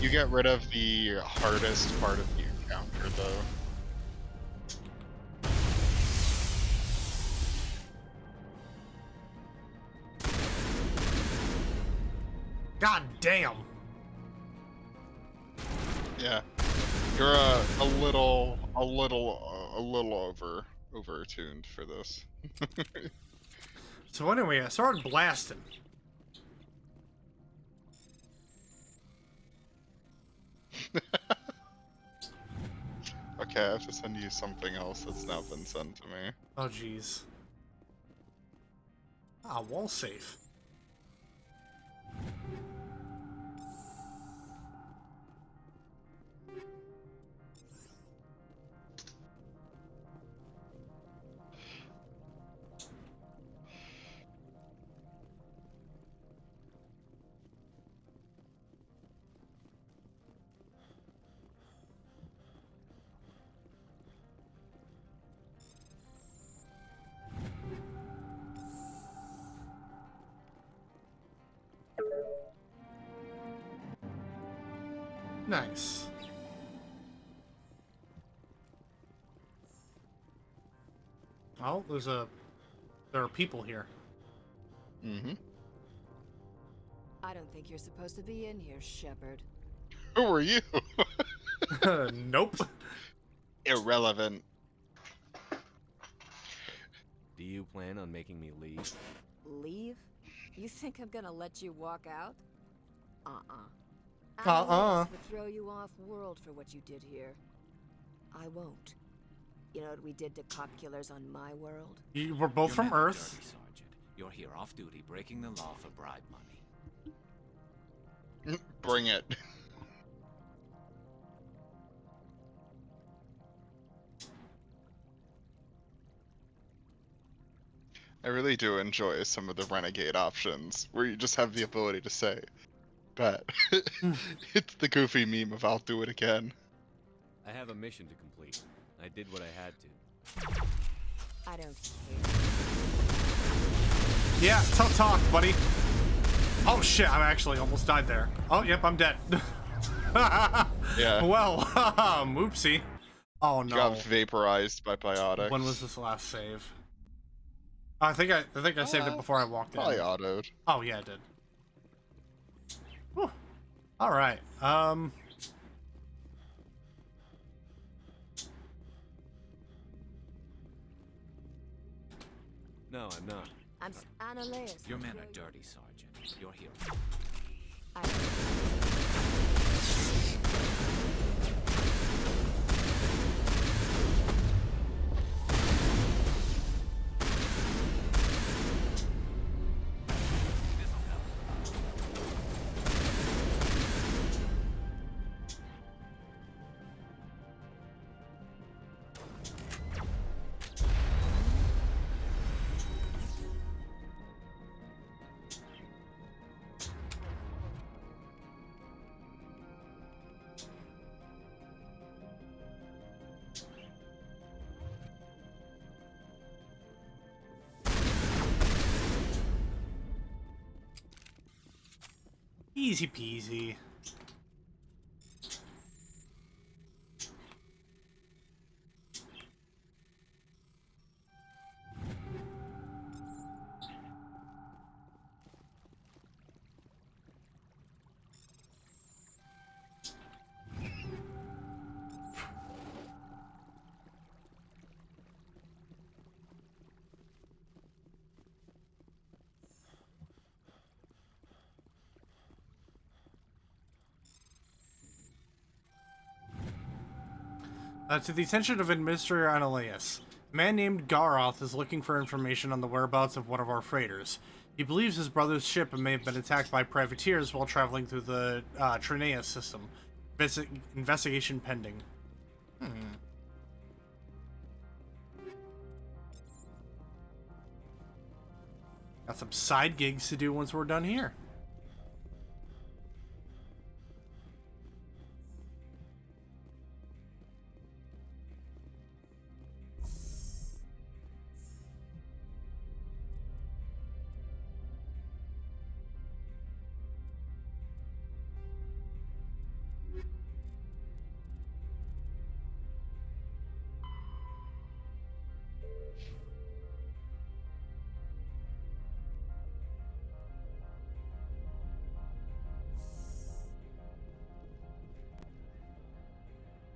You get rid of the hardest part of the encounter, though. God damn. Yeah, you're a little over tuned for this. So anyway, I started blasting. Okay, I have to send you something else that's now been sent to me. Oh jeez. Ah, wall safe. Nice. Oh, there are people here. Mm-hmm. I don't think you're supposed to be in here, Shepard. Who are you? Nope. Irrelevant. Do you plan on making me leave? Leave? You think I'm gonna let you walk out? Uh-uh. Ananias would throw you off world for what you did here. I won't. You know what we did to cop killers on my world? We're both from Earth. Dirty Sergeant. You're here off duty, breaking the law for bribe money. Bring it. I really do enjoy some of the renegade options, where you just have the ability to say, bet. It's the goofy meme of I'll do it again. I have a mission to complete. I did what I had to. I don't care. Yeah, tough talk, buddy. Oh shit, I actually almost died there. Oh, yep, I'm dead. Yeah. Well, oopsie. Oh no. Got vaporized by biotics. When was this last save? I think I saved it before I walked in. Probably autoed. Oh yeah, I did. Whew. All right. No, I'm not. I'm Ananias. Your men are dirty, Sergeant. You're here. Easy peasy. To the attention of Administrator Ananias. A man named Garoth is looking for information on the whereabouts of one of our freighters. He believes his brother's ship may have been attacked by privateers while traveling through the Trinea system. Investigation pending. Got some side gigs to do once we're done here.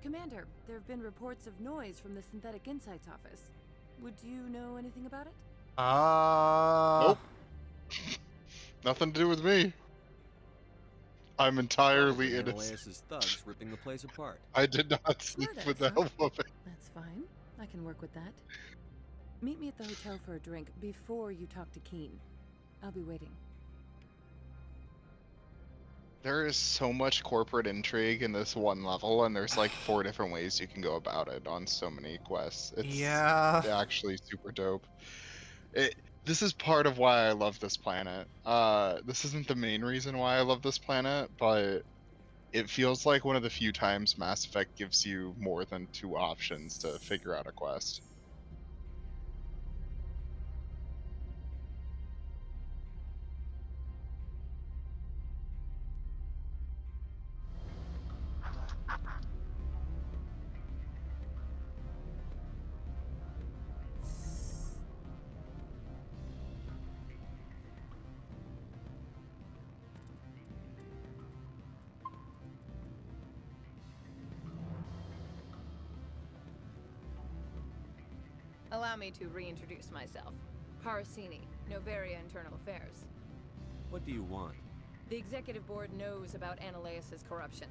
Commander, there have been reports of noise from the Synthetic Insights office. Would you know anything about it? Nope. Nothing to do with me. I'm entirely innocent. Ananias' thugs ripping the place apart. I did not sleep with the help of it. That's fine. I can work with that. Meet me at the hotel for a drink before you talk to Keen. I'll be waiting. There is so much corporate intrigue in this one level, and there's like 4 different ways you can go about it on so many quests. It's actually super dope. This is part of why I love this planet. This isn't the main reason why I love this planet, but it feels like one of the few times Mass Effect gives you more than 2 options to figure out a quest. Allow me to reintroduce myself. Parasini, Noveria Internal Affairs. What do you want? The Executive Board knows about Ananias' corruption.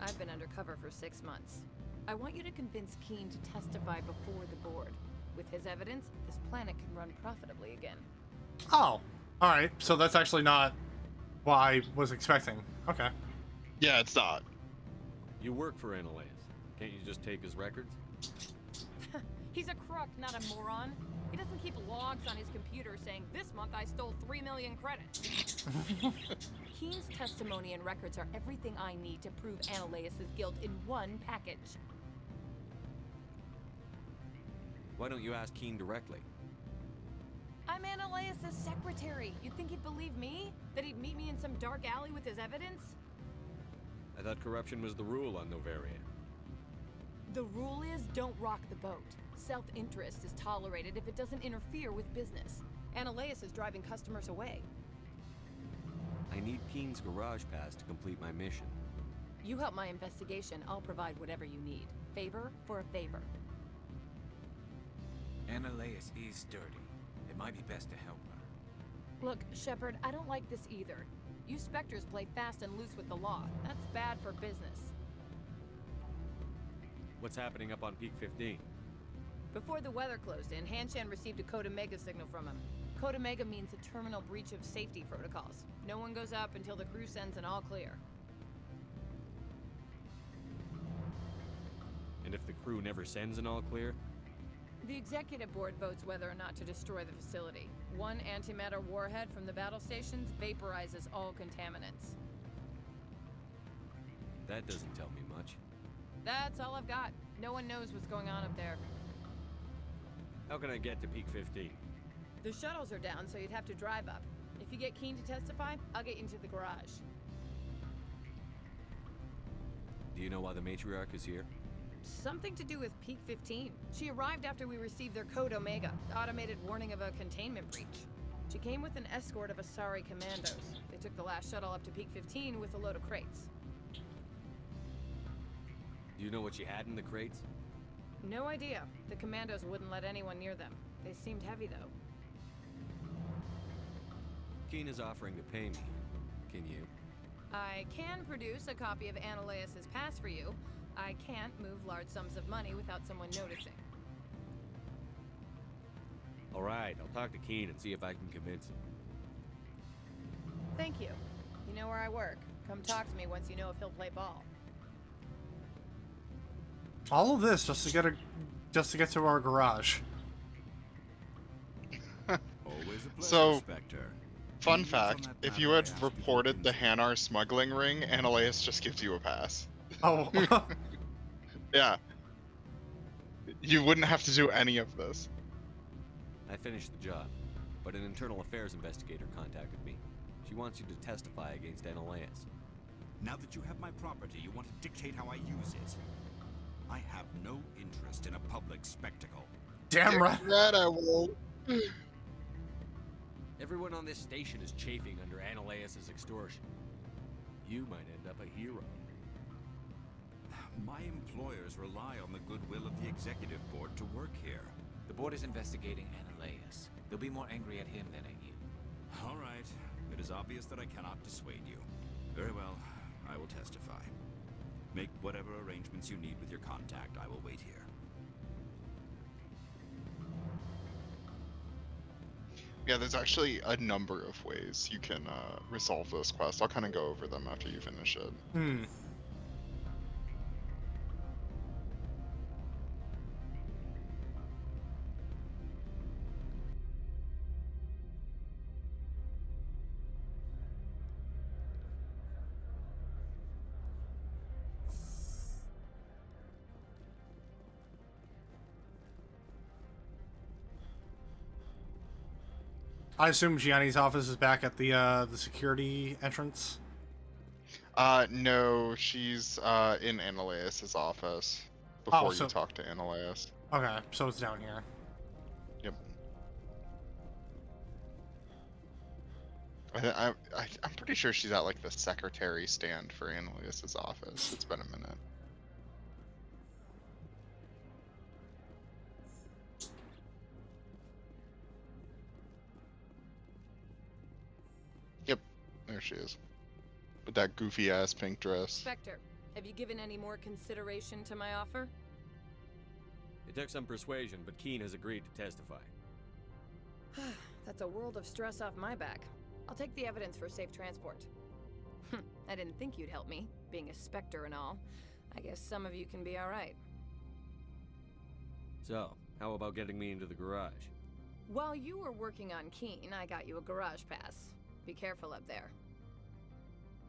I've been undercover for 6 months. I want you to convince Keen to testify before the Board. With his evidence, this planet can run profitably again. Oh, alright. So that's actually not what I was expecting. Okay. Yeah, it's not. You work for Ananias. Can't you just take his records? He's a crook, not a moron. He doesn't keep logs on his computer saying, "This month I stole 3 million credits." Keen's testimony and records are everything I need to prove Ananias' guilt in one package. Why don't you ask Keen directly? I'm Ananias' secretary. You'd think he'd believe me? That he'd meet me in some dark alley with his evidence? I thought corruption was the rule on Noveria. The rule is, don't rock the boat. Self-interest is tolerated if it doesn't interfere with business. Ananias is driving customers away. I need Keen's garage pass to complete my mission. You help my investigation, I'll provide whatever you need. Favor for a favor. Ananias is dirty. It might be best to help her. Look, Shepard, I don't like this either. You Spectres play fast and loose with the law. That's bad for business. What's happening up on Peak 15? Before the weather closed in, Hanshan received a Code Omega signal from him. Code Omega means a terminal breach of safety protocols. No one goes up until the crew sends an all clear. And if the crew never sends an all clear? The Executive Board votes whether or not to destroy the facility. One antimatter warhead from the battle stations vaporizes all contaminants. That doesn't tell me much. That's all I've got. No one knows what's going on up there. How can I get to Peak 15? The shuttles are down, so you'd have to drive up. If you get Keen to testify, I'll get you into the garage. Do you know why the matriarch is here? Something to do with Peak 15. She arrived after we received their code Omega, the automated warning of a containment breach. She came with an escort of Asari commandos. They took the last shuttle up to Peak 15 with a load of crates. Do you know what she had in the crates? No idea. The commandos wouldn't let anyone near them. They seemed heavy, though. Keen is offering to pay me. Can you? I can produce a copy of Ananias's pass for you. I can't move large sums of money without someone noticing. All right, I'll talk to Keen and see if I can convince him. Thank you. You know where I work. Come talk to me once you know if he'll play ball. All of this just to get to our garage. So, fun fact, if you had reported the Hanar smuggling ring, Ananias just gives you a pass. Oh. Yeah. You wouldn't have to do any of this. I finished the job, but an internal affairs investigator contacted me. She wants you to testify against Ananias. Now that you have my property, you want to dictate how I use it. I have no interest in a public spectacle. Damn right. That I won't. Everyone on this station is chafing under Ananias' extortion. You might end up a hero. My employers rely on the goodwill of the executive board to work here. The board is investigating Ananias. They'll be more angry at him than at you. All right. It is obvious that I cannot dissuade you. Very well. I will testify. Make whatever arrangements you need with your contact. I will wait here. Yeah, there's actually a number of ways you can resolve this quest. I'll kind of go over them after you finish it. I assume Gianni's office is back at the security entrance. No, she's in Ananias' office before you talk to Ananias. Okay, so it's down here. Yep. I'm pretty sure she's at like the secretary stand for Ananias' office. It's been a minute. Yep, there she is. With that goofy ass pink dress. Spectre, have you given any more consideration to my offer? It took some persuasion, but Keen has agreed to testify. That's a world of stress off my back. I'll take the evidence for safe transport. I didn't think you'd help me, being a Spectre and all. I guess some of you can be alright. So, how about getting me into the garage? While you were working on Keen, I got you a garage pass. Be careful up there.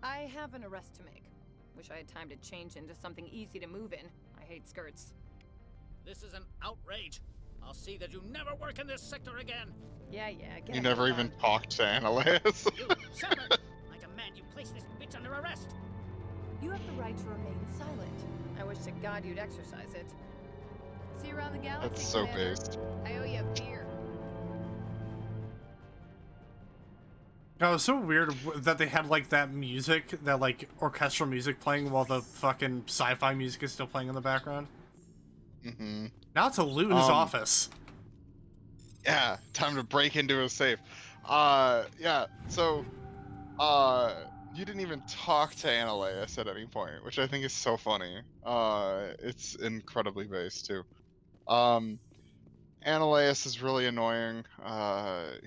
I have an arrest to make. Wish I had time to change into something easy to move in. I hate skirts. This is an outrage. I'll see that you never work in this sector again. Yeah, get You never even talked to Ananias. You, Shepard! I demand you place this bitch under arrest. You have the right to remain silent. I wish to God you'd exercise it. See you around the galaxy, That's so Commander. based. I owe you a beer. No, it's so weird that they had like that music, that like orchestral music playing while the fucking sci-fi music is still playing in the background. Mm-hmm. Now it's a loot in his office. Yeah, time to break into his safe. Yeah, so, you didn't even talk to Ananias at any point, which I think is so funny. It's incredibly based, too. Ananias is really annoying.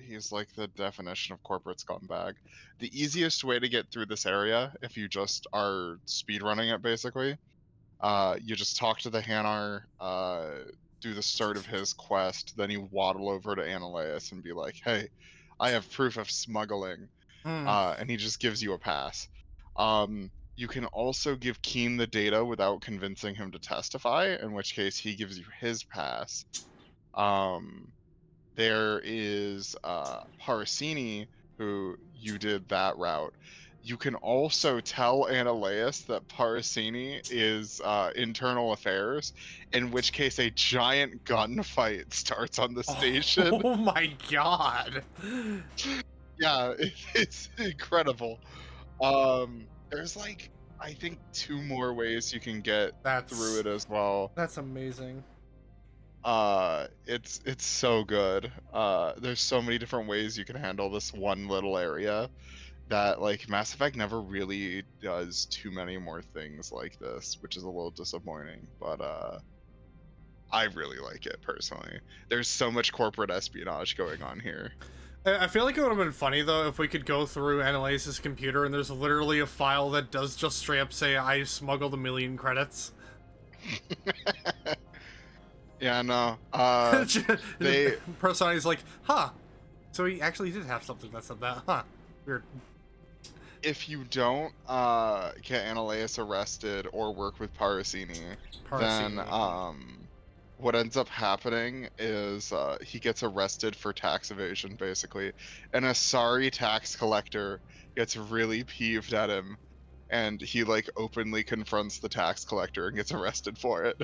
He's like the definition of corporate scumbag. The easiest way to get through this area, if you just are speedrunning it, basically, you just talk to the Hanar, do the start of his quest, then you waddle over to Ananias and be like, hey, I have proof of smuggling, and he just gives you a pass. You can also give Keen the data without convincing him to testify, in which case he gives you his pass. There is Parasini, who you did that route. you can also tell Annaleus that Parasini is internal affairs, in which case a giant gunfight starts on the station. Oh my god. Yeah, it's incredible. There's like, I think 2 more ways you can get through it as well. That's amazing. It's so good. There's so many different ways you can handle this one little area that like Mass Effect never really does too many more things like this, which is a little disappointing, but I really like it personally. There's so much corporate espionage going on here. I feel like it would have been funny though if we could go through Annaleis' computer and there's literally a file that does just straight up say I smuggled 1 million credits. Yeah, no. They Personality's like, huh. So he actually did have something that said that, huh? Weird. If you don't get Annaleis arrested or work with Parasini, then what ends up happening is he gets arrested for tax evasion, basically, and a sorry tax collector gets really peeved at him, and he like openly confronts the tax collector and gets arrested for it.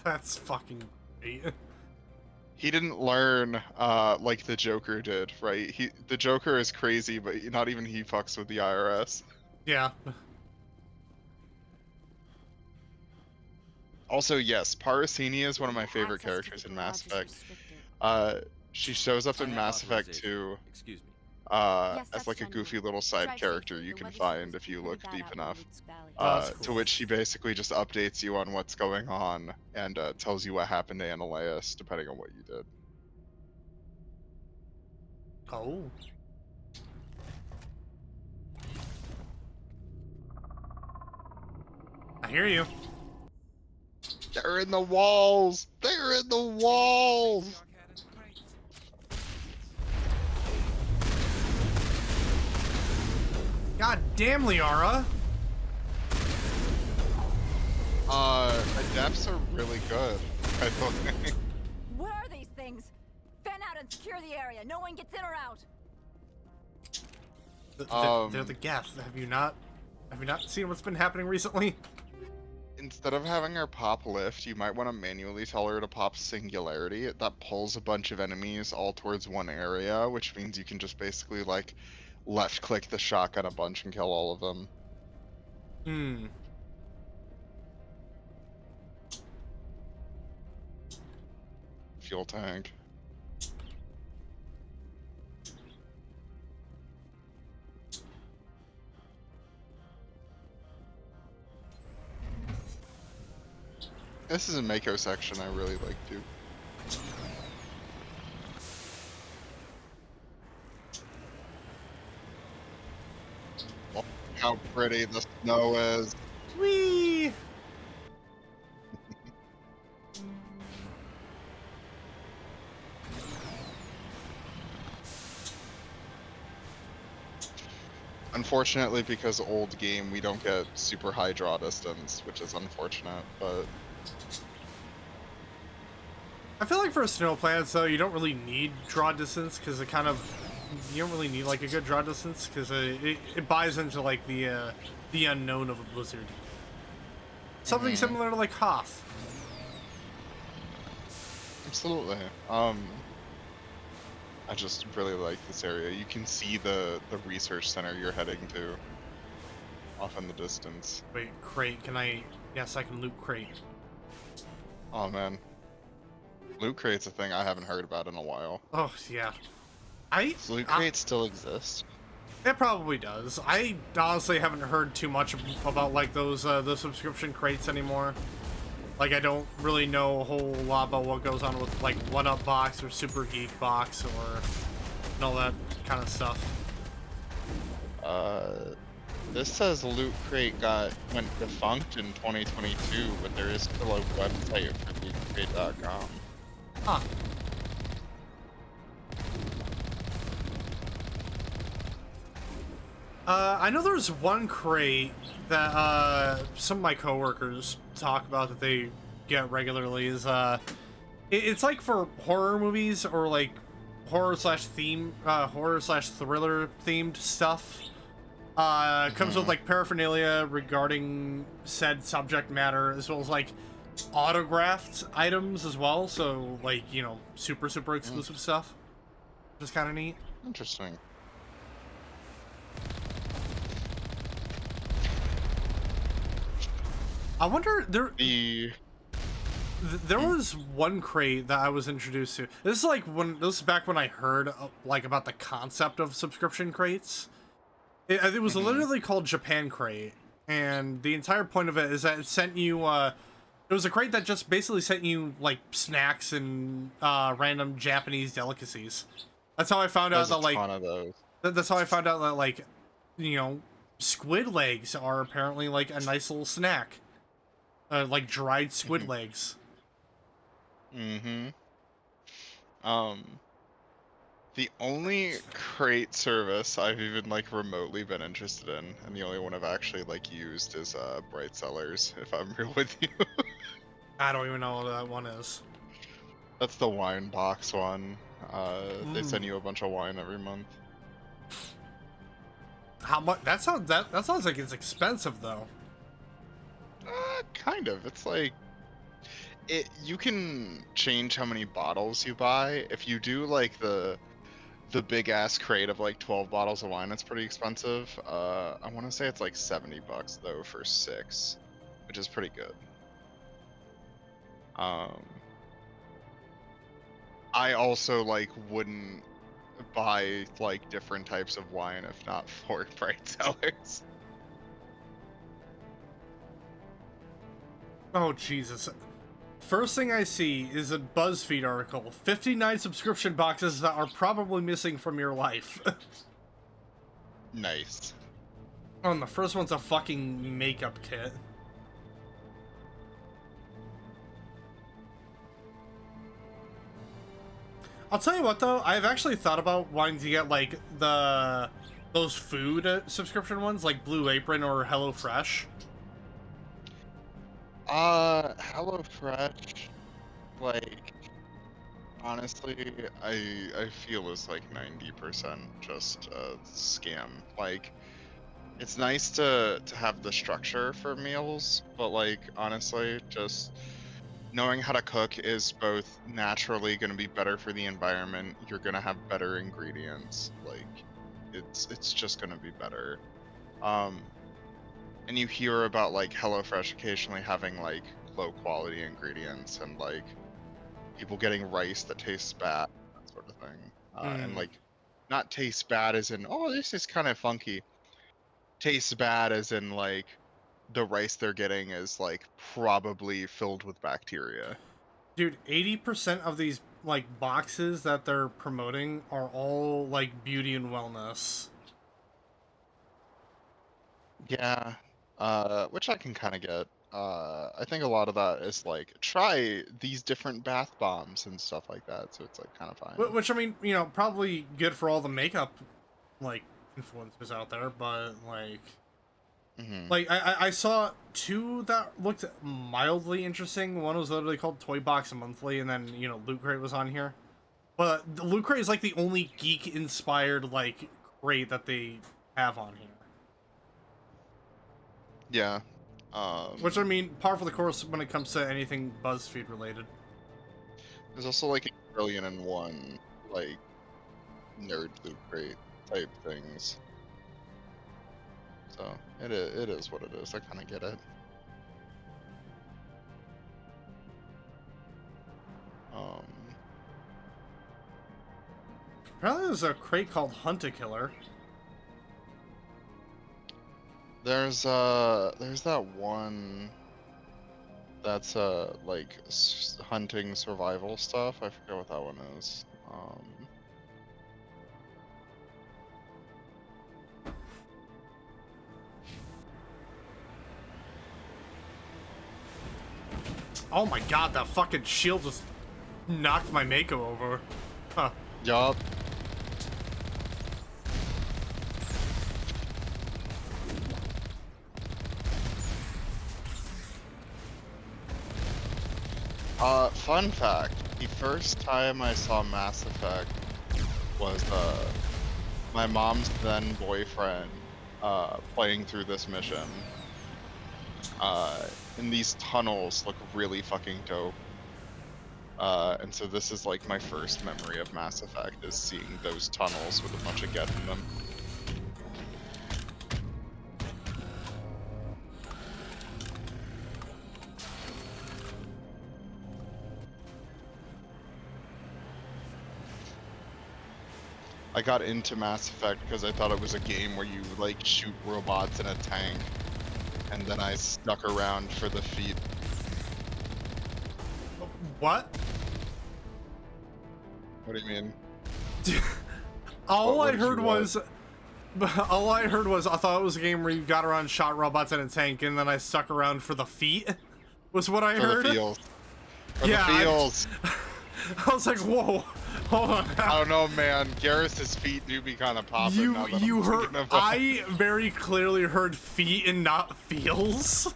That's fucking great. He didn't learn like the Joker did, right? The Joker is crazy, but not even he fucks with the IRS. Yeah. Also, yes, Parasini is one of my favorite characters in Mass Effect. She shows up in Mass Effect 2 as like a goofy little side character you can find if you look deep enough. To which she basically just updates you on what's going on and tells you what happened to Annaleis, depending on what you did. Oh. I hear you. They're in the walls! They're in the walls! God damn, Liara! The depths are really good, I think. What are these things? Fan out and secure the area. No one gets in or out. They're the Geth. Have you not seen what's been happening recently? Instead of having her pop lift, you might want to manually tell her to pop singularity. That pulls a bunch of enemies all towards one area, which means you can just basically like left click the shotgun a bunch and kill all of them. Hmm. Fuel tank. This is a Mako section I really like too. Oh, how pretty the snow is. Whee! Unfortunately, because old game, we don't get super high draw distance, which is unfortunate, but... I feel like for snow planets, though, you don't really need draw distance, because it kind of... You don't really need, like, a good draw distance, because it buys into, like, the unknown of a blizzard. Something similar to, like, Hoth. Absolutely. I just really like this area. You can see the research center you're heading to off in the distance. Wait, crate, can I... Yes, I can loot crate. Oh, man. Loot crate's a thing I haven't heard about in a while. Oh, yeah. Does loot crate still exist? It probably does. I honestly haven't heard too much about, like, those the subscription crates anymore. Like, I don't really know a whole lot about what goes on with, like, 1UP Box or Super Geek Box or and all that kind of stuff. This says Loot Crate went defunct in 2022, but there is still a website for lootcrate.com. Huh. I know there's one crate that some of my coworkers talk about that they get regularly. Is it's like for horror movies or like horror/thriller themed stuff. Comes with like paraphernalia regarding said subject matter, as well as like autographed items as well. So like, you know, super exclusive stuff. Just kind of neat. Interesting. I wonder there was one crate that I was introduced to. This is back when I heard like about the concept of subscription crates. It was literally called Japan Crate, and the entire point of it is that it sent you it was a crate that just basically sent you like snacks and random Japanese delicacies. That's how I found out that like that's how I found out that like, you know, squid legs are apparently like a nice little snack. Like dried squid legs. The only crate service I've even like remotely been interested in, and the only one I've actually like used is Bright Cellars, if I'm real with you. I don't even know what that one is. That's the wine box one. They send you a bunch of wine every month. How much? That sounds like it's expensive though. Kind of. It's like you can change how many bottles you buy. If you do like the big ass crate of like 12 bottles of wine, it's pretty expensive. I want to say it's like $70 though for 6, which is pretty good. I also like wouldn't buy like different types of wine if not for Bright Cellars. Oh Jesus. First thing I see is a BuzzFeed article. 59 subscription boxes that are probably missing from your life. Nice. Oh, and the first one's a fucking makeup kit. I'll tell you what though, I've actually thought about wanting to get like those food subscription ones, like Blue Apron or HelloFresh. HelloFresh, like, honestly, I feel is like 90% just a scam. Like, it's nice to have the structure for meals, but like, honestly, just knowing how to cook is both naturally going to be better for the environment. You're going to have better ingredients. Like, it's just going to be better. And you hear about like HelloFresh occasionally having like low quality ingredients and like people getting rice that tastes bad, that sort of thing. And like not tastes bad as in, oh, this is kind of funky. Tastes bad as in like the rice they're getting is like probably filled with bacteria. Dude, 80% of these like boxes that they're promoting are all like beauty and wellness. Yeah. Which I can kind of get. I think a lot of that is like try these different bath bombs and stuff like that, so it's like kind of fine. Which I mean, you know, probably good for all the makeup like influencers out there, but like, like I saw 2 that looked mildly interesting. One was literally called Toy Box Monthly, and then you know Loot Crate was on here. But the Loot Crate is like the only geek-inspired like crate that they have on here. Yeah. Which I mean, par for the course when it comes to anything BuzzFeed related. There's also like a 1,000,000,001 like nerd Loot Crate type things. So it is what it is. I kind of get it. Apparently there's a crate called Hunt-A-Killer. There's that one that's like hunting survival stuff. I forget what that one is. Oh my god, that fucking shield just knocked my Mako over. Huh. Yup. Fun fact, the first time I saw Mass Effect was, my mom's then boyfriend, playing through this mission. And these tunnels look really fucking dope. And so this is like my first memory of Mass Effect, is seeing those tunnels with a bunch of Geth in them. I got into Mass Effect because I thought it was a game where you like shoot robots in a tank, and then I stuck around for the feat. What? What do you mean? All I heard was I thought it was a game where you got around, shot robots in a tank, and then I stuck around for the feat. Was what I heard. For the feels. For yeah, the feels. I was like, whoa, hold on. I don't know, man. Garrus's feet do be kind of popping. You heard? I very clearly heard feet and not feels.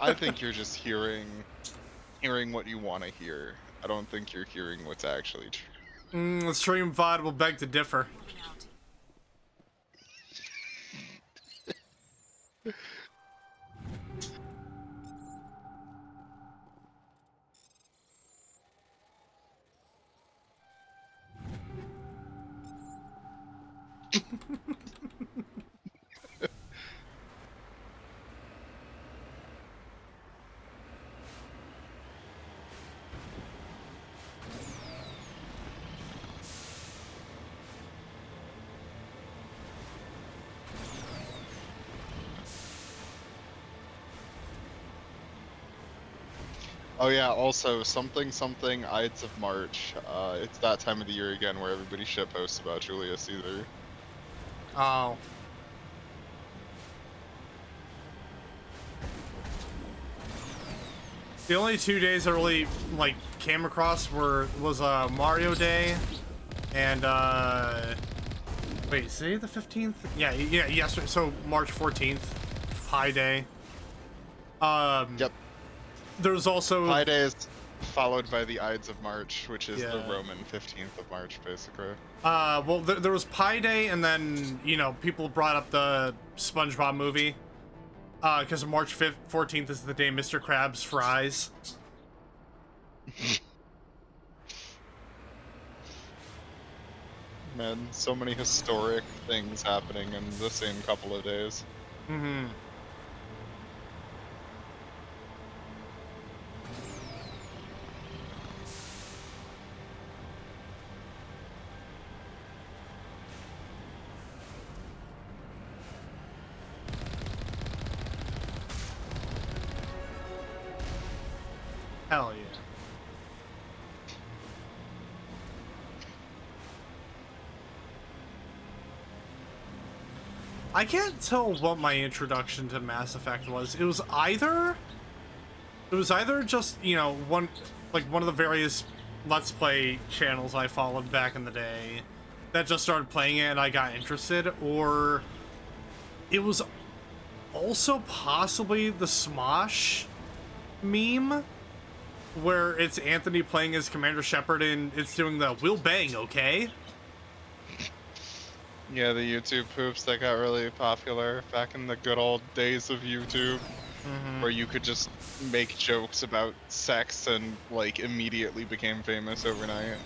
I think you're just hearing what you want to hear. I don't think you're hearing what's actually true. The stream VOD will beg to differ. Oh yeah, also something Ides of March. It's that time of the year again where everybody shitposts about Julius Caesar. Oh. The only 2 days I really like came across was Mario Day and wait, say the 15th? Yes. So March 14th, Pi Day. Yep. There's also Pi Day is followed by the Ides of March, which is the Roman 15th of March, basically. Well, there was Pi Day, and then people brought up the SpongeBob movie. Because March 14th is the day Mr. Krabs fries. Man, so many historic things happening in the same couple of days. Mm-hmm. Hell yeah. I can't tell what my introduction to Mass Effect was. It was either just, one of the various Let's Play channels I followed back in the day that just started playing it and I got interested, or it was also possibly the Smosh meme where it's Anthony playing as Commander Shepard and it's doing the "we'll bang, okay?" Yeah, the YouTube poops that got really popular back in the good old days of YouTube, where you could just make jokes about sex and like immediately became famous overnight.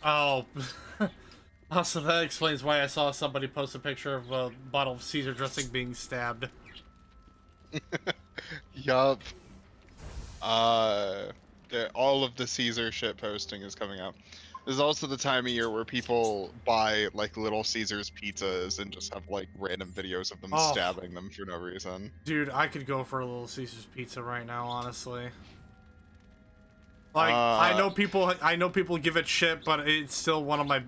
Oh. Also, that explains why I saw somebody post a picture of a bottle of Caesar dressing being stabbed. Yup. All of the Caesar shit posting is coming out. This is also the time of year where people buy like Little Caesars pizzas and just have like random videos of them stabbing them for no reason. Dude, I could go for a Little Caesars pizza right now, honestly. Like, I know people give it shit, but it's still one of my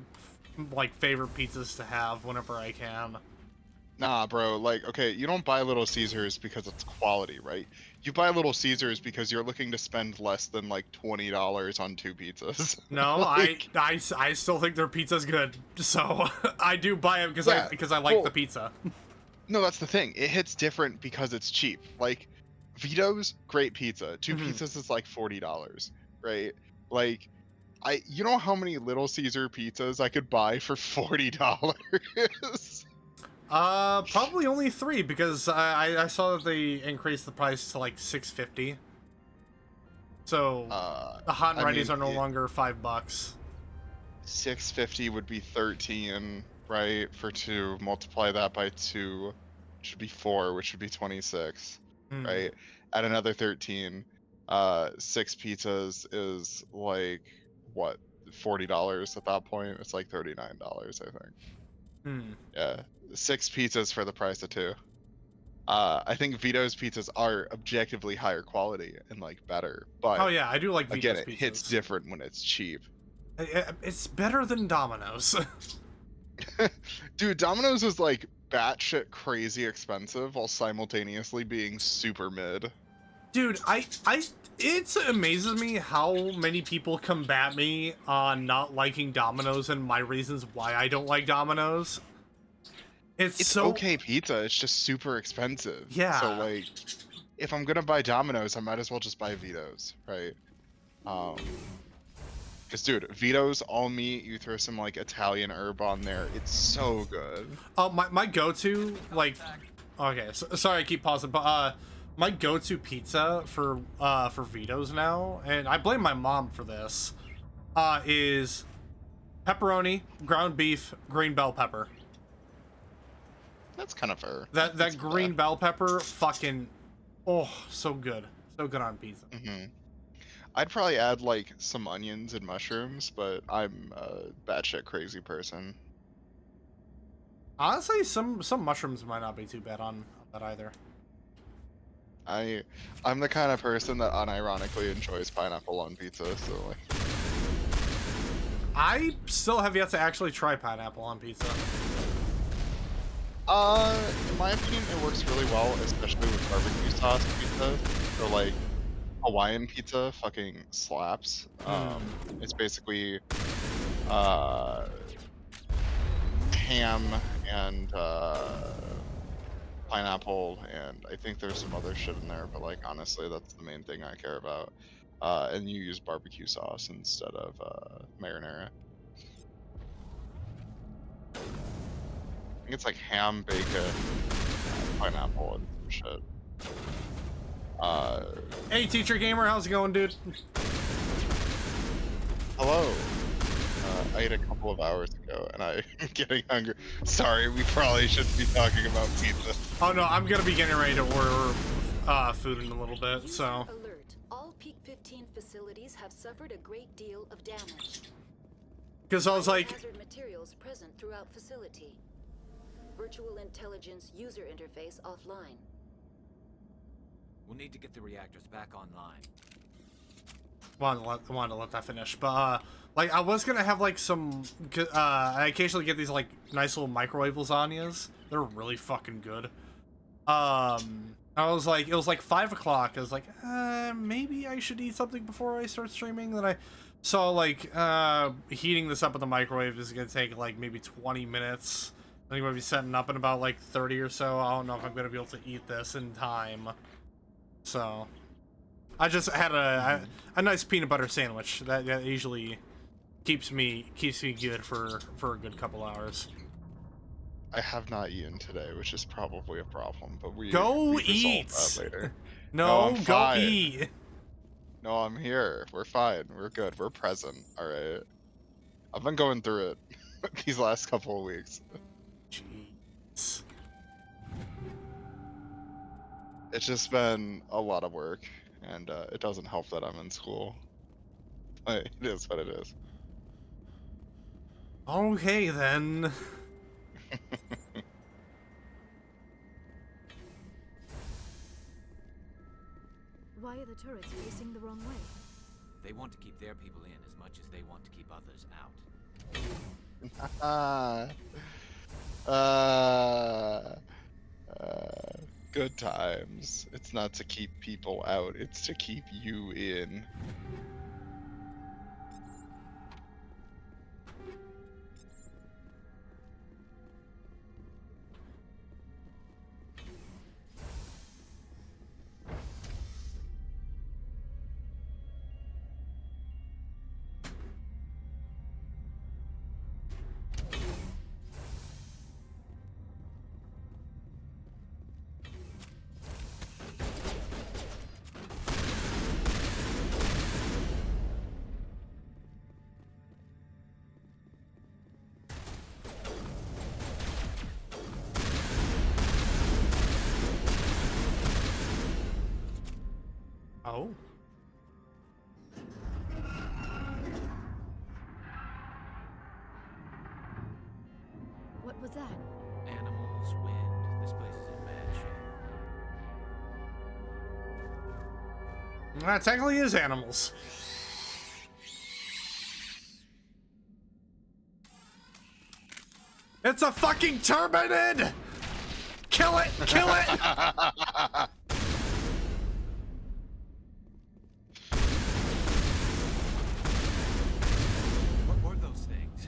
like favorite pizzas to have whenever I can. Nah, bro, like, okay, you don't buy Little Caesars because it's quality, right? You buy Little Caesars because you're looking to spend less than like $20 on 2 pizzas. No, like, I still think their pizza's good, so I do buy it because I like the pizza. No, that's the thing. It hits different because it's cheap. Like, Vito's great pizza. 2 pizzas is like $40, right? Like, you know how many Little Caesar pizzas I could buy for $40? Probably only 3 because I saw that they increased the price to like $6.50. So the hot and readies are no longer $5. $6.50 would be 13, right? For 2, multiply that by 2, which would be 4, which would be 26, right? Add another 13. 6 pizzas is like what, $40 at that point? It's like $39, I think. Yeah, 6 pizzas for the price of 2. I think Vito's pizzas are objectively higher quality and like better, but oh yeah, I do like Vito's again, it pizzas. hits different when it's cheap. It's better than Domino's. Dude, Domino's is like batshit crazy expensive while simultaneously being super mid. Dude, it amazes me how many people combat me on not liking Domino's and my reasons why I don't like Domino's. It's so okay pizza, it's just super expensive. Yeah. So like, if I'm gonna buy Domino's, I might as well just buy Vito's, right? Because dude, Vito's all meat, you throw some like Italian herb on there, it's so good. My go-to, like, okay, sorry I keep pausing, but my go-to pizza for Vito's now, and I blame my mom for this, is pepperoni, ground beef, green bell pepper. That's kind of fair. That green bell pepper, fucking, so good on pizza. I'd probably add like some onions and mushrooms, but I'm a batshit crazy person. Honestly, some mushrooms might not be too bad on that either. I'm the kind of person that unironically enjoys pineapple on pizza, so like. I still have yet to actually try pineapple on pizza. In my opinion, it works really well, especially with barbecue sauce pizza. So like, Hawaiian pizza fucking slaps. It's basically ham and pineapple, and I think there's some other shit in there, but like honestly, that's the main thing I care about. And you use barbecue sauce instead of marinara. I think it's like ham, bacon, pineapple, and some shit. Hey, Teacher Gamer, how's it going, dude? Hello. I ate a couple of hours ago, and I'm getting hungry. Sorry, we probably shouldn't be talking about pizza. Oh no, I'm gonna be getting ready to order food in a little bit, so. Alert. All Peak 15 facilities have suffered a great deal of damage. Because I was like, hazard materials present throughout facility. Virtual intelligence user interface offline. We'll need to get the reactors back online. wanted to let that finish, but like I was gonna have like some. I occasionally get these like nice little microwave lasagnas. They're really fucking good. I was like, it was like 5 o'clock. I was like, maybe I should eat something before I start streaming. Then I saw like heating this up in the microwave is gonna take like maybe 20 minutes. I think we'll be setting up in about like 30 or so. I don't know if I'm gonna be able to eat this in time. So I just had a nice peanut butter sandwich that usually keeps me good for a good couple hours. I have not eaten today, which is probably a problem, but we go we eat that later. No, I'm go fine. eat. No, I'm here. We're fine. We're good. We're present. All right. I've been going through it these last couple of weeks. Jeez. It's just been a lot of work, and it doesn't help that I'm in school. It is what it is. Okay, then. Why are the turrets facing the wrong way? They want to keep their people in as much as they want to keep others out. Good times. It's not to keep people out, it's to keep you in. Oh. What was that? Animals, wind. This place is in bad shape. That technically is animals. It's a fucking Terminid! Kill it! Kill it! What were those things?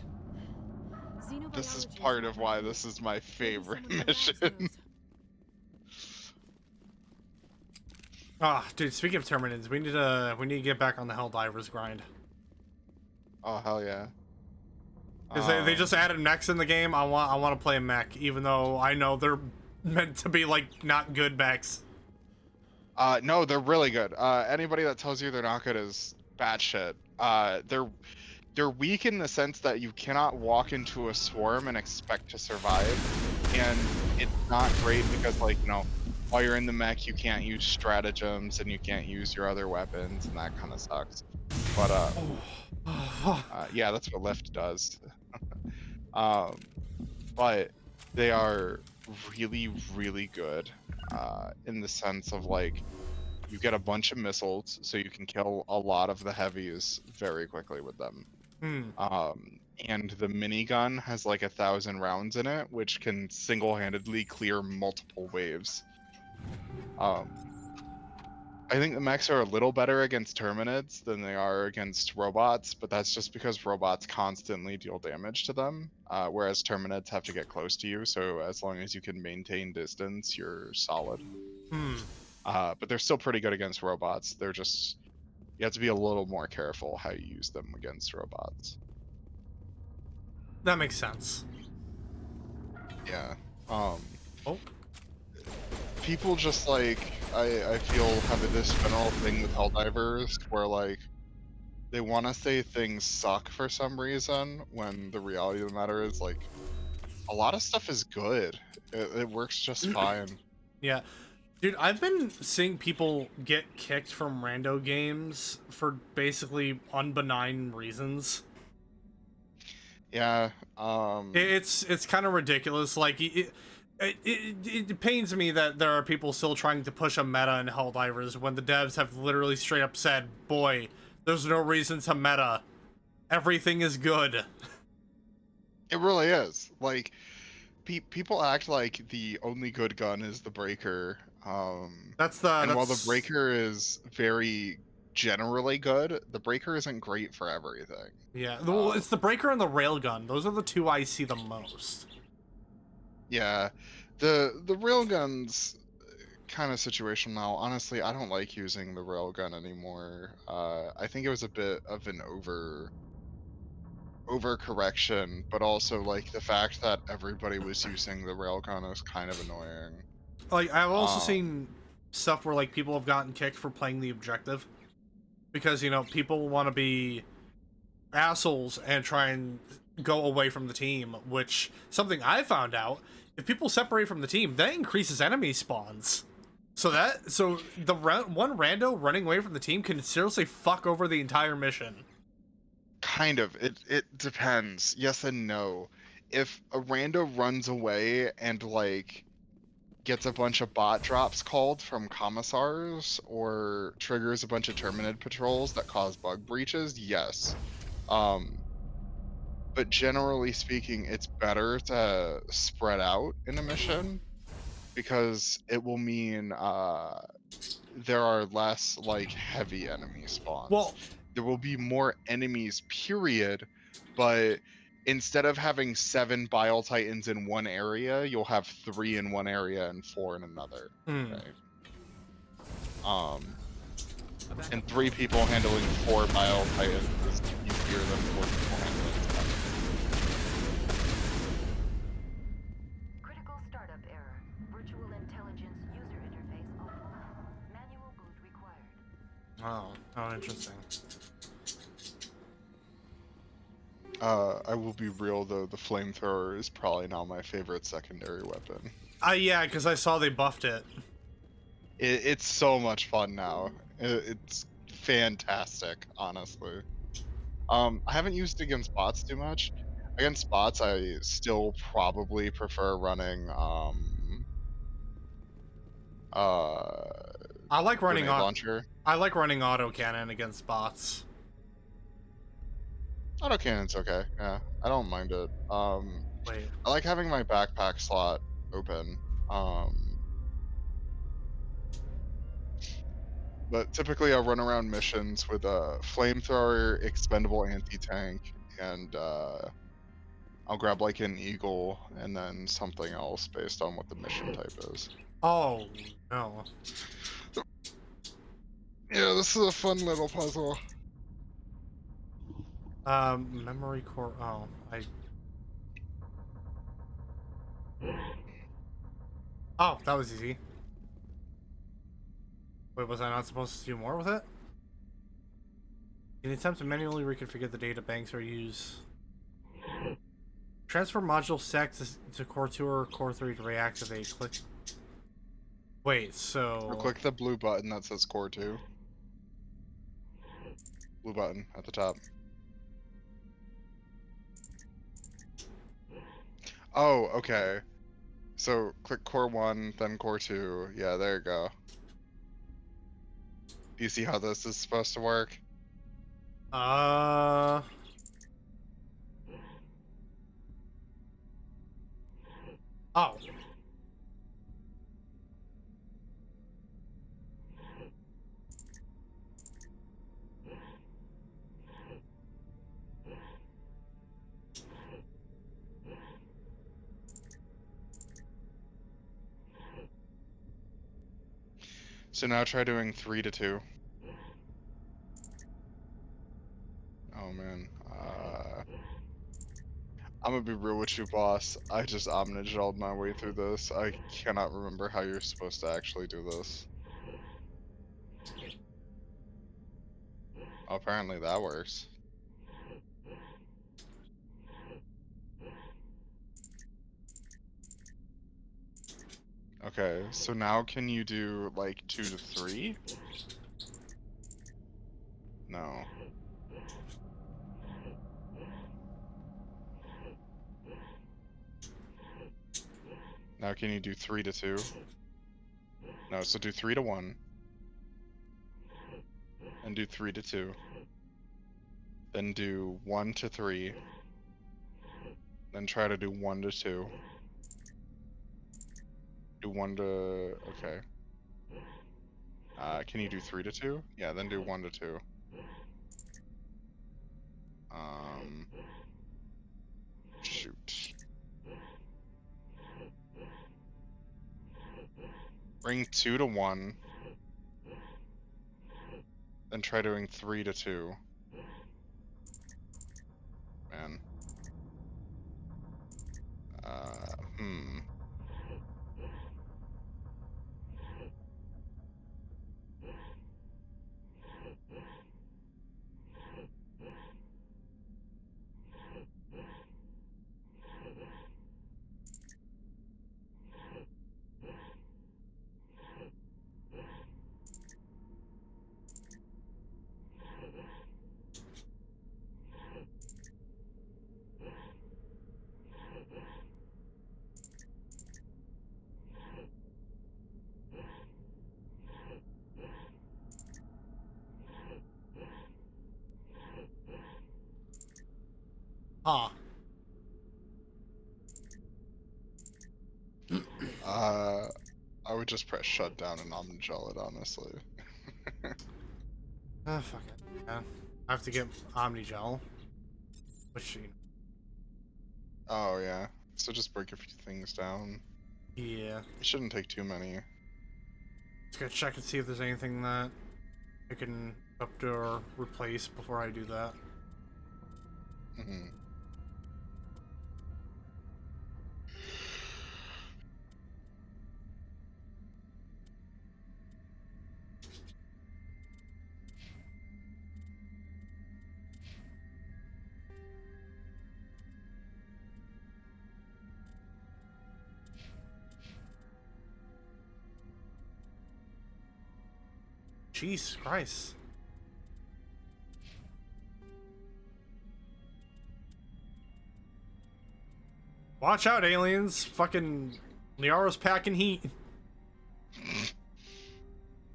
This is part of why this is my favorite mission. Ah, dude, speaking of Terminids, we need to get back on the Helldivers grind. Oh hell yeah. Because they just added mechs in the game. I want to play a mech, even though I know they're meant to be like not good mechs. No, they're really good. Anybody that tells you they're not good is bad shit. They're weak in the sense that you cannot walk into a swarm and expect to survive, and it's not great because, like, you know, while you're in the mech, you can't use stratagems and you can't use your other weapons, and that kind of sucks. But yeah, that's what Lift does. But they are really, really good in the sense of, like, you get a bunch of missiles, so you can kill a lot of the heavies very quickly with them. And the minigun has like 1,000 rounds in it, which can single-handedly clear multiple waves. I think the mechs are a little better against Terminids than they are against robots, but that's just because robots constantly deal damage to them, whereas Terminids have to get close to you, so as long as you can maintain distance, you're solid. But they're still pretty good against robots. They're just, you have to be a little more careful how you use them against robots. That makes sense. Yeah. People just, like, I feel have this general thing with Helldivers where, like, they want to say things suck for some reason when the reality of the matter is, like, a lot of stuff is good. It works just fine. Yeah. Dude, I've been seeing people get kicked from rando games for basically unbenign reasons. Yeah, it's kind of ridiculous. Like, it pains me that there are people still trying to push a meta in Helldivers when the devs have literally straight up said, boy, there's no reason to meta. Everything is good. It really is. Like, people act like the only good gun is the Breaker. While the Breaker is very generally good, the Breaker isn't great for everything. Yeah, well, it's the Breaker and the Railgun. Those are the two I see the most. Yeah, the Railgun's kind of situational now. Honestly, I don't like using the Railgun anymore. I think it was a bit of an overcorrection, but also, like, the fact that everybody was using the Railgun was kind of annoying. Like, I've also seen stuff where, like, people have gotten kicked for playing the objective. Because, you know, people want to be assholes and try and go away from the team, which something I found out, if people separate from the team, that increases enemy spawns. So the one rando running away from the team can seriously fuck over the entire mission. Kind of. It depends. Yes and no. If a rando runs away and like gets a bunch of bot drops called from commissars or triggers a bunch of Terminid patrols that cause bug breaches, yes. But generally speaking, it's better to spread out in a mission because it will mean there are less like heavy enemy spawns. Well, there will be more enemies, period, but instead of having 7 Bile Titans in one area, you'll have 3 in one area and 4 in another. Right? And 3 people handling 4 Bile Titans is easier than 4 people handling 7. Critical startup error. Virtual intelligence user interface offline. Manual boot required. Oh, interesting. I will be real though, the flamethrower is probably now my favorite secondary weapon. Yeah, because I saw they buffed it. It's so much fun now. It's fantastic, honestly. I haven't used it against bots too much. Against bots, I still probably prefer running I like running grenade launcher. I like running autocannon against bots. Autocannon's okay. Yeah, I don't mind it. Wait. I like having my backpack slot open. But typically I'll run around missions with a flamethrower, expendable anti-tank, and I'll grab like an eagle and then something else based on what the mission type is. Oh, no. Yeah, this is a fun little puzzle. Memory core. Oh, Oh, that was easy. Wait, was I not supposed to do more with it? In an attempt to manually reconfigure the data banks or use transfer module sec to core 2 or core 3 to reactivate. Click. Wait, so. Or click the blue button that says core 2. Blue button at the top. Oh, okay. So click core 1, then core 2. Yeah, there you go. Do you see how this is supposed to work? Oh. So now try doing 3 to 2. Oh man. I'm gonna be real with you, boss. I just omnigelled my way through this. I cannot remember how you're supposed to actually do this. Oh, apparently that works. Okay, so now can you do like 2 to 3? No. Now can you do 3 to 2? No, so do 3 to 1. And do 3 to 2. Then do 1 to 3. Then try to do 1 to 2. Do 1 to... okay. Can you do 3 to 2? Yeah, then do 1 to 2. Shoot. Bring 2 to 1. Then try doing 3 to 2. Man. Hmm. Huh. I would just press shutdown and omnigel it, honestly. Fuck it. Yeah. I have to get Omnigel. Which, Oh, yeah. So just break a few things down. yeah. It shouldn't take too many. Just gotta check and see if there's anything that I can up to or replace before I do that. Mm-hmm. Jesus Christ. Watch out, aliens. Fucking Liara's packing heat.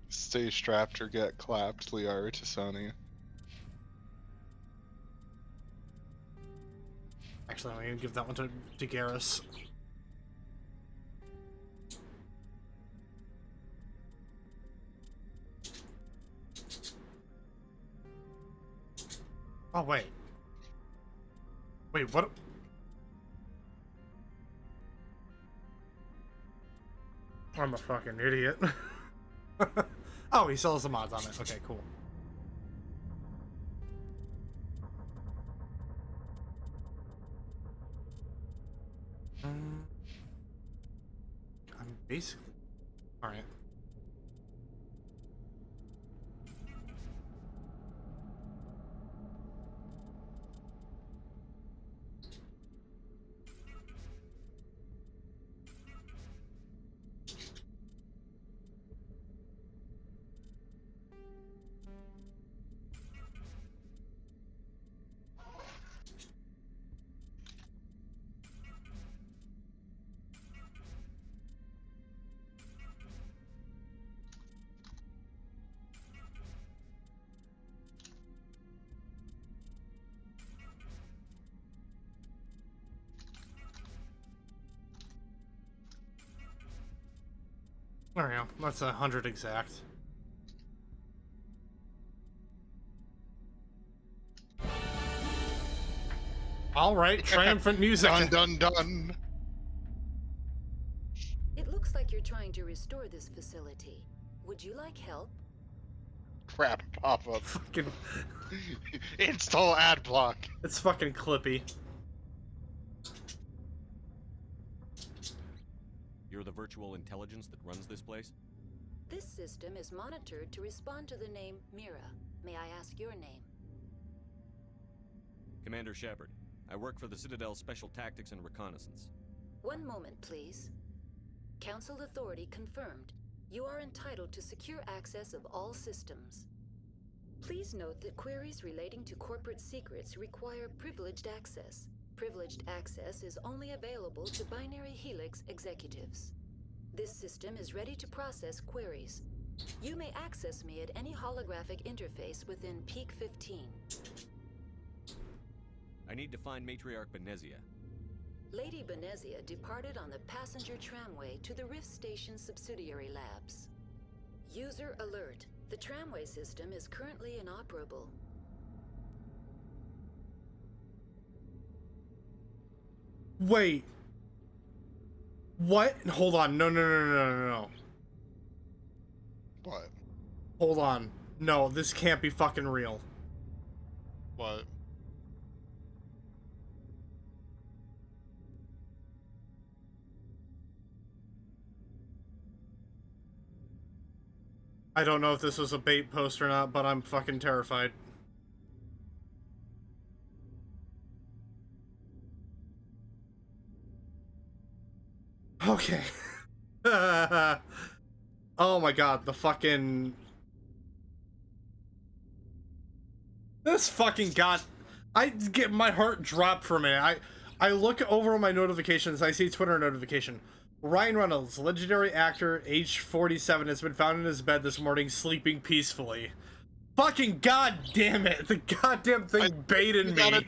Stay strapped or get clapped, Liara to Sony. Actually, I'm gonna give that one to Garrus. Oh, wait. Wait, what? I'm a fucking idiot. Oh, he sells the mods on it. Okay, cool. I'm basically... Alright. There we go. That's 100 exact. All right, triumphant music. Dun dun dun. It looks like you're trying to restore this facility. Would you like help? Crap, pop up. Fucking install ad block. It's fucking Clippy. You're the virtual intelligence that runs this place? This system is monitored to respond to the name Mira. May I ask your name? Commander Shepard. I work for the Citadel Special Tactics and Reconnaissance. One moment, please. Council authority confirmed. You are entitled to secure access of all systems. Please note that queries relating to corporate secrets require privileged access. Privileged access is only available to Binary Helix executives. This system is ready to process queries. You may access me at any holographic interface within Peak 15. I need to find Matriarch Benezia. Lady Benezia departed on the passenger tramway to the Rift Station subsidiary labs. User alert. The tramway system is currently inoperable. Wait. What? Hold on. No. What? Hold on. No, this can't be fucking real. What? I don't know if this was a bait post or not, but I'm fucking terrified. Okay. Oh my god, the fucking... This fucking god... I get my heart dropped for a minute. I look over my notifications, I see Twitter notification. Ryan Reynolds, legendary actor, age 47, has been found in his bed this morning, sleeping peacefully. Fucking god damn it! The goddamn thing baited me.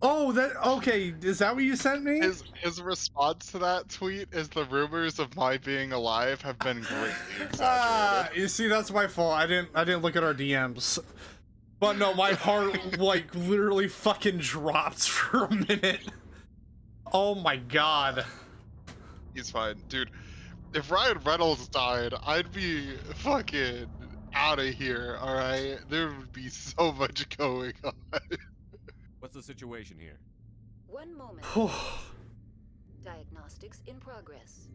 Oh, that okay. Is that what you sent me? His response to that tweet is the rumors of my being alive have been greatly exaggerated. You see, that's my fault. I didn't look at our DMs. But no, my heart like literally fucking dropped for a minute. Oh my god. He's fine, dude. If Ryan Reynolds died, I'd be fucking out of here. All right, there would be so much going on. What's the situation here? One moment. Diagnostics in progress.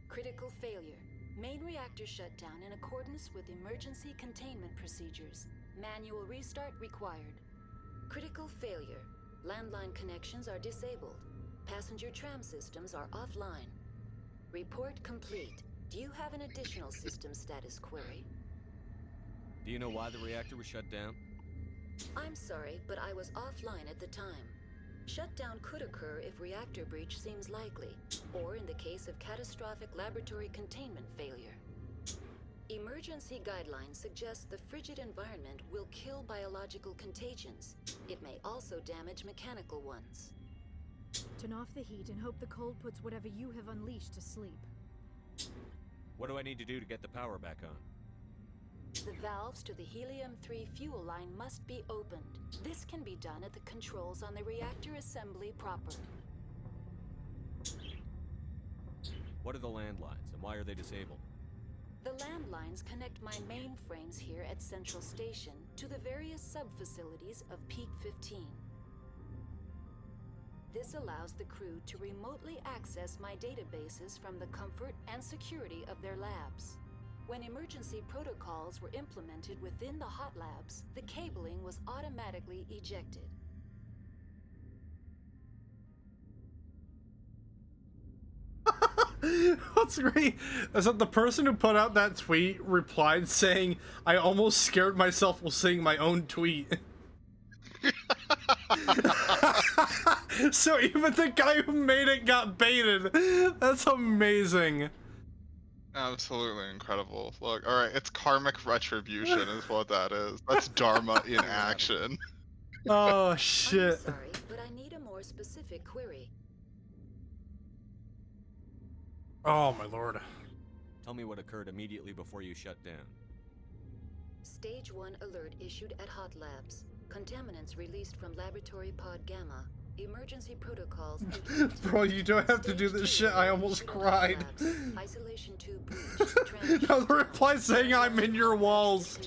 Critical failure. Main reactor shut down in accordance with emergency containment procedures. Manual restart required. Critical failure. Landline connections are disabled. Passenger tram systems are offline. Report complete. Do you have an additional system status query? Do you know why the reactor was shut down? I'm sorry, but I was offline at the time. Shutdown could occur if reactor breach seems likely, or in the case of catastrophic laboratory containment failure. Emergency guidelines suggest the frigid environment will kill biological contagions. It may also damage mechanical ones. Turn off the heat and hope the cold puts whatever you have unleashed to sleep. What do I need to do to get the power back on? The valves to the helium-3 fuel line must be opened. This can be done at the controls on the reactor assembly proper. What are the landlines, and why are they disabled? The landlines connect my mainframes here at Central Station to the various sub-facilities of Peak 15. This allows the crew to remotely access my databases from the comfort and security of their labs. When emergency protocols were implemented within the hot labs, the cabling was automatically ejected. What's great is that the person who put out that tweet replied saying, I almost scared myself while seeing my own tweet. So even the guy who made it got baited. That's amazing. Absolutely incredible. Look, all right, it's karmic retribution is what that is. That's Dharma in action. Oh shit. I'm sorry, but I need a more specific query. Oh my lord. Tell me what occurred immediately before you shut down. Stage 1 alert issued at Hot Labs. Contaminants released from Laboratory Pod Gamma. Emergency protocols. Bro, you don't have to do this shit. I almost cried. Isolation tube breach. Now the reply saying I'm in your walls.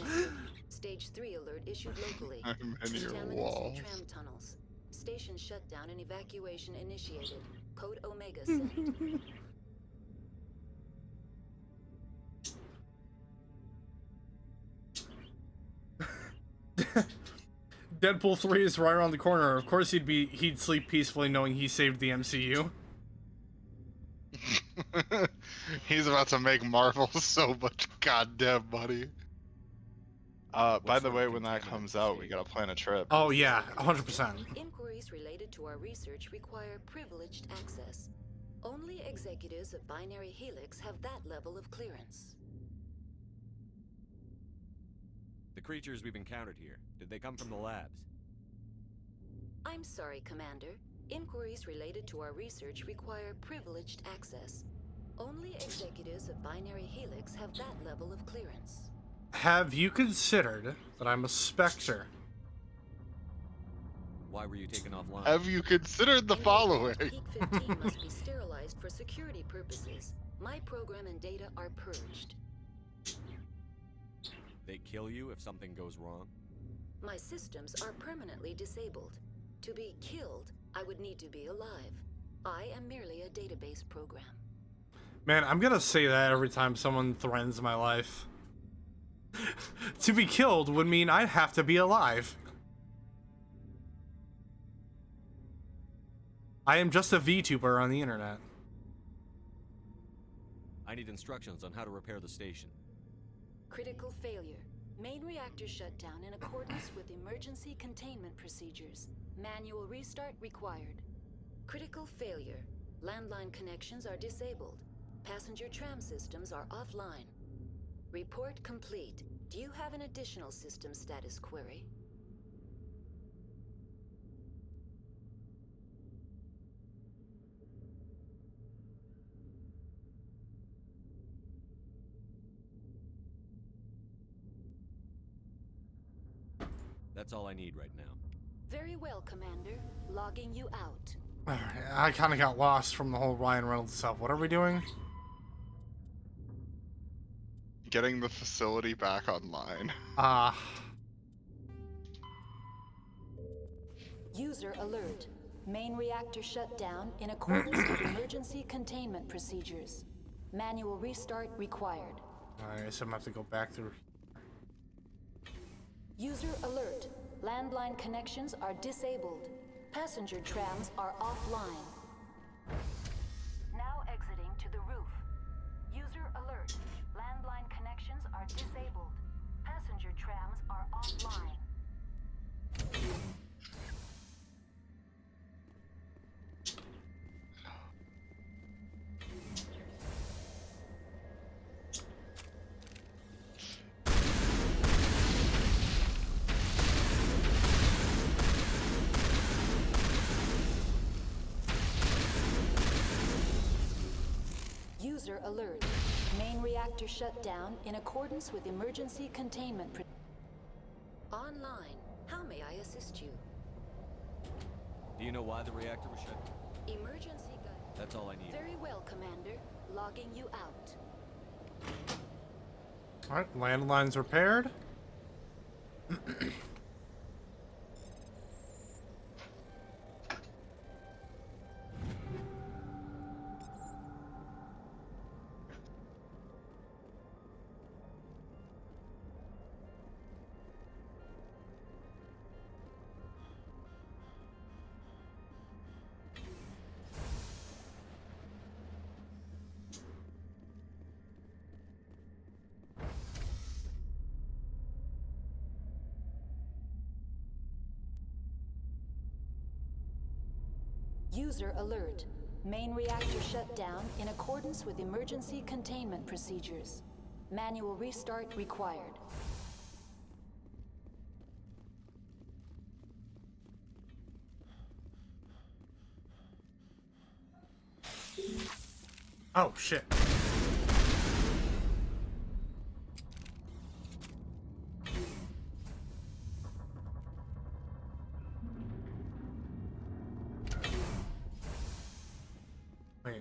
Stage 3 alert issued locally. I'm in your Contaminants walls. in tram tunnels. Station shutdown and evacuation initiated. Code Omega sent. Deadpool 3 is right around the corner. Of course he'd sleep peacefully knowing he saved the MCU. He's about to make Marvel so much goddamn money. By the way, when that comes out, we gotta plan a trip. Oh yeah, 100%. Inquiries related to our research require privileged access. Only executives of Binary Helix have that level of clearance. The creatures we've encountered here, did they come from the labs? I'm sorry, Commander. Inquiries related to our research require privileged access. Only executives of Binary Helix have that level of clearance. Have you considered that I'm a Spectre? Why were you taken offline? Have you considered the following? Peak 15 must be sterilized for security purposes. My program and data are purged. They kill you if something goes wrong? My systems are permanently disabled. To be killed, I would need to be alive. I am merely a database program. Man, I'm gonna say that every time someone threatens my life. To be killed would mean I'd have to be alive. I am just a VTuber on the internet. I need instructions on how to repair the station. Critical failure. Main reactor shut down in accordance with emergency containment procedures. Manual restart required. Critical failure. Landline connections are disabled. Passenger tram systems are offline. Report complete. Do you have an additional system status query? That's all I need right now. Very well, Commander. Logging you out. Alright, I kind of got lost from the whole Ryan Reynolds stuff. What are we doing? Getting the facility back online. User alert. Main reactor shut down in accordance with emergency containment procedures. Manual restart required. Alright, so I'm gonna have to go back through. User alert. Landline connections are disabled. Passenger trams are offline. Now exiting to the roof. User alert. Landline connections are disabled. Passenger trams are offline. User alert. Main reactor shut down in accordance with emergency containment. Online. How may I assist you? Do you know why the reactor was shut? Emergency gun. That's all I need. Very well, Commander. Logging you out. Alright, landlines repaired. User alert. Main reactor shut down in accordance with emergency containment procedures. Manual restart required. Oh, shit. Wait.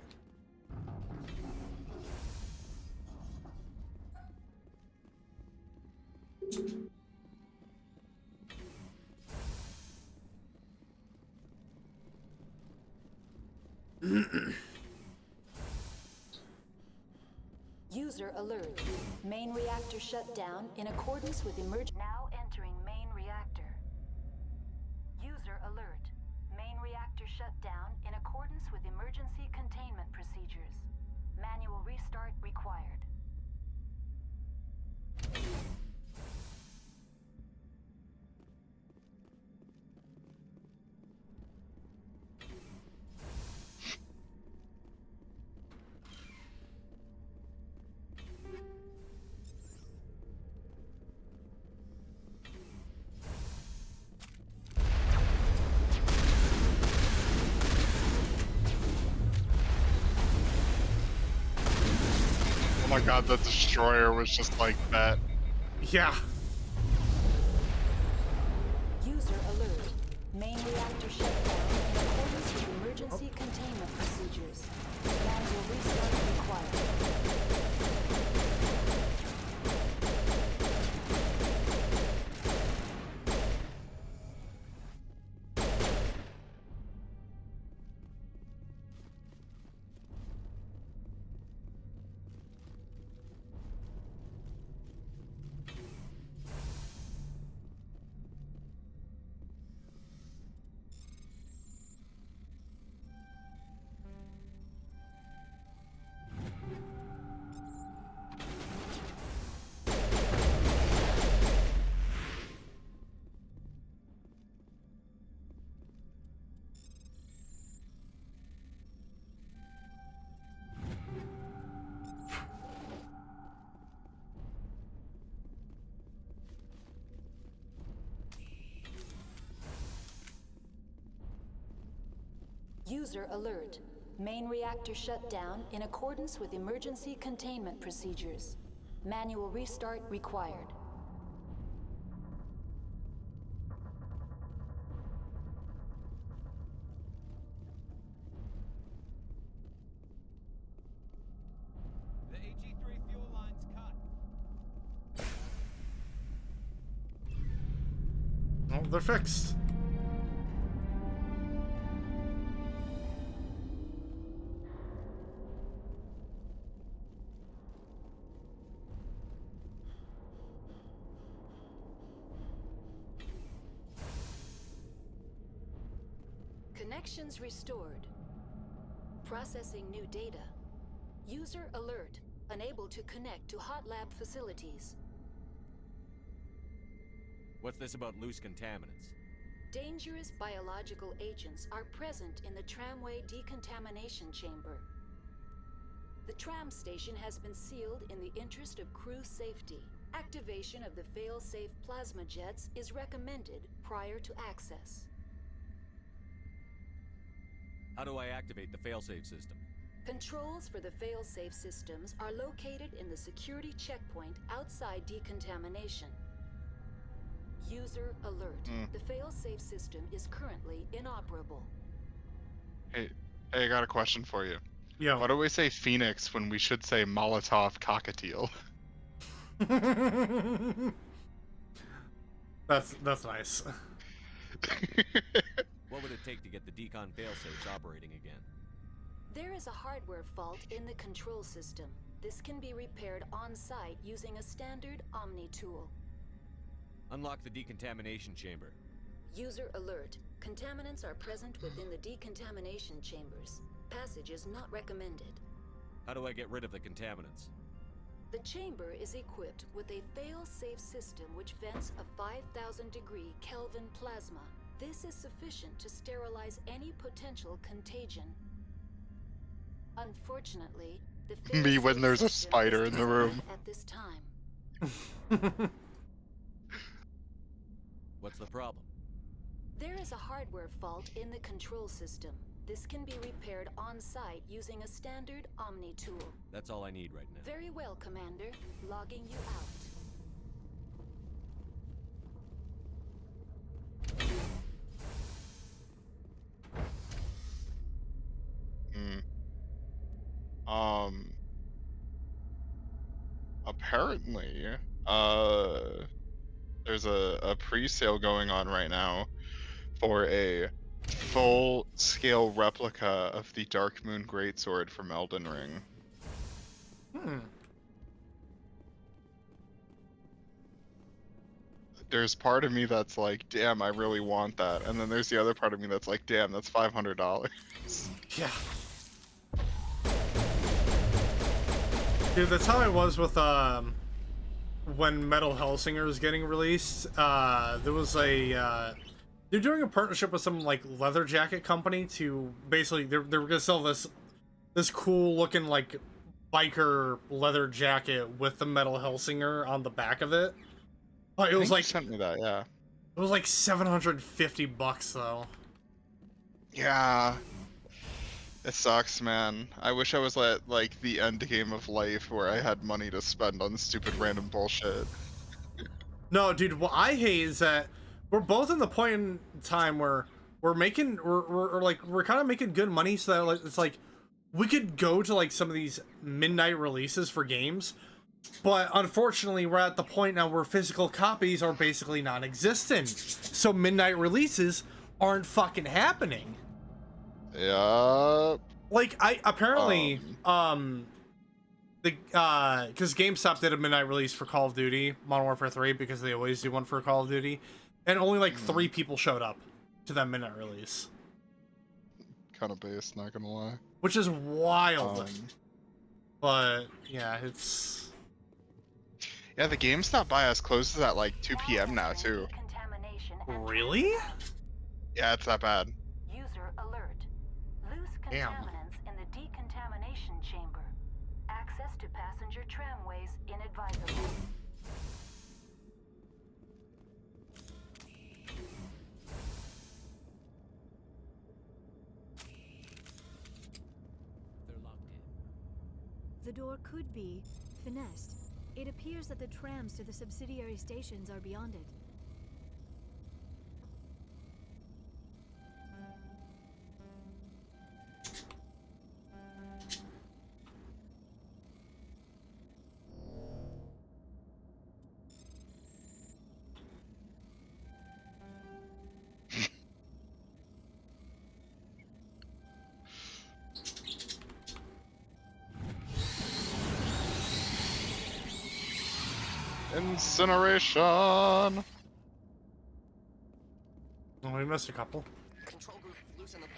User alert. Main reactor shut down in accordance with emergency. Now entering main reactor. User alert. Main reactor shut down in accordance with emergency containment procedures. Manual restart required. Oh my god, the destroyer was just like that. Yeah. User alert. Main reactor shut down in accordance with emergency containment procedures. Manual restart required. User alert. Main reactor shut down in accordance with emergency containment procedures. Manual restart required. they're fixed. Connections restored. Processing new data. User alert. Unable to connect to hot lab facilities. What's this about loose contaminants? Dangerous biological agents are present in the tramway decontamination chamber. The tram station has been sealed in the interest of crew safety. Activation of the fail-safe plasma jets is recommended prior to access. How do I activate the failsafe system? Controls for the fail-safe systems are located in the security checkpoint outside decontamination. User alert. The fail-safe system is currently inoperable. Hey, I got a question for you. Yeah. Why do we say Phoenix when we should say Molotov Cockatiel? That's nice. What would it take to get the decon failsafes operating again? There is a hardware fault in the control system. This can be repaired on-site using a standard Omni tool. Unlock the decontamination chamber. User alert. Contaminants are present within the decontamination chambers. Passage is not recommended. How do I get rid of the contaminants? The chamber is equipped with a fail-safe system which vents a 5,000-degree Kelvin plasma. This is sufficient to sterilize any potential contagion. Unfortunately, the Me when there's a spider in the room. At this time. What's the problem? There is a hardware fault in the control system. This can be repaired on-site using a standard Omni tool. That's all I need right now. Very well, Commander. Logging you out. Apparently, there's a pre-sale going on right now for a full-scale replica of the Dark Moon Greatsword from Elden Ring. There's part of me that's like, damn, I really want that. And then there's the other part of me that's like, damn, that's $500. Yeah. Dude, that's how I was with, when Metal Hellsinger was getting released. There was a, they're doing a partnership with some, like, leather jacket company to basically, they're gonna sell this cool looking, like, biker leather jacket with the Metal Hellsinger on the back of it. But it was like, sent me that, yeah. It was like $750 though. Yeah. It sucks, man. I wish I was at, like, the end game of life where I had money to spend on stupid random bullshit. No, dude, what I hate is that we're both in the point in time where we're kind of making good money, so that, like, it's like we could go to, like, some of these midnight releases for games, but unfortunately we're at the point now where physical copies are basically non-existent, so midnight releases aren't fucking happening. Yeah. Like, I apparently because GameStop did a midnight release for Call of Duty Modern Warfare 3 because they always do one for Call of Duty, and only like 3 people showed up to that midnight release. Kind of based, not gonna lie. Which is wild. But yeah, it's yeah, the GameStop buy us closes at like 2 p.m. now too. Really? Yeah, it's that bad. User alert. Loose contaminants in the decontamination chamber. Access to passenger tramways inadvisable. They're locked in. The door could be finessed. It appears that the trams to the subsidiary stations are beyond it. Incineration! Oh, we missed a couple. Control group, loosen them.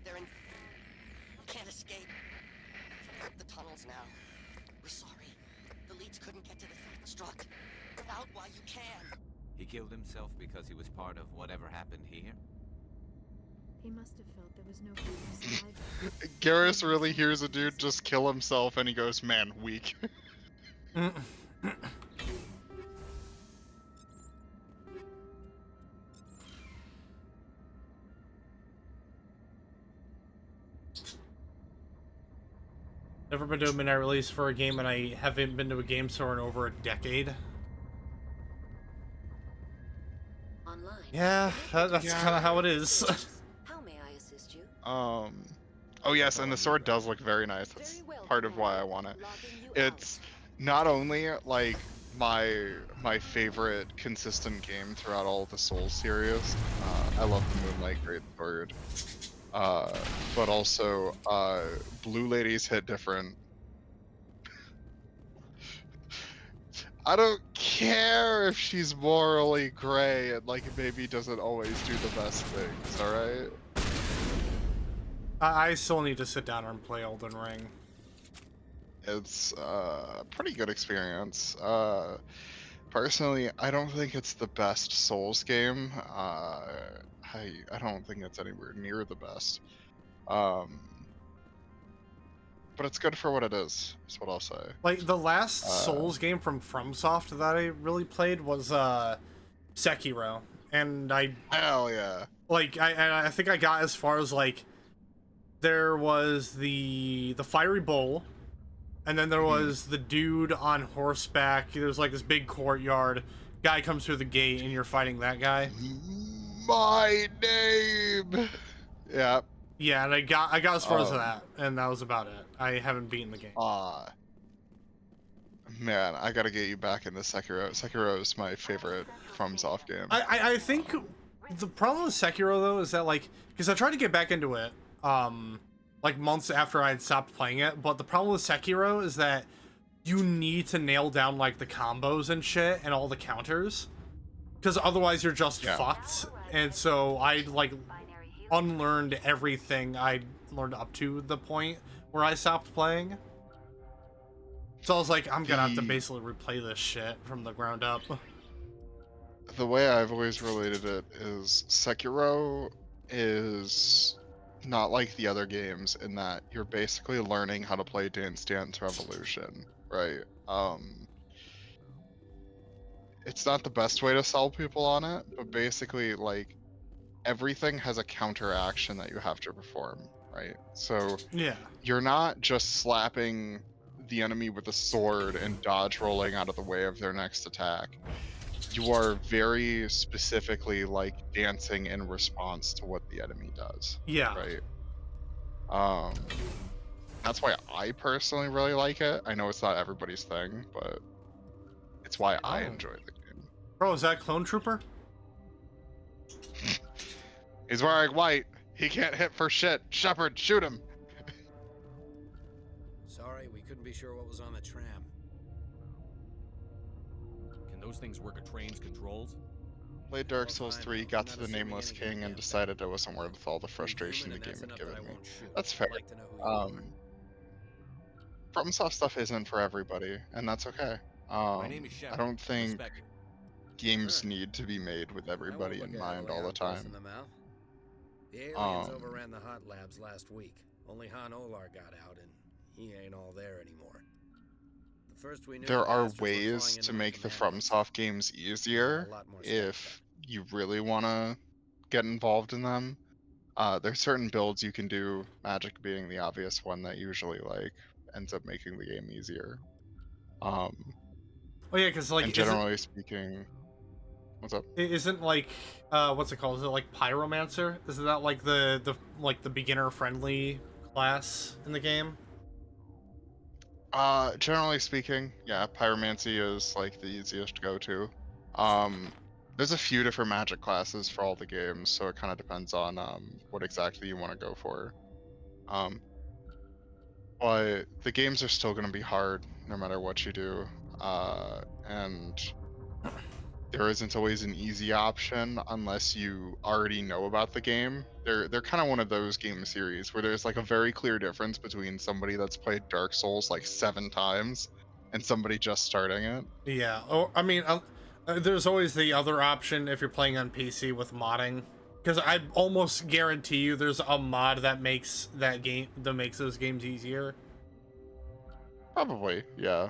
They're in... Can't escape. The tunnels now. We're sorry. The leads couldn't get to the self-destruct. Get out while you can. He killed himself because he was part of whatever happened here? He must have felt there was no way to survive. Garrus really hears a dude just kill himself and he goes, man, weak. Never been to a midnight release for a game, and I haven't been to a game store in over a decade. Online. Yeah, that's kind of how it is. How may I assist you? Oh yes, and the sword does look very nice. That's part of why I want it. It's not only like my favorite consistent game throughout all of the Souls series. I love the Moonlight Greatsword. But also, Blue Ladies hit different. I don't care if she's morally gray and like maybe doesn't always do the best things, alright? I still need to sit down and play Elden Ring. It's a pretty good experience. Personally, I don't think it's the best Souls game. I don't think it's anywhere near the best. But it's good for what it is what I'll say. Like, the last Souls game from FromSoft that I really played was Sekiro. And Hell yeah. Like, I think I got as far as, like, there was the Fiery Bull, and then there was the dude on horseback. There's, like, this big courtyard. Guy comes through the gate, and you're fighting that guy. My name! Yeah. Yeah, and I got as far as that, and that was about it. I haven't beaten the game. Man, I gotta get you back into Sekiro. Sekiro is my favorite FromSoft game. I think the problem with Sekiro, though, is that, like, because I tried to get back into it, like, months after I had stopped playing it, but the problem with Sekiro is that you need to nail down, like, the combos and shit, and all the counters, because otherwise you're just fucked, and so I, like, unlearned everything I learned up to the point where I stopped playing. So I was like, I'm gonna have to basically replay this shit from the ground up. The way I've always related it is Sekiro is not like the other games in that you're basically learning how to play Dance Dance Revolution, right? It's not the best way to sell people on it, but basically, like, everything has a counter action that you have to perform, right? So yeah, you're not just slapping the enemy with a sword and dodge rolling out of the way of their next attack. You are very specifically, like, dancing in response to what the enemy does. Yeah. Right? That's why I personally really like it. I know it's not everybody's thing, but it's why I enjoy the game. Bro, is that Clone Trooper? He's wearing white. He can't hit for shit. Shepard, shoot him. Sorry, we couldn't be sure what was on the tram. Can those things work a train's controls? Played Dark Souls 3, got to the Nameless King, and decided it wasn't worth all the frustration the game had given me. That's fair. FromSoft stuff isn't for everybody, and that's okay. I don't think games need to be made with everybody in mind all the time. The aliens overran the hot labs last week. Only Han Olar got out, and he ain't all there anymore. The first we knew, there are ways to make the FromSoft games easier if you really want to get involved in them. There's certain builds you can do, magic being the obvious one that usually, like, ends up making the game easier. Oh yeah, because, like, and generally speaking, what's up? Isn't, like, what's it called? Is it like Pyromancer? Isn't that like the beginner friendly class in the game? Generally speaking, yeah, Pyromancy is like the easiest to go to. There's a few different magic classes for all the games, so it kind of depends on what exactly you want to go for. But the games are still going to be hard no matter what you do. and there isn't always an easy option unless you already know about the game. They're kind of one of those game series where there's like a very clear difference between somebody that's played Dark Souls like 7 times and somebody just starting it. Yeah, or I mean, there's always the other option if you're playing on PC with modding, because I almost guarantee you there's a mod that makes those games easier. Probably, yeah.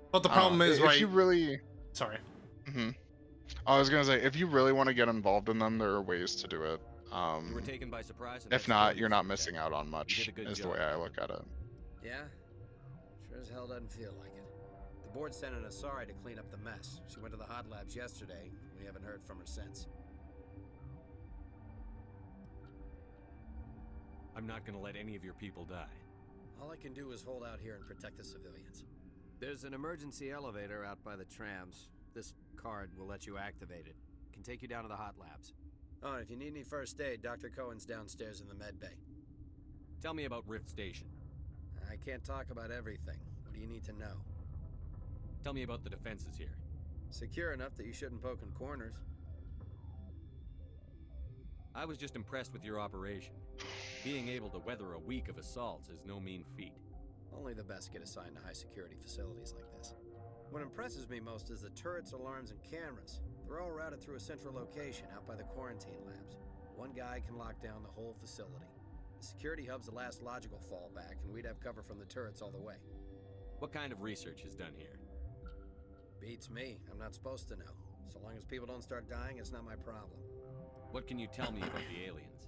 But the problem is, if right? you really, sorry. I was gonna say, if you really want to get involved in them, there are ways to do it. You were taken by surprise. And If not, you're not missing out on much. Is the way I look at it. Yeah, sure as hell doesn't feel like it. The board sent an Asari to clean up the mess. She went to the hot labs yesterday. We haven't heard from her since. I'm not gonna let any of your people die. All I can do is hold out here and protect the civilians. There's an emergency elevator out by the trams. This card will let you activate it. Can take you down to the hot labs. Oh, and if you need any first aid, Dr. Cohen's downstairs in the med bay. Tell me about Rift Station. I can't talk about everything. What do you need to know? Tell me about the defenses here. Secure enough that you shouldn't poke in corners. I was just impressed with your operation. Being able to weather a week of assaults is no mean feat. Only the best get assigned to high-security facilities like this. What impresses me most is the turrets, alarms, and cameras. They're all routed through a central location out by the quarantine labs. One guy can lock down the whole facility. The security hub's the last logical fallback, and we'd have cover from the turrets all the way. What kind of research is done here? Beats me. I'm not supposed to know. So long as people don't start dying, it's not my problem. What can you tell me about the aliens?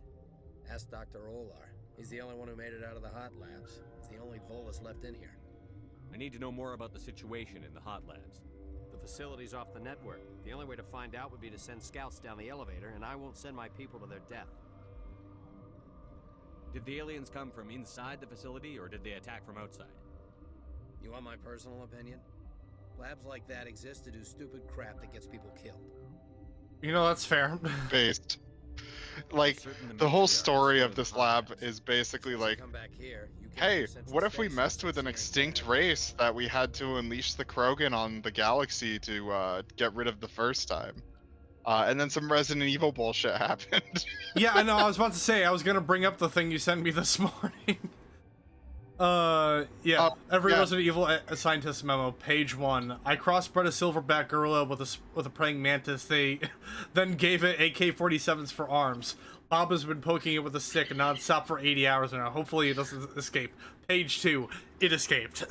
Ask Dr. Olar. He's the only one who made it out of the hot labs. He's the only Volus left in here. I need to know more about the situation in the hot labs. The facility's off the network. The only way to find out would be to send scouts down the elevator, and I won't send my people to their death. Did the aliens come from inside the facility, or did they attack from outside? You want my personal opinion? Labs like that exist to do stupid crap that gets people killed. You know, that's fair. Based. Like, the whole story of this lab is basically like, hey, what if we messed with an extinct race that we had to unleash the Krogan on the galaxy to get rid of the first time? And then some Resident Evil bullshit happened. Yeah, I know, I was about to say, I was gonna bring up the thing you sent me this morning. Every Resident Evil scientist memo, page 1. I crossbred a silverback gorilla with a praying mantis. They then gave it AK-47s for arms. Bob has been poking it with a stick non-stop for 80 hours now. Hopefully it doesn't escape. Page 2. It escaped.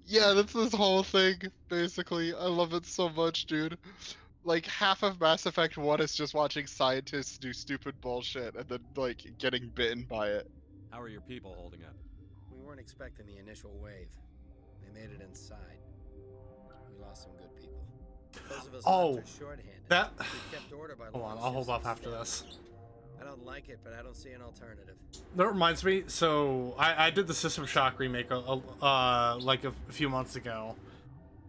Yeah, that's this whole thing, basically. I love it so much, dude. Like, half of Mass Effect 1 is just watching scientists do stupid bullshit and then, like, getting bitten by it. How are your people holding up? We weren't expecting the initial wave. They made it inside. We lost some good people. Those of us left are shorthanded. That... We kept order by Hold on, I'll hold off after this. I don't like it, but I don't see an alternative. That reminds me, so I did the System Shock remake like a few months ago.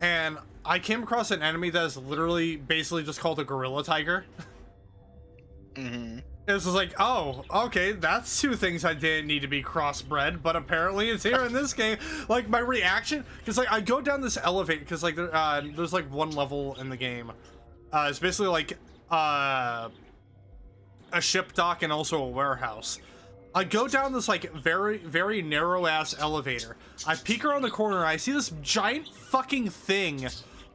And I came across an enemy that is literally basically just called a gorilla tiger. It's just like, oh, okay, that's two things I didn't need to be crossbred, but apparently it's here in this game. Like, my reaction, because like I go down this elevator, because like there's like one level in the game. It's basically like a ship dock and also a warehouse. I go down this like very, very narrow ass elevator. I peek around the corner and I see this giant fucking thing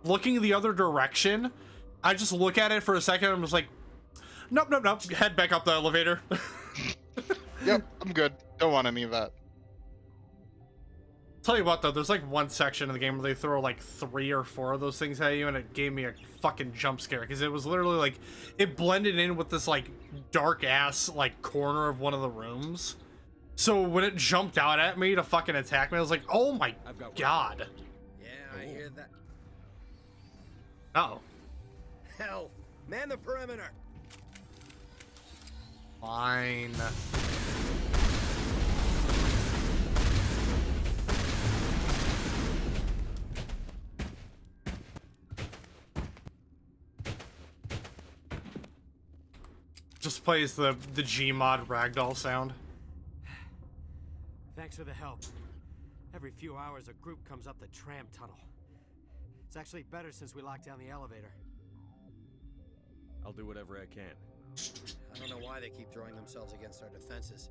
looking the other direction. I just look at it for a second and I'm just like, nope, nope, nope. Head back up the elevator. Yep, I'm good. Don't want any of that. Tell you what though, there's like one section of the game where they throw like 3 or 4 of those things at you and it gave me a fucking jump scare because it was literally like, it blended in with this like dark ass like corner of one of the rooms. So when it jumped out at me to fucking attack me, I was like, oh my god. Yeah, I hear that. Uh-oh. Hell, man the perimeter. Fine. Just plays the Gmod ragdoll sound. Thanks for the help. Every few hours, a group comes up the tram tunnel. It's actually better since we locked down the elevator. I'll do whatever I can. I don't know why they keep throwing themselves against our defenses.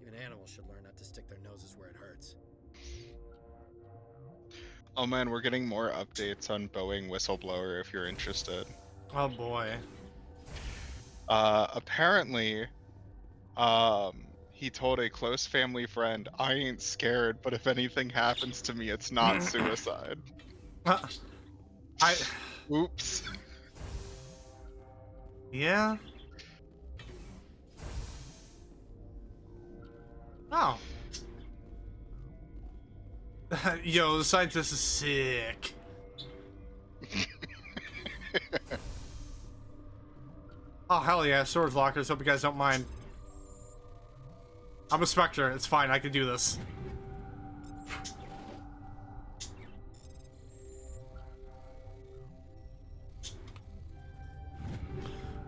Even animals should learn not to stick their noses where it hurts. Oh man, we're getting more updates on Boeing Whistleblower if you're interested. Oh boy. Apparently, he told a close family friend, "I ain't scared, but if anything happens to me, it's not suicide." Oops. Yeah. Oh. Yo, the scientist is sick. Oh, hell yeah, storage lockers. Hope you guys don't mind. I'm a Spectre. It's fine. I can do this.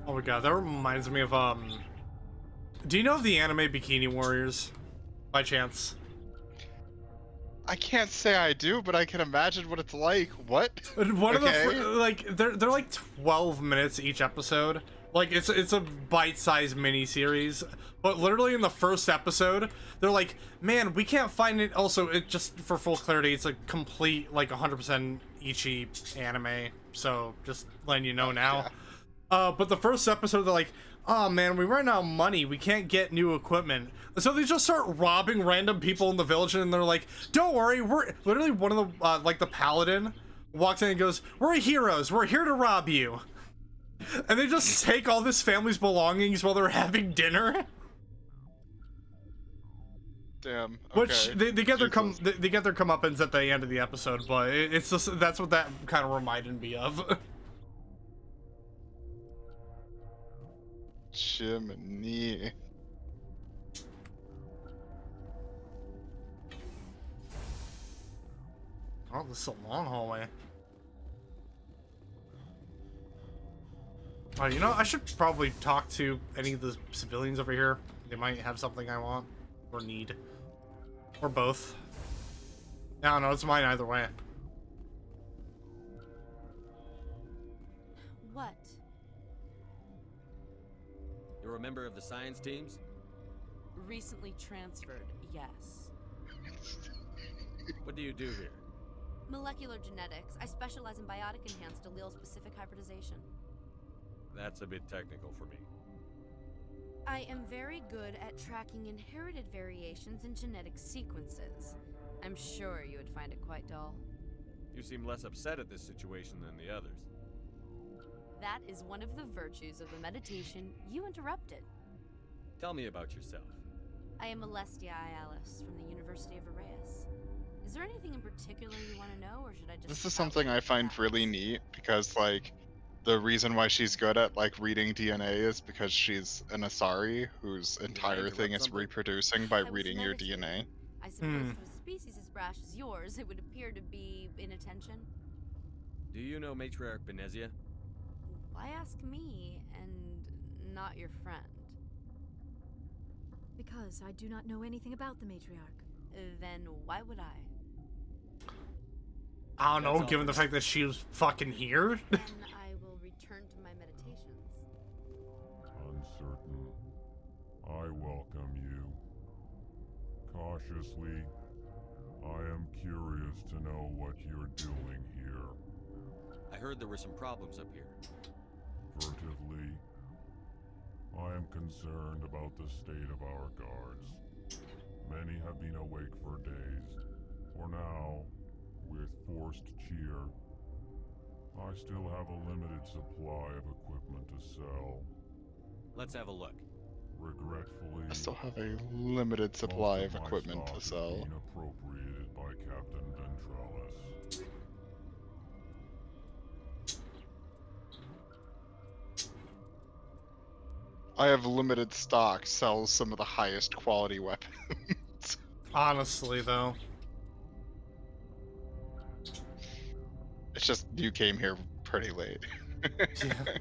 Oh my god, that reminds me of, do you know of the anime Bikini Warriors? By chance? I can't say I do, but I can imagine what it's like. What? One of the like they're like 12 minutes each episode. Like it's a bite-sized mini series, but literally in the first episode, they're like, "Man, we can't find it." Also, it just for full clarity, it's a complete like 100% Ichi anime. So just letting you know now. Yeah. But the first episode, they're like, "Oh man, we ran out of money. We can't get new equipment." So they just start robbing random people in the village, and they're like, "Don't worry, we're literally one of the like the paladin walks in and goes, 'We're heroes. We're here to rob you.'" And they just take all this family's belongings while they're having dinner. Damn. Okay. Which they get their they get their comeuppance at the end of the episode, but it's just that's what that kind of reminded me of. Chimney. Oh, this is a long hallway. Oh, you know, I should probably talk to any of the civilians over here. They might have something I want or need, or both. I don't know. It's mine either way. What? You're a member of the science teams? Recently transferred, yes. What do you do here? Molecular genetics. I specialize in biotic-enhanced allele-specific hybridization. That's a bit technical for me. I am very good at tracking inherited variations in genetic sequences. I'm sure you would find it quite dull. You seem less upset at this situation than the others. That is one of the virtues of the meditation you interrupted. Tell me about yourself. I am Alestia Ialis from the University of Arraeus. Is there anything in particular you want to know, or should I just... This is something I find really neat, because, like, the reason why she's good at, like, reading DNA is because she's an Asari, whose entire thing is reproducing by reading your DNA. I suppose to a species as brash as yours, it would appear to be inattention. Do you know Matriarch Benezia? Why ask me, and not your friend? Because I do not know anything about the matriarch. Then why would I? I don't know, given the fact that she was fucking here. Then I will return to my meditations. Uncertain. I welcome you. Cautiously, I am curious to know what you're doing here. I heard there were some problems up here. Furtively, I am concerned about the state of our guards. Many have been awake for days. For now, with forced cheer, I still have a limited supply of equipment to sell. Let's have a look. Regretfully, I still have a limited supply of equipment to sell. Being appropriated by Captain Ventralis. I have limited stock, sells some of the highest quality weapons. Honestly, though. It's just you came here pretty late. Yeah.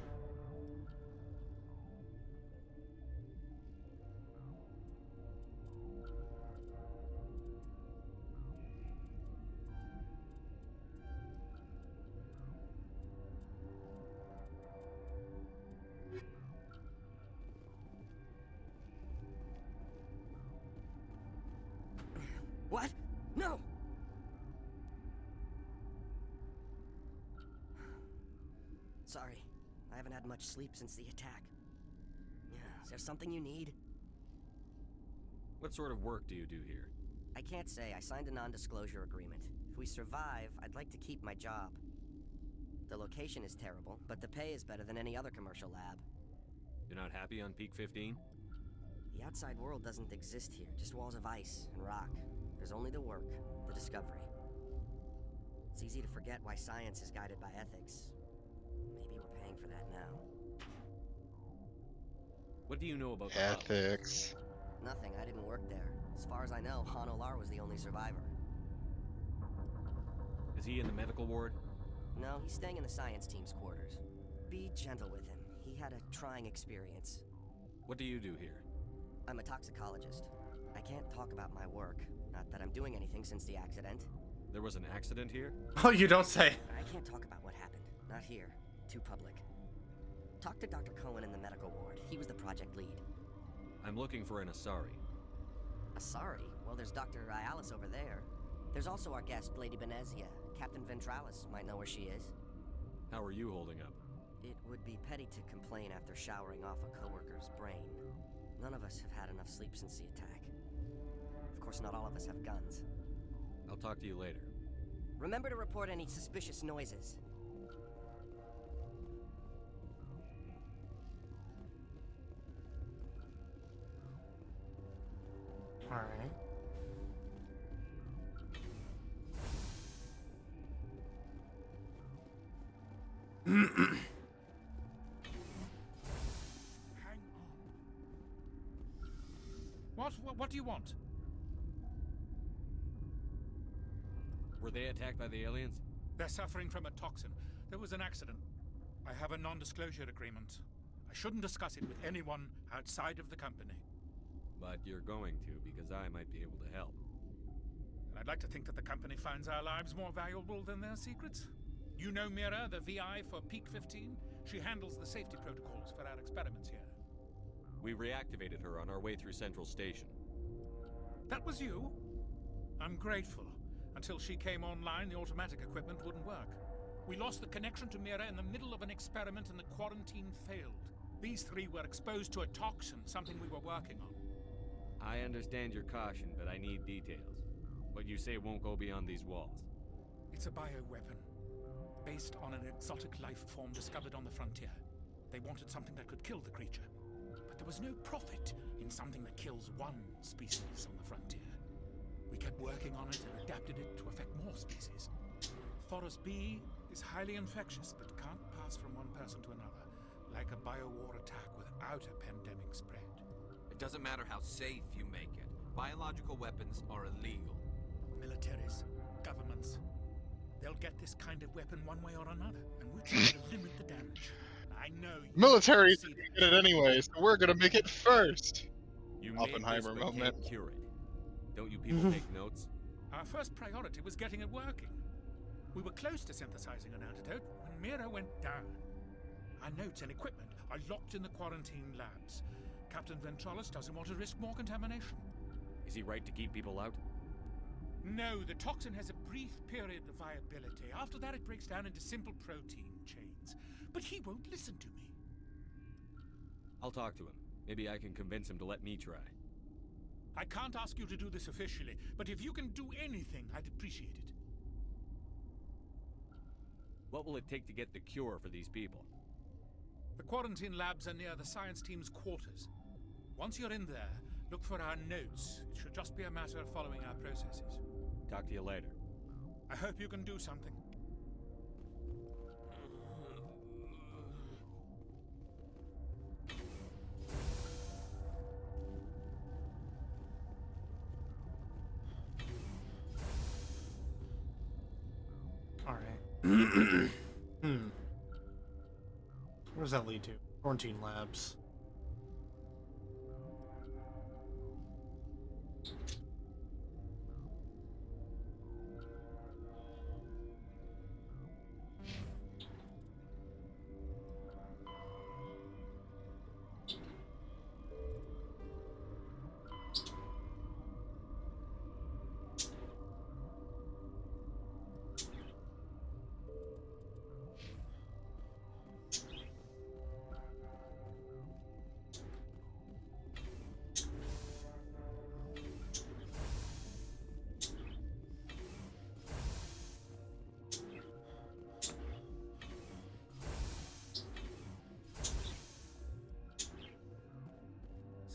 What? No! Sorry, I haven't had much sleep since the attack. Yeah, is there something you need? What sort of work do you do here? I can't say. I signed a non-disclosure agreement. If we survive, I'd like to keep my job. The location is terrible, but the pay is better than any other commercial lab. You're not happy on Peak 15? The outside world doesn't exist here, just walls of ice and rock. There's only the work, the discovery. It's easy to forget why science is guided by ethics. Maybe we're paying for that now. What do you know about ethics? Nothing, I didn't work there. As far as I know, Han Olar was the only survivor. Is he in the medical ward? No, he's staying in the science team's quarters. Be gentle with him. He had a trying experience. What do you do here? I'm a toxicologist. I can't talk about my work. Not that I'm doing anything since the accident. There was an accident here? Oh, you don't say. I can't talk about what happened. Not here. Too public. Talk to Dr. Cohen in the medical ward. He was the project lead. I'm looking for an Asari. Asari? Well, there's Dr. Ayalis over there. There's also our guest, Lady Benezia. Captain Ventralis might know where she is. How are you holding up? It would be petty to complain after showering off a coworker's brain. None of us have had enough sleep since the attack. Of course, not all of us have guns. I'll talk to you later. Remember to report any suspicious noises. All right. Hang on. What do you want? Were they attacked by the aliens? They're suffering from a toxin. There was an accident. I have a non-disclosure agreement. I shouldn't discuss it with anyone outside of the company. But you're going to, because I might be able to help. And I'd like to think that the company finds our lives more valuable than their secrets. You know Mira, the VI for Peak 15? She handles the safety protocols for our experiments here. We reactivated her on our way through Central Station. That was you? I'm grateful. Until she came online, the automatic equipment wouldn't work. We lost the connection to Mira in the middle of an experiment and the quarantine failed. These three were exposed to a toxin, something we were working on. I understand your caution, but I need details. What you say won't go beyond these walls. It's a bioweapon, based on an exotic life form discovered on the frontier. They wanted something that could kill the creature. But there was no profit in something that kills one species on the frontier. We kept working on it and adapted it to affect more species. Thoros B is highly infectious, but can't pass from one person to another, like a biowar attack without a pandemic spread. It doesn't matter how safe you make it. Biological weapons are illegal. Militaries, governments, they'll get this kind of weapon one way or another, and we're trying to limit the damage. I know you Military's gonna get it anyway, so we're gonna make it first. You Oppenheimer made this, but moment. can't cure it. Don't you people take notes? Our first priority was getting it working. We were close to synthesizing an antidote when Mira went down. Our notes and equipment are locked in the quarantine labs. Captain Ventralis doesn't want to risk more contamination. Is he right to keep people out? No, the toxin has a brief period of viability. After that, it breaks down into simple protein chains. But he won't listen to me. I'll talk to him. Maybe I can convince him to let me try. I can't ask you to do this officially, but if you can do anything, I'd appreciate it. What will it take to get the cure for these people? The quarantine labs are near the science team's quarters. Once you're in there, look for our notes. It should just be a matter of following our processes. Talk to you later. I hope you can do something. All right. Where does that lead to? Quarantine labs.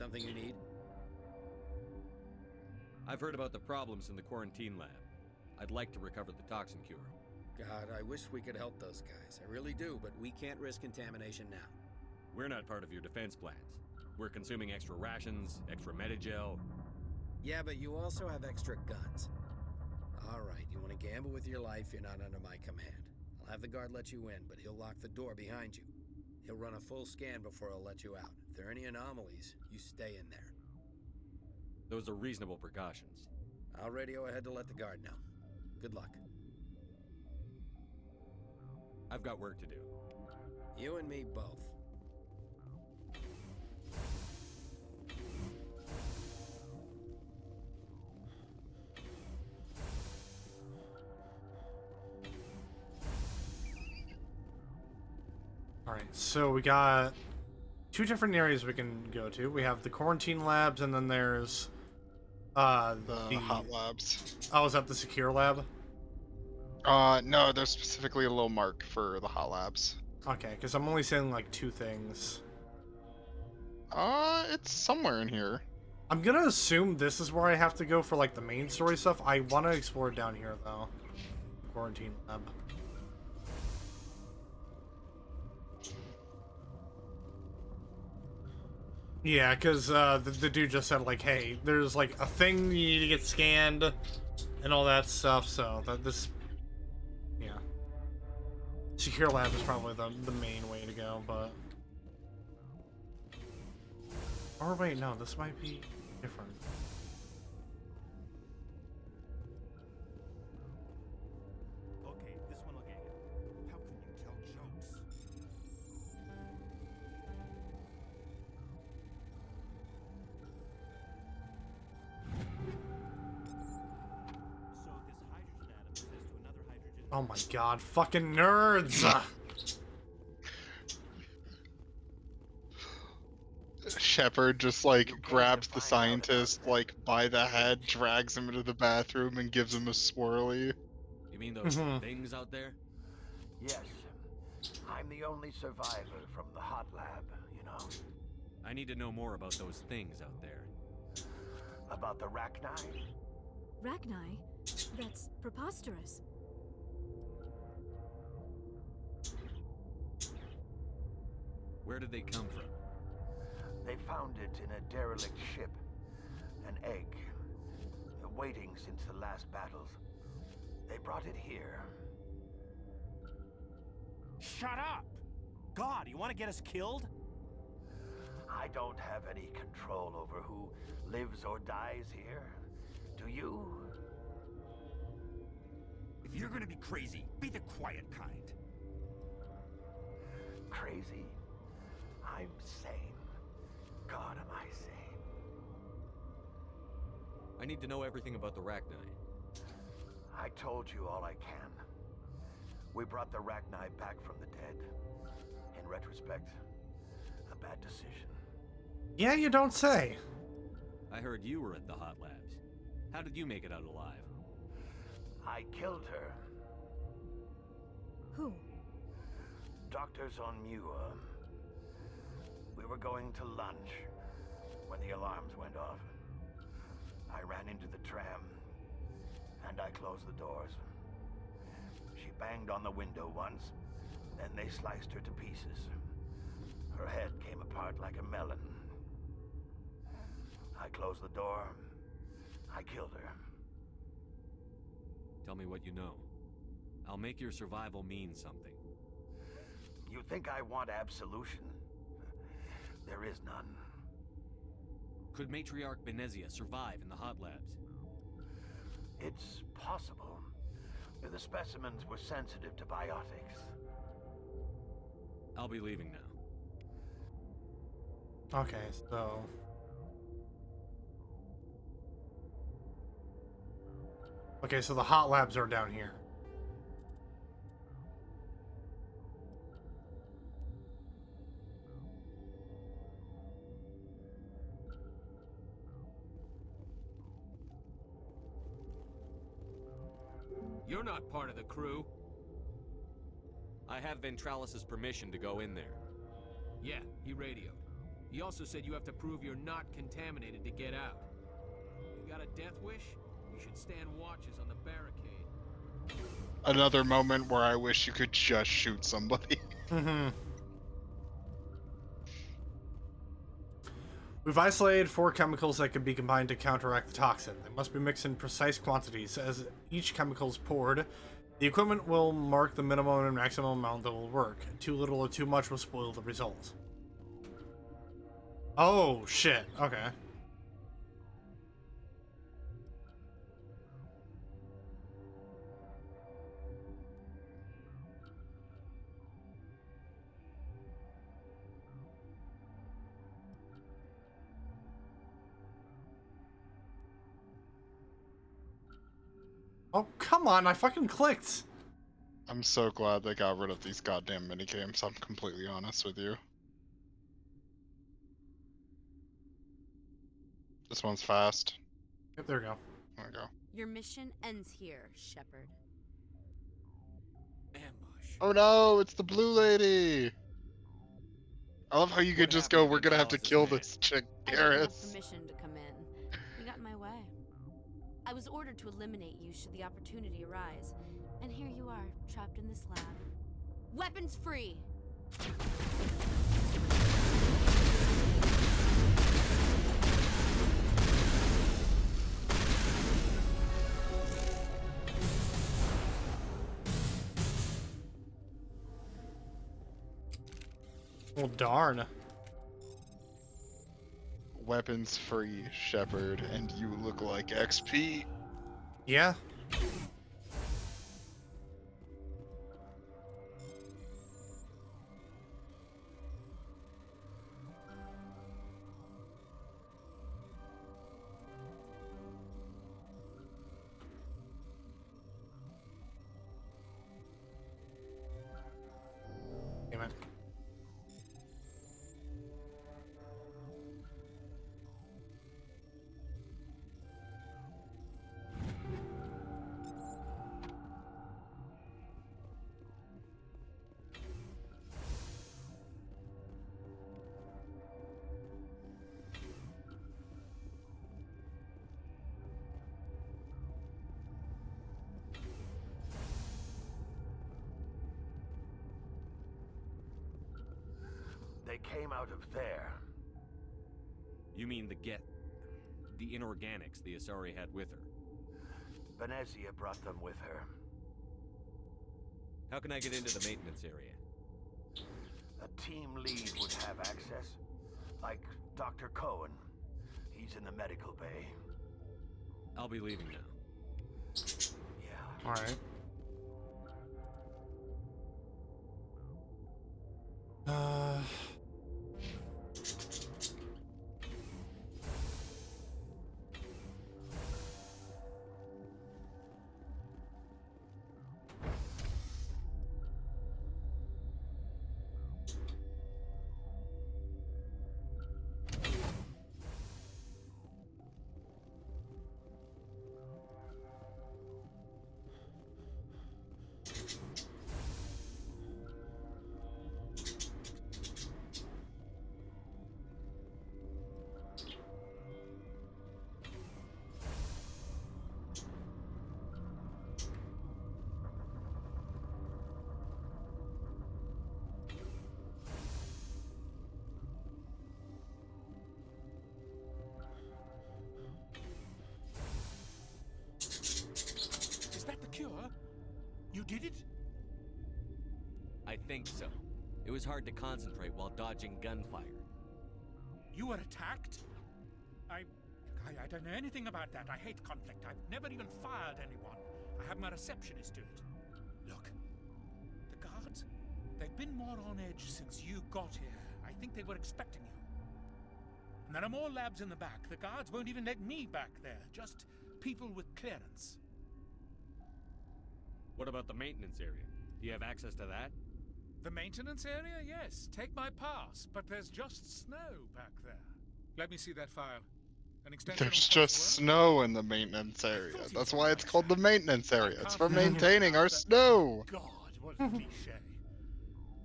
Something you need? I've heard about the problems in the quarantine lab. I'd like to recover the toxin cure. God, I wish we could help those guys. I really do, but we can't risk contamination now. We're not part of your defense plans. We're consuming extra rations, extra Medigel. Yeah, but you also have extra guns. All right, you want to gamble with your life, you're not under my command. I'll have the guard let you in, but he'll lock the door behind you. He'll run a full scan before he'll let you out. If there are any anomalies, you stay in there. Those are reasonable precautions. I'll radio ahead to let the guard know. Good luck. I've got work to do. You and me both. Alright, so we got 2 different areas we can go to. We have the quarantine labs, and then there's the hot labs. Oh, is that the secure lab? No, there's specifically a little mark for the hot labs. Okay, because I'm only seeing like 2 things. It's somewhere in here. I'm gonna assume this is where I have to go for like the main story stuff. I want to explore down here though. Quarantine lab. Yeah, because the dude just said like, hey, there's like a thing you need to get scanned and all that stuff, so this, yeah. Secure lab is probably the main way to go, but... Or wait, no, this might be different. Okay, this one will get you. How can you tell jokes? So this hydrogen atom says to another hydrogen. Oh my god, fucking nerds! Shepard just like grabs the scientist like by the head, drags him into the bathroom, and gives him a swirly. You mean those things out there? Yes. I'm the only survivor from the hot lab, you know. I need to know more about those things out there. About the Rachni? Rachni? That's preposterous. Where did they come from? They found it in a derelict ship. An egg. Waiting since the last battles. They brought it here. Shut up! God, you want to get us killed? I don't have any control over who lives or dies here. Do you? If you're gonna be crazy, be the quiet kind. Crazy? I'm sane. God, am I sane? I need to know everything about the Rachni. I told you all I can. We brought the Rachni back from the dead. In retrospect, a bad decision. Yeah, you don't say. I heard you were at the hot labs. How did you make it out alive? I killed her. Who? Doctors on Muir. We were going to lunch when the alarms went off. I ran into the tram, and I closed the doors. She banged on the window once, then they sliced her to pieces. Her head came apart like a melon. I closed the door. I killed her. Tell me what you know. I'll make your survival mean something. You think I want absolution? There is none. Could Matriarch Benezia survive in the hot labs? It's possible. The specimens were sensitive to biotics. I'll be leaving now. Okay, so... Okay, so the hot labs are down here. You're not part of the crew. I have Ventralis's permission to go in there. Yeah, he radioed. He also said you have to prove you're not contaminated to get out. You got a death wish? You should stand watches on the barricade. Another moment where I wish you could just shoot somebody. Mm-hmm. We've isolated 4 chemicals that can be combined to counteract the toxin. They must be mixed in precise quantities. As each chemical is poured, the equipment will mark the minimum and maximum amount that will work. Too little or too much will spoil the result. Oh, shit. Okay. Oh, come on, I fucking clicked. I'm so glad they got rid of these goddamn minigames, I'm completely honest with you. This one's fast. Yep, there we go. There we go. Your mission ends here, Shepard. Ambush. Oh no, it's the blue lady! I love how you could just go, we're gonna have to kill this chick, I didn't have Garrus. permission to come in. You got in my way. I was ordered to eliminate you should the opportunity arise. And here you are, trapped in this lab. Weapons free! Well, darn. Weapons free, Shepard, and you look like XP. Yeah. Damn it. They came out of there. You mean the Geth, the inorganics the Asari had with her? Venezia brought them with her. How can I get into the maintenance area? A team lead would have access. Like Dr. Cohen. He's in the medical bay. I'll be leaving now. Yeah. Alright. Is that the cure? You did it? I think so. It was hard to concentrate while dodging gunfire. You were attacked? I don't know anything about that. I hate conflict. I've never even fired anyone. I have my receptionist do it. Look, the guards, they've been more on edge since you got here. I think they were expecting you. And there are more labs in the back. The guards won't even let me back there. Just people with clearance. What about the maintenance area? Do you have access to that? The maintenance area? Yes. Take my pass. But there's just snow back there. Let me see that file. An extension There's on just Foxwell? snow in the maintenance area. That's why it's called the maintenance area. It's for maintaining our snow. God, what a cliche.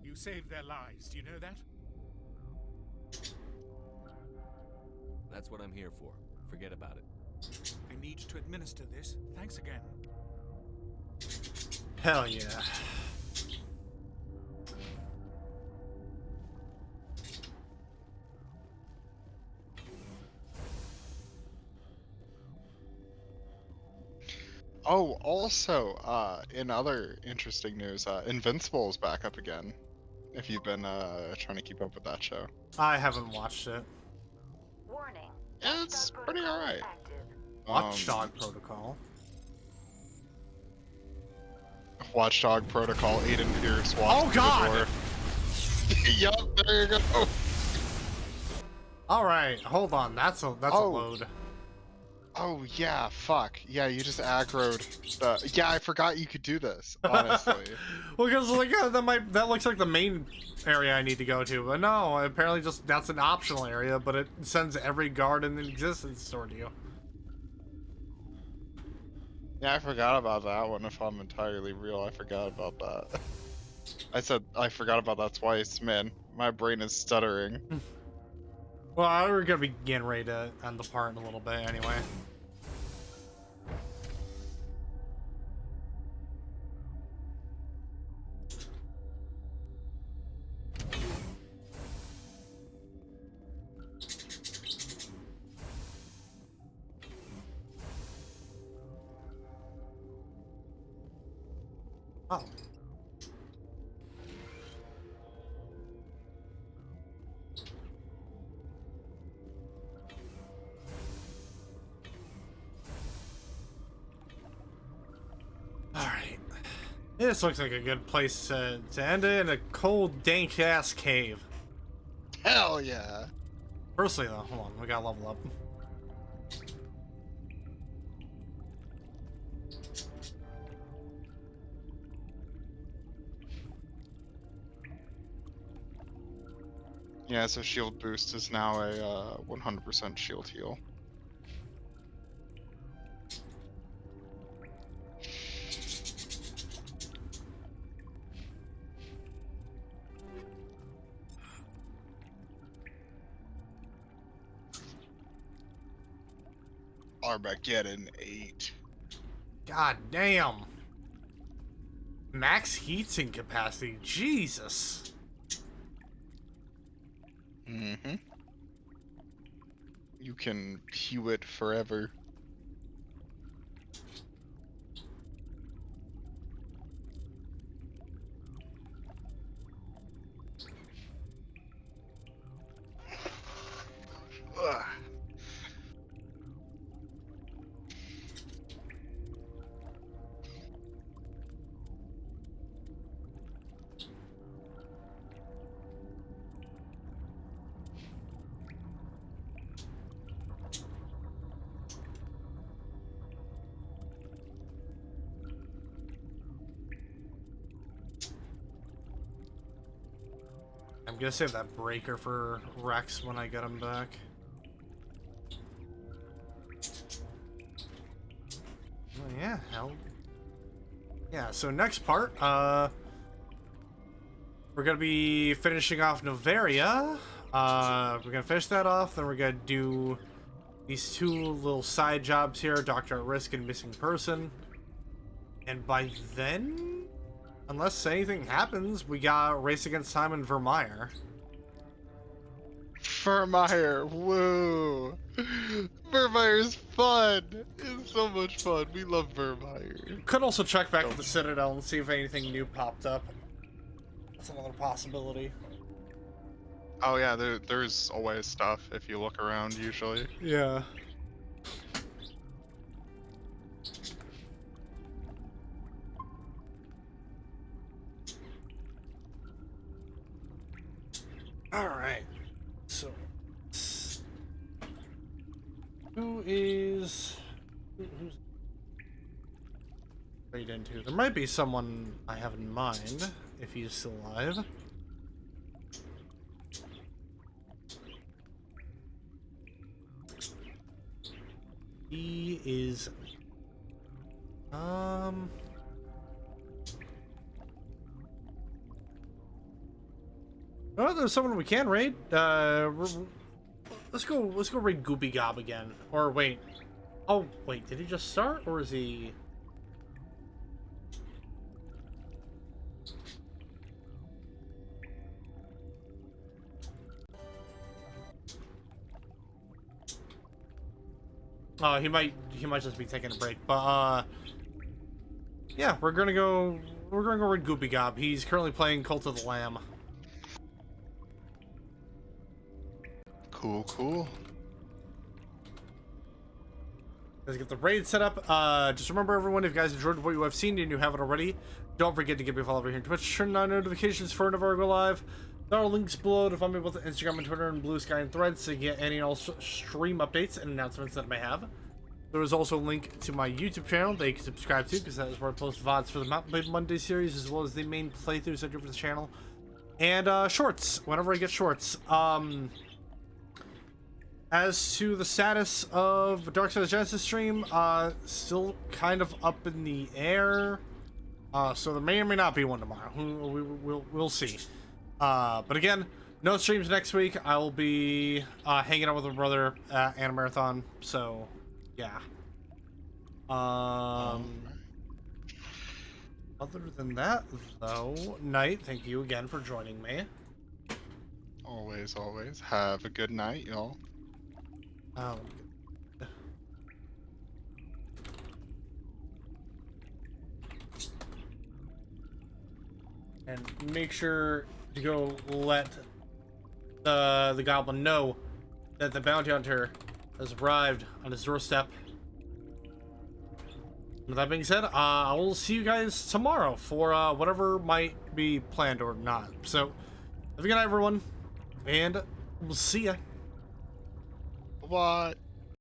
You saved their lives. Do you know that? That's what I'm here for. Forget about it. I need to administer this. Thanks again. Hell yeah. Oh, also, in other interesting news, Invincible's back up again. If you've been trying to keep up with that show. I haven't watched it. Warning. It's pretty alright. Watchdog Protocol. Watchdog Protocol, Aiden Pierce walks Oh through God! the door. Yup, there you go. All right, hold on. That's a load. Oh yeah, fuck. Yeah, you just aggroed the. Yeah, I forgot you could do this. Honestly. Well, because like that looks like the main area I need to go to, but no, apparently just that's an optional area, but it sends every guard in existence toward you. Yeah, I forgot about that one. If I'm entirely real, I forgot about that. I said I forgot about that twice, man. My brain is stuttering. Well, we're gonna be getting ready to end the part in a little bit anyway. Oh. Alright. This looks like a good place to end it, in a cold, dank-ass cave. Hell yeah. Firstly, though, hold on, we gotta level up. Yeah, so shield boost is now a 100% shield heal. Armageddon 8. God damn. Max heatsink capacity, Jesus. Mm-hmm. You can pew it forever. Ugh. I'm gonna save that breaker for Rex when I get him back. Oh yeah, hell. Yeah, so next part, we're gonna be finishing off Noveria. We're gonna finish that off, then we're gonna do these two little side jobs here, Doctor at Risk and Missing Person. And by then, unless anything happens, we got Race Against Time and Vermeer. Vermeer, woo! Vermeer's fun! It's so much fun. We love Vermeer. Could also check back at the Citadel and see if anything new popped up. That's another possibility. Oh yeah, there's always stuff if you look around usually. Yeah. Alright. So who's straight into? There might be someone I have in mind, if he's still alive. He is oh, there's someone we can raid. let's go raid Goopy Gob again. Or wait. Oh wait, did he just start or is he? He might just be taking a break, but yeah, we're gonna go raid Goopy Gob. He's currently playing Cult of the Lamb. Cool. Let's get the raid set up. Just remember, everyone, if you guys enjoyed what you have seen and you haven't already, don't forget to give me a follow over here on Twitch. Turn on notifications for whenever I go live. There are links below to find me both on Instagram and Twitter and Blue Sky and Threads to get any and all stream updates and announcements that I may have. There is also a link to my YouTube channel that you can subscribe to, because that is where I post VODs for the Mountain Blade Monday series, as well as the main playthroughs I do for the channel. And shorts, whenever I get shorts. As to the status of Dark Side of Genesis stream, still kind of up in the air. So there may or may not be one tomorrow. We'll see. But again, no streams next week. I will be hanging out with my brother at Animarathon. So, yeah. Other than that, though, Knight, thank you again for joining me. Always. Have a good night, y'all. And make sure to go let the goblin know that the bounty hunter has arrived on his doorstep. With that being said, I will see you guys tomorrow for whatever might be planned or not. So, have a good night, everyone, and we'll see ya. What?